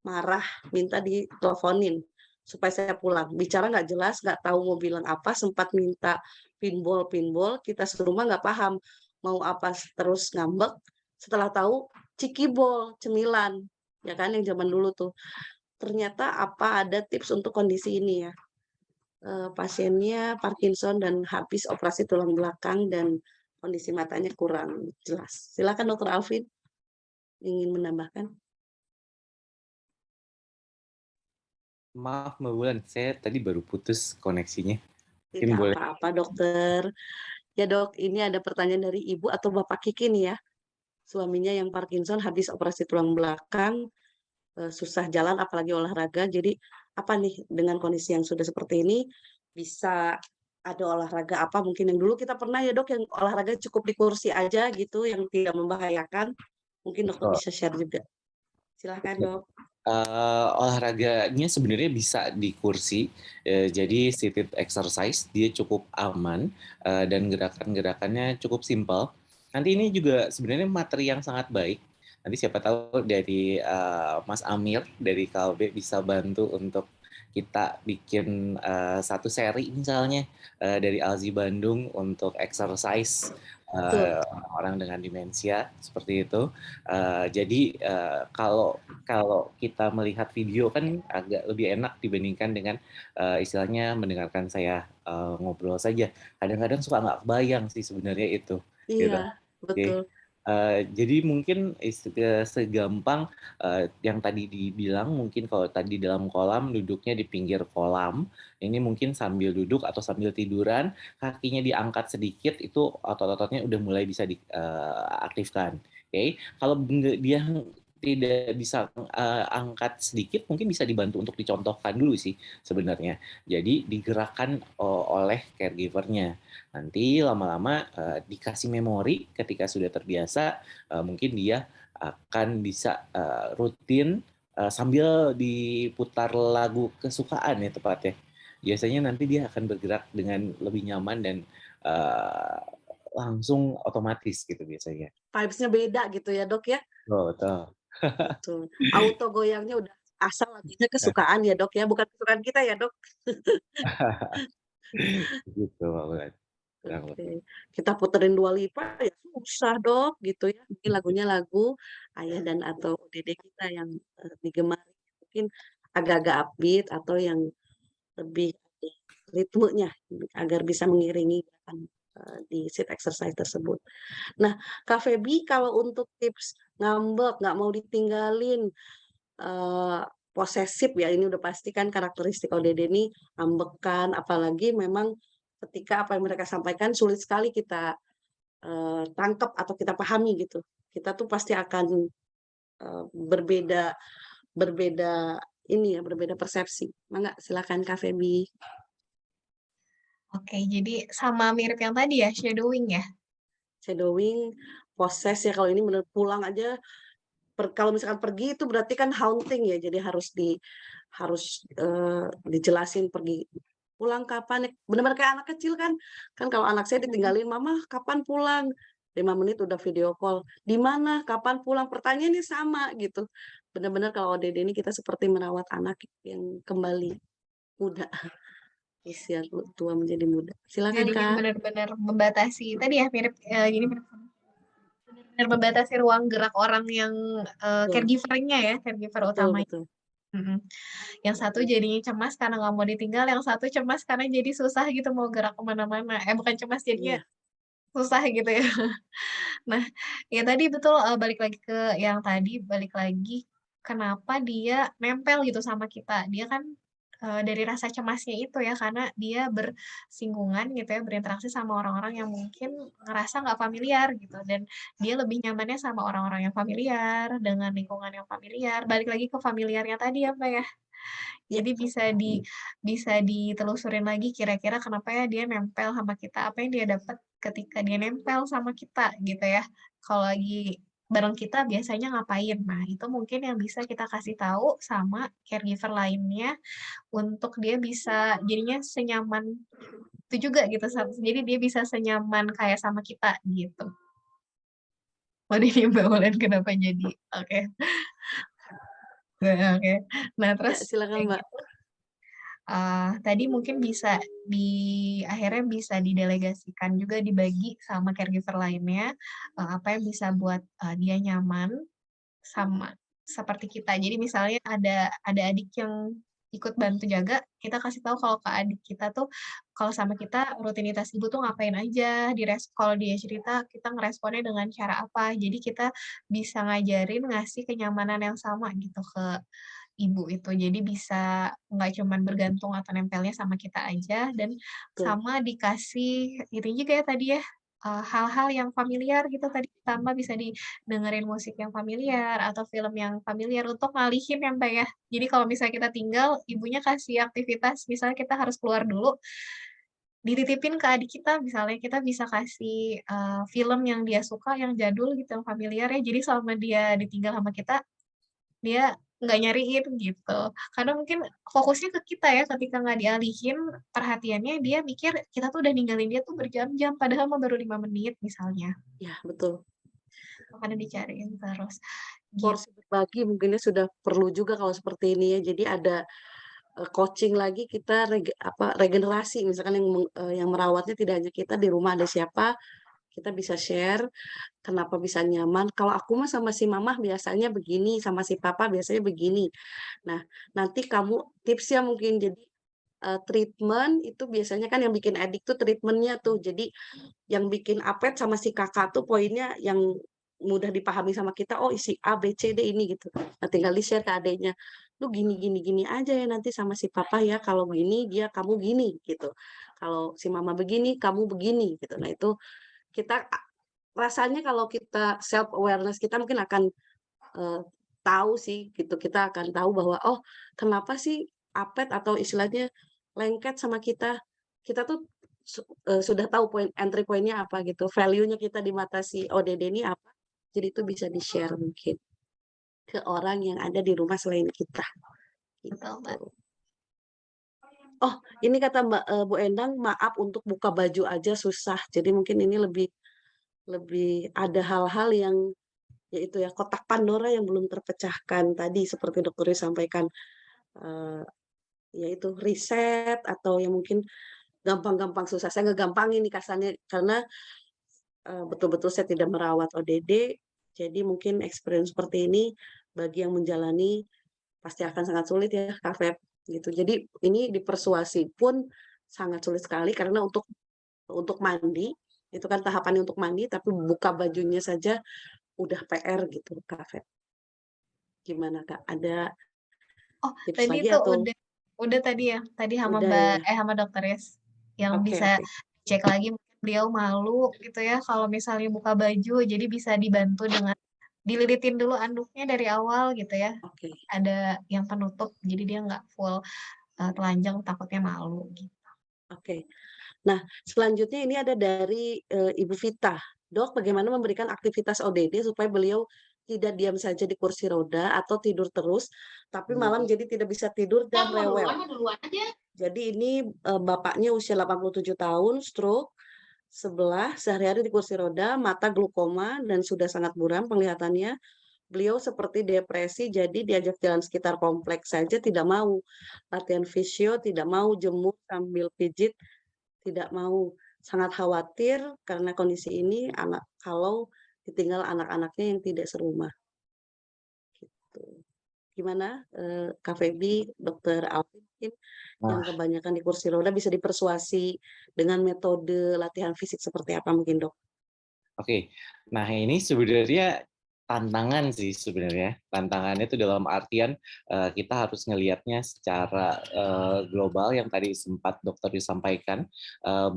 marah, minta diteleponin supaya saya pulang. Bicara nggak jelas, nggak tahu mau bilang apa, sempat minta pinball, kita serumah nggak paham mau apa, terus ngambek. Setelah tahu cikibol, cemilan, ya kan yang zaman dulu tuh. Ternyata apa ada tips untuk kondisi ini ya? Pasiennya Parkinson dan habis operasi tulang belakang dan kondisi matanya kurang jelas. Silakan Dokter Alvin ingin menambahkan. Maaf Mbak Bulan, saya tadi baru putus koneksinya. Mungkin Tidak boleh. apa-apa dokter. Ya dok, ini ada pertanyaan dari ibu atau bapak Kiki nih ya. Suaminya yang Parkinson habis operasi tulang belakang, susah jalan apalagi olahraga. Jadi apa nih dengan kondisi yang sudah seperti ini, bisa ada olahraga apa mungkin yang dulu kita pernah ya dok, yang olahraga cukup di kursi aja gitu, yang tidak membahayakan. Mungkin dokter Betul. bisa share juga. Silahkan dok. Olahraganya sebenarnya bisa di kursi, jadi seated exercise, dia cukup aman, dan gerakan-gerakannya cukup simpel. Nanti ini juga sebenarnya materi yang sangat baik. Nanti siapa tahu dari Mas Amir dari KLB bisa bantu untuk kita bikin satu seri misalnya dari Alzi Bandung untuk exercise orang-orang dengan demensia seperti itu. Jadi kalau kita melihat video kan agak lebih enak dibandingkan dengan istilahnya mendengarkan saya ngobrol saja. Kadang-kadang suka nggak kebayang sih sebenarnya itu, gitu. Iya, Oke. betul. Jadi mungkin segampang yang tadi dibilang, mungkin kalau tadi dalam kolam duduknya di pinggir kolam, ini mungkin sambil duduk atau sambil tiduran, kakinya diangkat sedikit, itu otot-ototnya udah mulai bisa diaktifkan. Oke, kalau dia tidak bisa angkat sedikit, mungkin bisa dibantu untuk dicontohkan dulu sih sebenarnya. Jadi digerakkan oleh caregivernya. Nanti lama-lama dikasih memori, ketika sudah terbiasa, mungkin dia akan bisa rutin sambil diputar lagu kesukaan ya tepatnya. Biasanya nanti dia akan bergerak dengan lebih nyaman dan langsung otomatis gitu biasanya. Vibes-nya beda gitu ya, Dok, ya? Oh, betul. Betul. Auto goyangnya udah asal lagunya kesukaan ya, Dok, ya? Bukan kesukaan kita ya, Dok? Gitu, Mbak Bulan. Kurang lebih. Oke. Kita puterin Dua Lipa ya susah, Dok, gitu ya. Mungkin lagunya lagu ayah dan atau dede kita yang digemari. Mungkin agak-agak upbeat atau yang lebih ada ritmenya agar bisa mengiringi gerakan di seat exercise tersebut. Nah, Kak Feby kalau untuk tips ngambek, nggak mau ditinggalin, posesif ya, ini udah pasti kan karakteristik ODD ini ambekan, apalagi memang ketika apa yang mereka sampaikan sulit sekali kita tangkap atau kita pahami gitu. Kita tuh pasti akan berbeda berbeda ini ya, berbeda persepsi. Mangga silakan Kak Feby. Oke, jadi sama mirip yang tadi ya, shadowing ya? Shadowing, poses ya kalau ini bener pulang aja kalau misalkan pergi itu berarti kan haunting ya, jadi harus dijelasin pergi pulang kapan, benar-benar kayak anak kecil kan. Kan kalau anak saya ditinggalin, "Mama kapan pulang?" 5 menit udah video call, "Di mana? Kapan pulang?" Pertanyaannya sama gitu. Benar-benar kalau ODD ini kita seperti merawat anak yang kembali muda, usia tua menjadi muda. Silakan Jadinya Kak. benar-benar membatasi tadi ya mirip gini benar-benar membatasi ruang gerak orang yang Betul, caregiver-nya ya, caregiver betul, utamanya. betul. Yang satu jadinya cemas karena nggak mau ditinggal, yang satu cemas karena jadi susah gitu mau gerak kemana-mana. Bukan cemas, jadinya Iya, susah gitu ya. Nah, ya tadi betul, balik lagi ke yang tadi, balik lagi kenapa dia nempel gitu sama kita. Dia kan, dari rasa cemasnya itu ya, karena dia bersinggungan gitu ya, berinteraksi sama orang-orang yang mungkin ngerasa nggak familiar gitu, dan dia lebih nyamannya sama orang-orang yang familiar, dengan lingkungan yang familiar. Balik lagi ke familiarnya tadi ya, Mbak, ya. iya, Jadi bisa ditelusurin lagi kira-kira kenapa ya dia nempel sama kita, apa yang dia dapat ketika dia nempel sama kita gitu ya. Kalau lagi bareng kita biasanya ngapain. Nah, itu mungkin yang bisa kita kasih tahu sama caregiver lainnya untuk dia bisa jadinya senyaman itu juga gitu, jadi dia bisa senyaman kayak sama kita gitu. Waduh ini Mbak Molen kenapa jadi oke. Oke. Nah, iya, terus silakan kayak Mbak. gitu tadi mungkin bisa akhirnya bisa didelegasikan juga, dibagi sama caregiver lainnya, apa yang bisa buat, dia nyaman sama seperti kita. Jadi misalnya ada adik yang ikut bantu jaga, kita kasih tahu kalau ke adik kita tuh, kalau sama kita rutinitas ibu tuh ngapain aja, kalau dia cerita kita ngeresponnya dengan cara apa. Jadi kita bisa ngajarin, ngasih kenyamanan yang sama gitu ke ibu itu. Jadi bisa nggak cuman bergantung atau nempelnya sama kita aja, dan Betul, sama dikasih ini juga ya tadi ya, hal-hal yang familiar gitu tadi, tambah bisa didengerin musik yang familiar atau film yang familiar untuk ngalihin ya, Mbak, ya. Jadi kalau misalnya kita tinggal, ibunya kasih aktivitas, misalnya kita harus keluar dulu, dititipin ke adik kita, misalnya kita bisa kasih, film yang dia suka, yang jadul gitu, yang familiar ya. Jadi selama dia ditinggal sama kita, dia nggak nyariin gitu. Karena mungkin fokusnya ke kita ya, ketika nggak dialihin perhatiannya, dia mikir kita tuh udah ninggalin dia tuh berjam-jam, padahal mah baru 5 menit misalnya. iya betul. Makanya dicariin terus, gitu. Porsi berbagi mungkinnya sudah perlu juga kalau seperti ini ya. Jadi ada coaching lagi kita regenerasi misalkan yang merawatnya tidak hanya kita, di rumah ada siapa, kita bisa share kenapa bisa nyaman. Kalau aku mah sama si mamah biasanya begini, sama si papa biasanya begini. Nah, nanti kamu tipsnya mungkin jadi treatment itu biasanya kan yang bikin edik tuh treatmentnya tuh. Jadi yang bikin apet sama si kakak tuh poinnya yang mudah dipahami sama kita, oh isi A, B, C, D ini gitu. Nah, tinggal di-share ke adiknya. Lu gini, gini, gini aja ya nanti sama si papa ya. Kalau gini, dia kamu gini gitu. Kalau si mama begini, kamu begini gitu. Nah, itu kita rasanya kalau kita self awareness kita mungkin akan tahu sih gitu. Kita akan tahu bahwa oh, kenapa sih apet atau istilahnya lengket sama kita. Kita tuh sudah tahu entry point-nya apa gitu. Value-nya kita di mata si ODD ini apa. Jadi itu bisa di-share mungkin ke orang yang ada di rumah selain kita. Betul, Mbak. Gitu. Oh, ini kata Bu Endang, maaf untuk buka baju aja susah. Jadi mungkin ini lebih ada hal-hal yang yaitu ya kotak Pandora yang belum terpecahkan tadi seperti Dokter sampaikan, yaitu riset atau yang mungkin gampang-gampang susah. Saya ngegampangin nih kasarnya karena betul-betul saya tidak merawat ODD, jadi mungkin experience seperti ini bagi yang menjalani pasti akan sangat sulit ya, Kak Feb, gitu. Jadi ini dipersuasi pun sangat sulit sekali karena untuk mandi, itu kan tahapannya untuk mandi, tapi buka bajunya saja udah PR gitu, Kak Feb. Gimana, Kak? Ada Oh, tips tadi lagi itu atau udah tadi ya. Tadi sama udah Mbak ya? sama Dokter Yes yang Oke, bisa oke. cek lagi mungkin beliau malu gitu ya kalau misalnya buka baju, jadi bisa dibantu dengan dililitin dulu anduknya dari awal gitu ya. Oke, Ada yang penutup, jadi dia nggak full telanjang takutnya malu gitu. oke. Nah, selanjutnya ini ada dari Ibu Vita. Dok, bagaimana memberikan aktivitas ODD supaya beliau tidak diam saja di kursi roda atau tidur terus, tapi malam jadi tidak bisa tidur dan rewel. Jadi ini bapaknya usia 87 tahun, stroke, sebelah, sehari-hari di kursi roda, mata glukoma, dan sudah sangat buram penglihatannya. Beliau seperti depresi, jadi diajak jalan sekitar kompleks saja tidak mau. Latihan fisio tidak mau, jemur sambil pijit tidak mau. Sangat khawatir karena kondisi ini kalau ditinggal anak-anaknya yang tidak serumah. Gitu. Gimana, Kak Feby, Dokter Alvin mungkin yang Nah, kebanyakan di kursi roda bisa dipersuasi dengan metode latihan fisik seperti apa mungkin, Dok? oke. Nah, ini sebenarnya tantangan sih sebenarnya. Tantangannya itu dalam artian kita harus ngelihatnya secara global yang tadi sempat dokter disampaikan,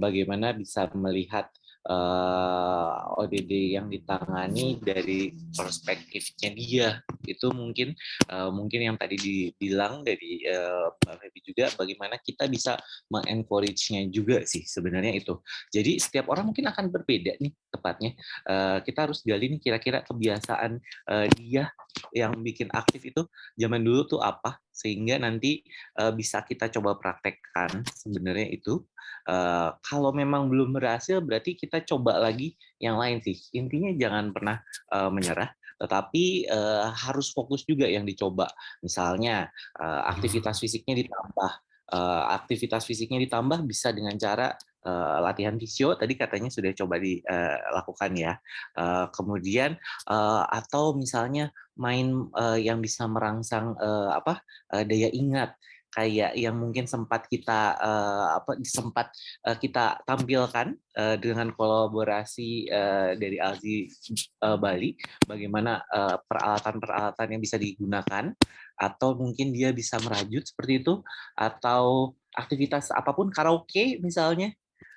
bagaimana bisa melihat ODD yang ditangani dari perspektifnya dia. Itu mungkin yang tadi dibilang dari Mbak Febi juga, bagaimana kita bisa mengencourage-nya juga sih sebenarnya itu. Jadi setiap orang mungkin akan berbeda nih tepatnya. Kita harus gali nih kira-kira kebiasaan dia yang bikin aktif itu zaman dulu tuh apa, sehingga nanti bisa kita coba praktekkan sebenarnya itu. Kalau memang belum berhasil, berarti kita coba lagi yang lain sih. Intinya jangan pernah menyerah, tetapi harus fokus juga yang dicoba. Misalnya aktivitas fisiknya ditambah. Aktivitas fisiknya ditambah bisa dengan cara latihan fisio, tadi katanya sudah coba dilakukan ya. Kemudian atau misalnya main yang bisa merangsang daya ingat, kayak yang mungkin sempat kita kita tampilkan dengan kolaborasi dari Alzi Bali, bagaimana peralatan-peralatan yang bisa digunakan, atau mungkin dia bisa merajut seperti itu, atau aktivitas apapun, karaoke misalnya.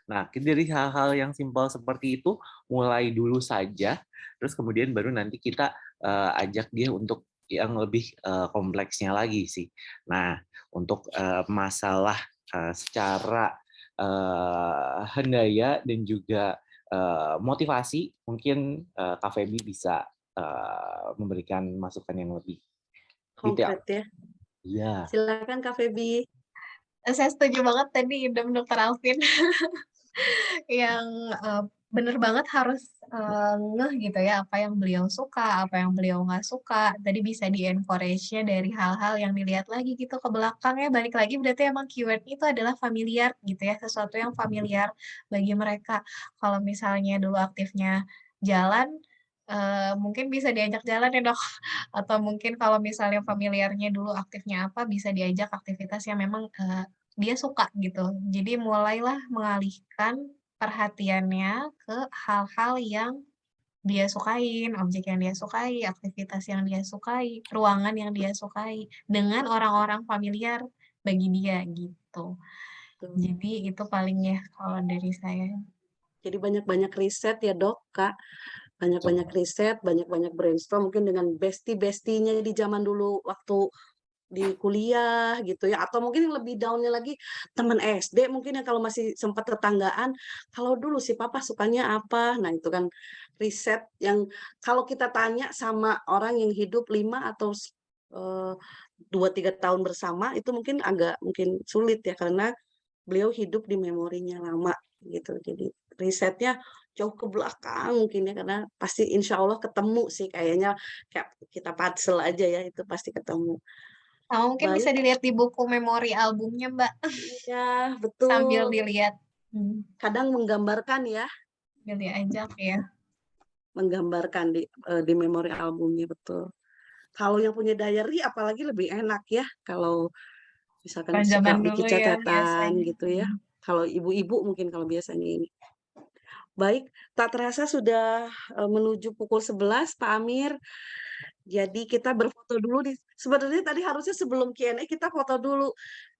Nah, dari hal-hal yang simpel seperti itu mulai dulu saja, terus kemudian baru nanti kita ajak dia untuk yang lebih kompleksnya lagi sih. Nah, untuk masalah secara hendaya dan juga motivasi, mungkin Kak Feby bisa memberikan masukan yang lebih detail. Konkret ya. Iya. Silakan Kak Feby. Saya setuju banget tadi idem Dokter Alvin yang bener banget harus ngeh gitu ya apa yang beliau suka, apa yang beliau nggak suka. Tadi bisa di-encourage-nya dari hal-hal yang dilihat lagi gitu ke belakangnya. Balik lagi berarti emang keyword itu adalah familiar gitu ya, sesuatu yang familiar bagi mereka. Kalau misalnya dulu aktifnya jalan, mungkin bisa diajak jalan ya dok. Atau mungkin kalau misalnya familiarnya dulu aktifnya apa, bisa diajak aktivitas yang memang dia suka gitu. Jadi mulailah mengalihkan perhatiannya ke hal-hal yang dia sukain, objek yang dia sukai, aktivitas yang dia sukai, ruangan yang dia sukai, dengan orang-orang familiar bagi dia gitu. Tuh. Jadi itu paling ya kalau dari saya. Jadi banyak-banyak riset ya dok, Kak. Banyak-banyak riset, banyak-banyak brainstorm mungkin dengan bestie-bestinya di zaman dulu waktu di kuliah gitu ya, atau mungkin yang lebih down-nya lagi teman SD mungkin ya kalau masih sempat tetanggaan, kalau dulu si papa sukanya apa. Nah, itu kan riset yang kalau kita tanya sama orang yang hidup 5 atau 2-3 tahun bersama itu mungkin agak mungkin sulit ya karena beliau hidup di memorinya lama gitu. Jadi risetnya jauh ke belakang mungkin ya karena pasti insya Allah ketemu sih kayaknya kayak kita puzzle aja ya itu pasti ketemu. Sama mungkin bisa Baik, dilihat di buku memori albumnya Mbak, iya sambil betul. dilihat. Kadang menggambarkan ya, Sambil diajak ya. menggambarkan di memori albumnya betul. Kalau yang punya diary apalagi lebih enak ya kalau misalkan Kalau zaman suka dulu bikin ya catatan biasanya. gitu ya. Kalau ibu-ibu mungkin kalau biasanya ini. Baik, tak terasa sudah menuju pukul 11, Pak Amir. Jadi kita berfoto dulu sebenarnya tadi harusnya sebelum Q&A kita foto dulu.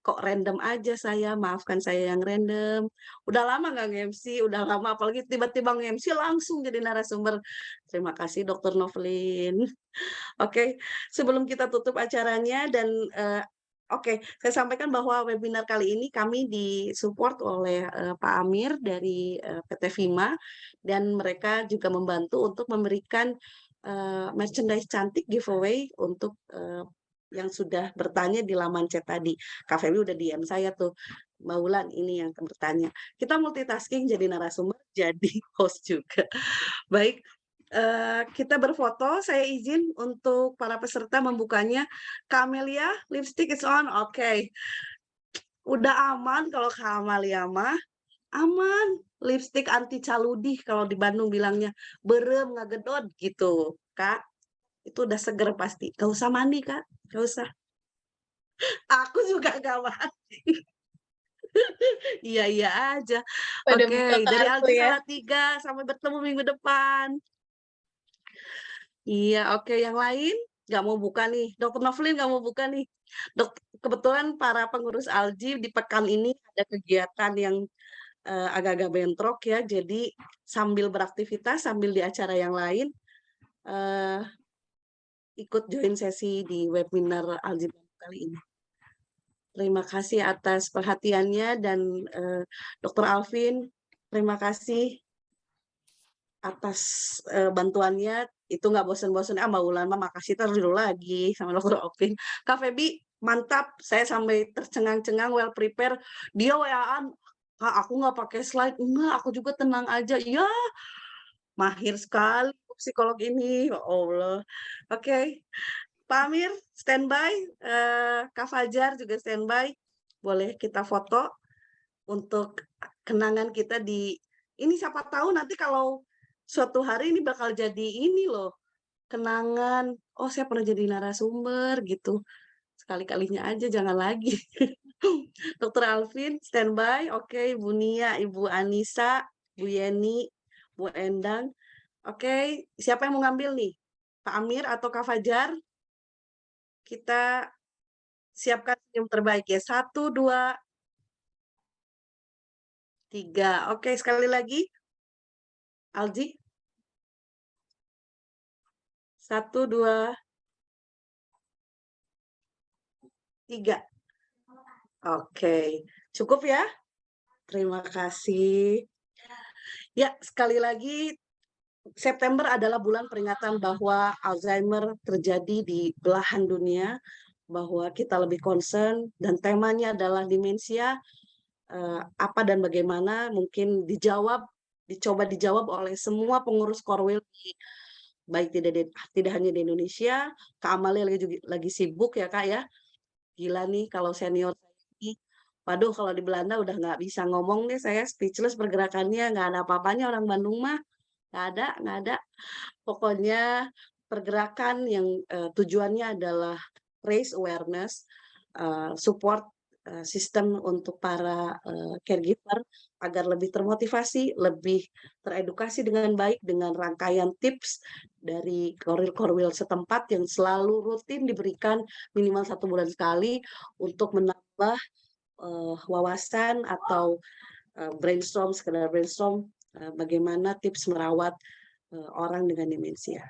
Kok random aja saya, maafkan saya yang random. Udah lama nggak nge-MC, udah lama apalagi tiba-tiba nge-MC langsung jadi narasumber. Terima kasih Dr. Novlin. Oke, sebelum kita tutup acaranya dan oke, saya sampaikan bahwa webinar kali ini kami disupport oleh Pak Amir dari PT Vima dan mereka juga membantu untuk memberikan merchandise cantik giveaway untuk yang sudah bertanya di laman chat tadi. Kak Feby udah DM saya tuh, Mbak Wulan ini yang bertanya. Kita multitasking jadi narasumber, jadi host juga. Baik, kita berfoto. Saya izin untuk para peserta membukanya. Kak Amelia, lipstick is on. Oke. Udah aman kalau Kak Amelia mah. Aman. Lipstick anti caludih kalau di Bandung bilangnya. Berem ngagedot gitu, Kak. Itu udah seger pasti. Gak usah mandi, Kak. Gak usah. Aku juga gak mandi. Iya-iya aja. Pada Oke, buka dari kartu Alji ya. Salatiga. Sampai bertemu minggu depan. Iya, oke. Yang lain nggak mau buka nih. Dokter Novlin nggak mau buka nih. Kebetulan para pengurus Alji di pekan ini ada kegiatan yang agak-agak bentrok ya. Jadi sambil beraktivitas, sambil di acara yang lain, eh, ikut join sesi di webinar Alji kali ini. Terima kasih atas perhatiannya dan Dr. Alvin, terima kasih atas bantuannya. Itu nggak bosan-bosan. Mbak Wulan mah makasih terus dulu lagi sama Dr. Opin. Kak Feby, mantap. Saya sampai tercengang-cengang, well prepare. Dia WA-an, Kak, aku nggak pakai slide. Enggak, aku juga tenang aja. Ya, mahir sekali psikolog ini. Ya Allah. Oke. Pak Amir, standby. Kak Fajar juga standby. Boleh kita foto untuk kenangan kita di ini siapa tahu nanti kalau suatu hari ini bakal jadi ini loh kenangan. Oh, saya pernah jadi narasumber gitu. Sekali-kalinya aja jangan lagi. Dokter Alvin standby. Oke, Ibu Nia, Ibu Anissa, Bu Yeni, Bu Endang. Oke, siapa yang mau ngambil nih? Pak Amir atau Kak Fajar? Kita siapkan senyum terbaik ya. 1, 2, 3. Oke, sekali lagi. Alji. 1, 2, 3. Oke, cukup ya. Terima kasih. Ya, sekali lagi September adalah bulan peringatan bahwa Alzheimer terjadi di belahan dunia, bahwa kita lebih concern dan temanya adalah demensia. Apa dan bagaimana mungkin dijawab dicoba dijawab oleh semua pengurus Korwil baik tidak hanya di Indonesia. Kak Amalia lagi sibuk ya Kak ya. Gila nih kalau senior ini. Waduh kalau di Belanda udah nggak bisa ngomong nih, saya speechless pergerakannya, nggak ada apa-apanya orang Bandung mah. Nggak ada. Pokoknya pergerakan yang tujuannya adalah raise awareness, support sistem untuk para caregiver agar lebih termotivasi, lebih teredukasi dengan baik dengan rangkaian tips dari korwil-korwil setempat yang selalu rutin diberikan minimal 1 bulan sekali untuk menambah wawasan atau sekedar brainstorm bagaimana tips merawat orang dengan demensia.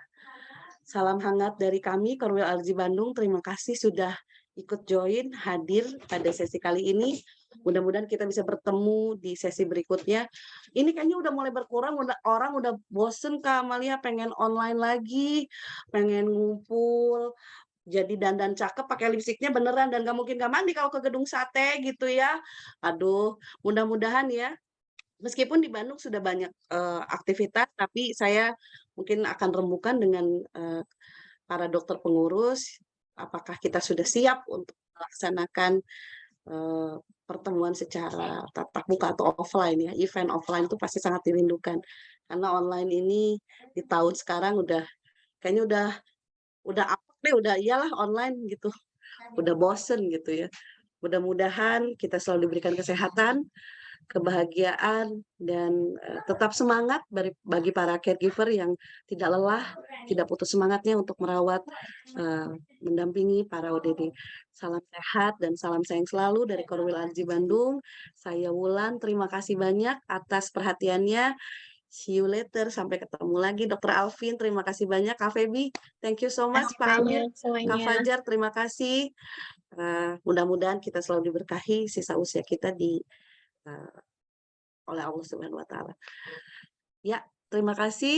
Salam hangat dari kami, Korwil Alji Bandung. Terima kasih sudah ikut join, hadir pada sesi kali ini. Mudah-mudahan kita bisa bertemu di sesi berikutnya. Ini kayaknya udah mulai berkurang, orang udah bosen Kak Amalia, pengen online lagi, pengen ngumpul. Jadi dandan cakep pakai lipstiknya beneran dan gak mungkin gak mandi kalau ke gedung sate gitu ya. Aduh, mudah-mudahan ya. Meskipun di Bandung sudah banyak aktivitas, tapi saya mungkin akan rembukan dengan para dokter pengurus, apakah kita sudah siap untuk melaksanakan pertemuan secara tatap muka atau offline ya. Event offline itu pasti sangat dirindukan. Karena online ini di tahun sekarang kayaknya udah apa deh, udah iyalah online gitu. Udah bosen gitu ya. Mudah-mudahan kita selalu diberikan kesehatan, kebahagiaan, dan tetap semangat bagi para caregiver yang tidak lelah, tidak putus semangatnya untuk merawat, mendampingi para ODD. Salam sehat dan salam sayang selalu dari Korwil Alji Bandung. Saya Wulan, terima kasih banyak atas perhatiannya. See you later, sampai ketemu lagi. Dr. Alvin, terima kasih banyak. Kak Febi, thank you so much. Pak Amir, Kak Fajar, terima kasih. Mudah-mudahan kita selalu diberkahi sisa usia kita oleh Allah Subhanahu wa Ta'ala. Ya, terima kasih.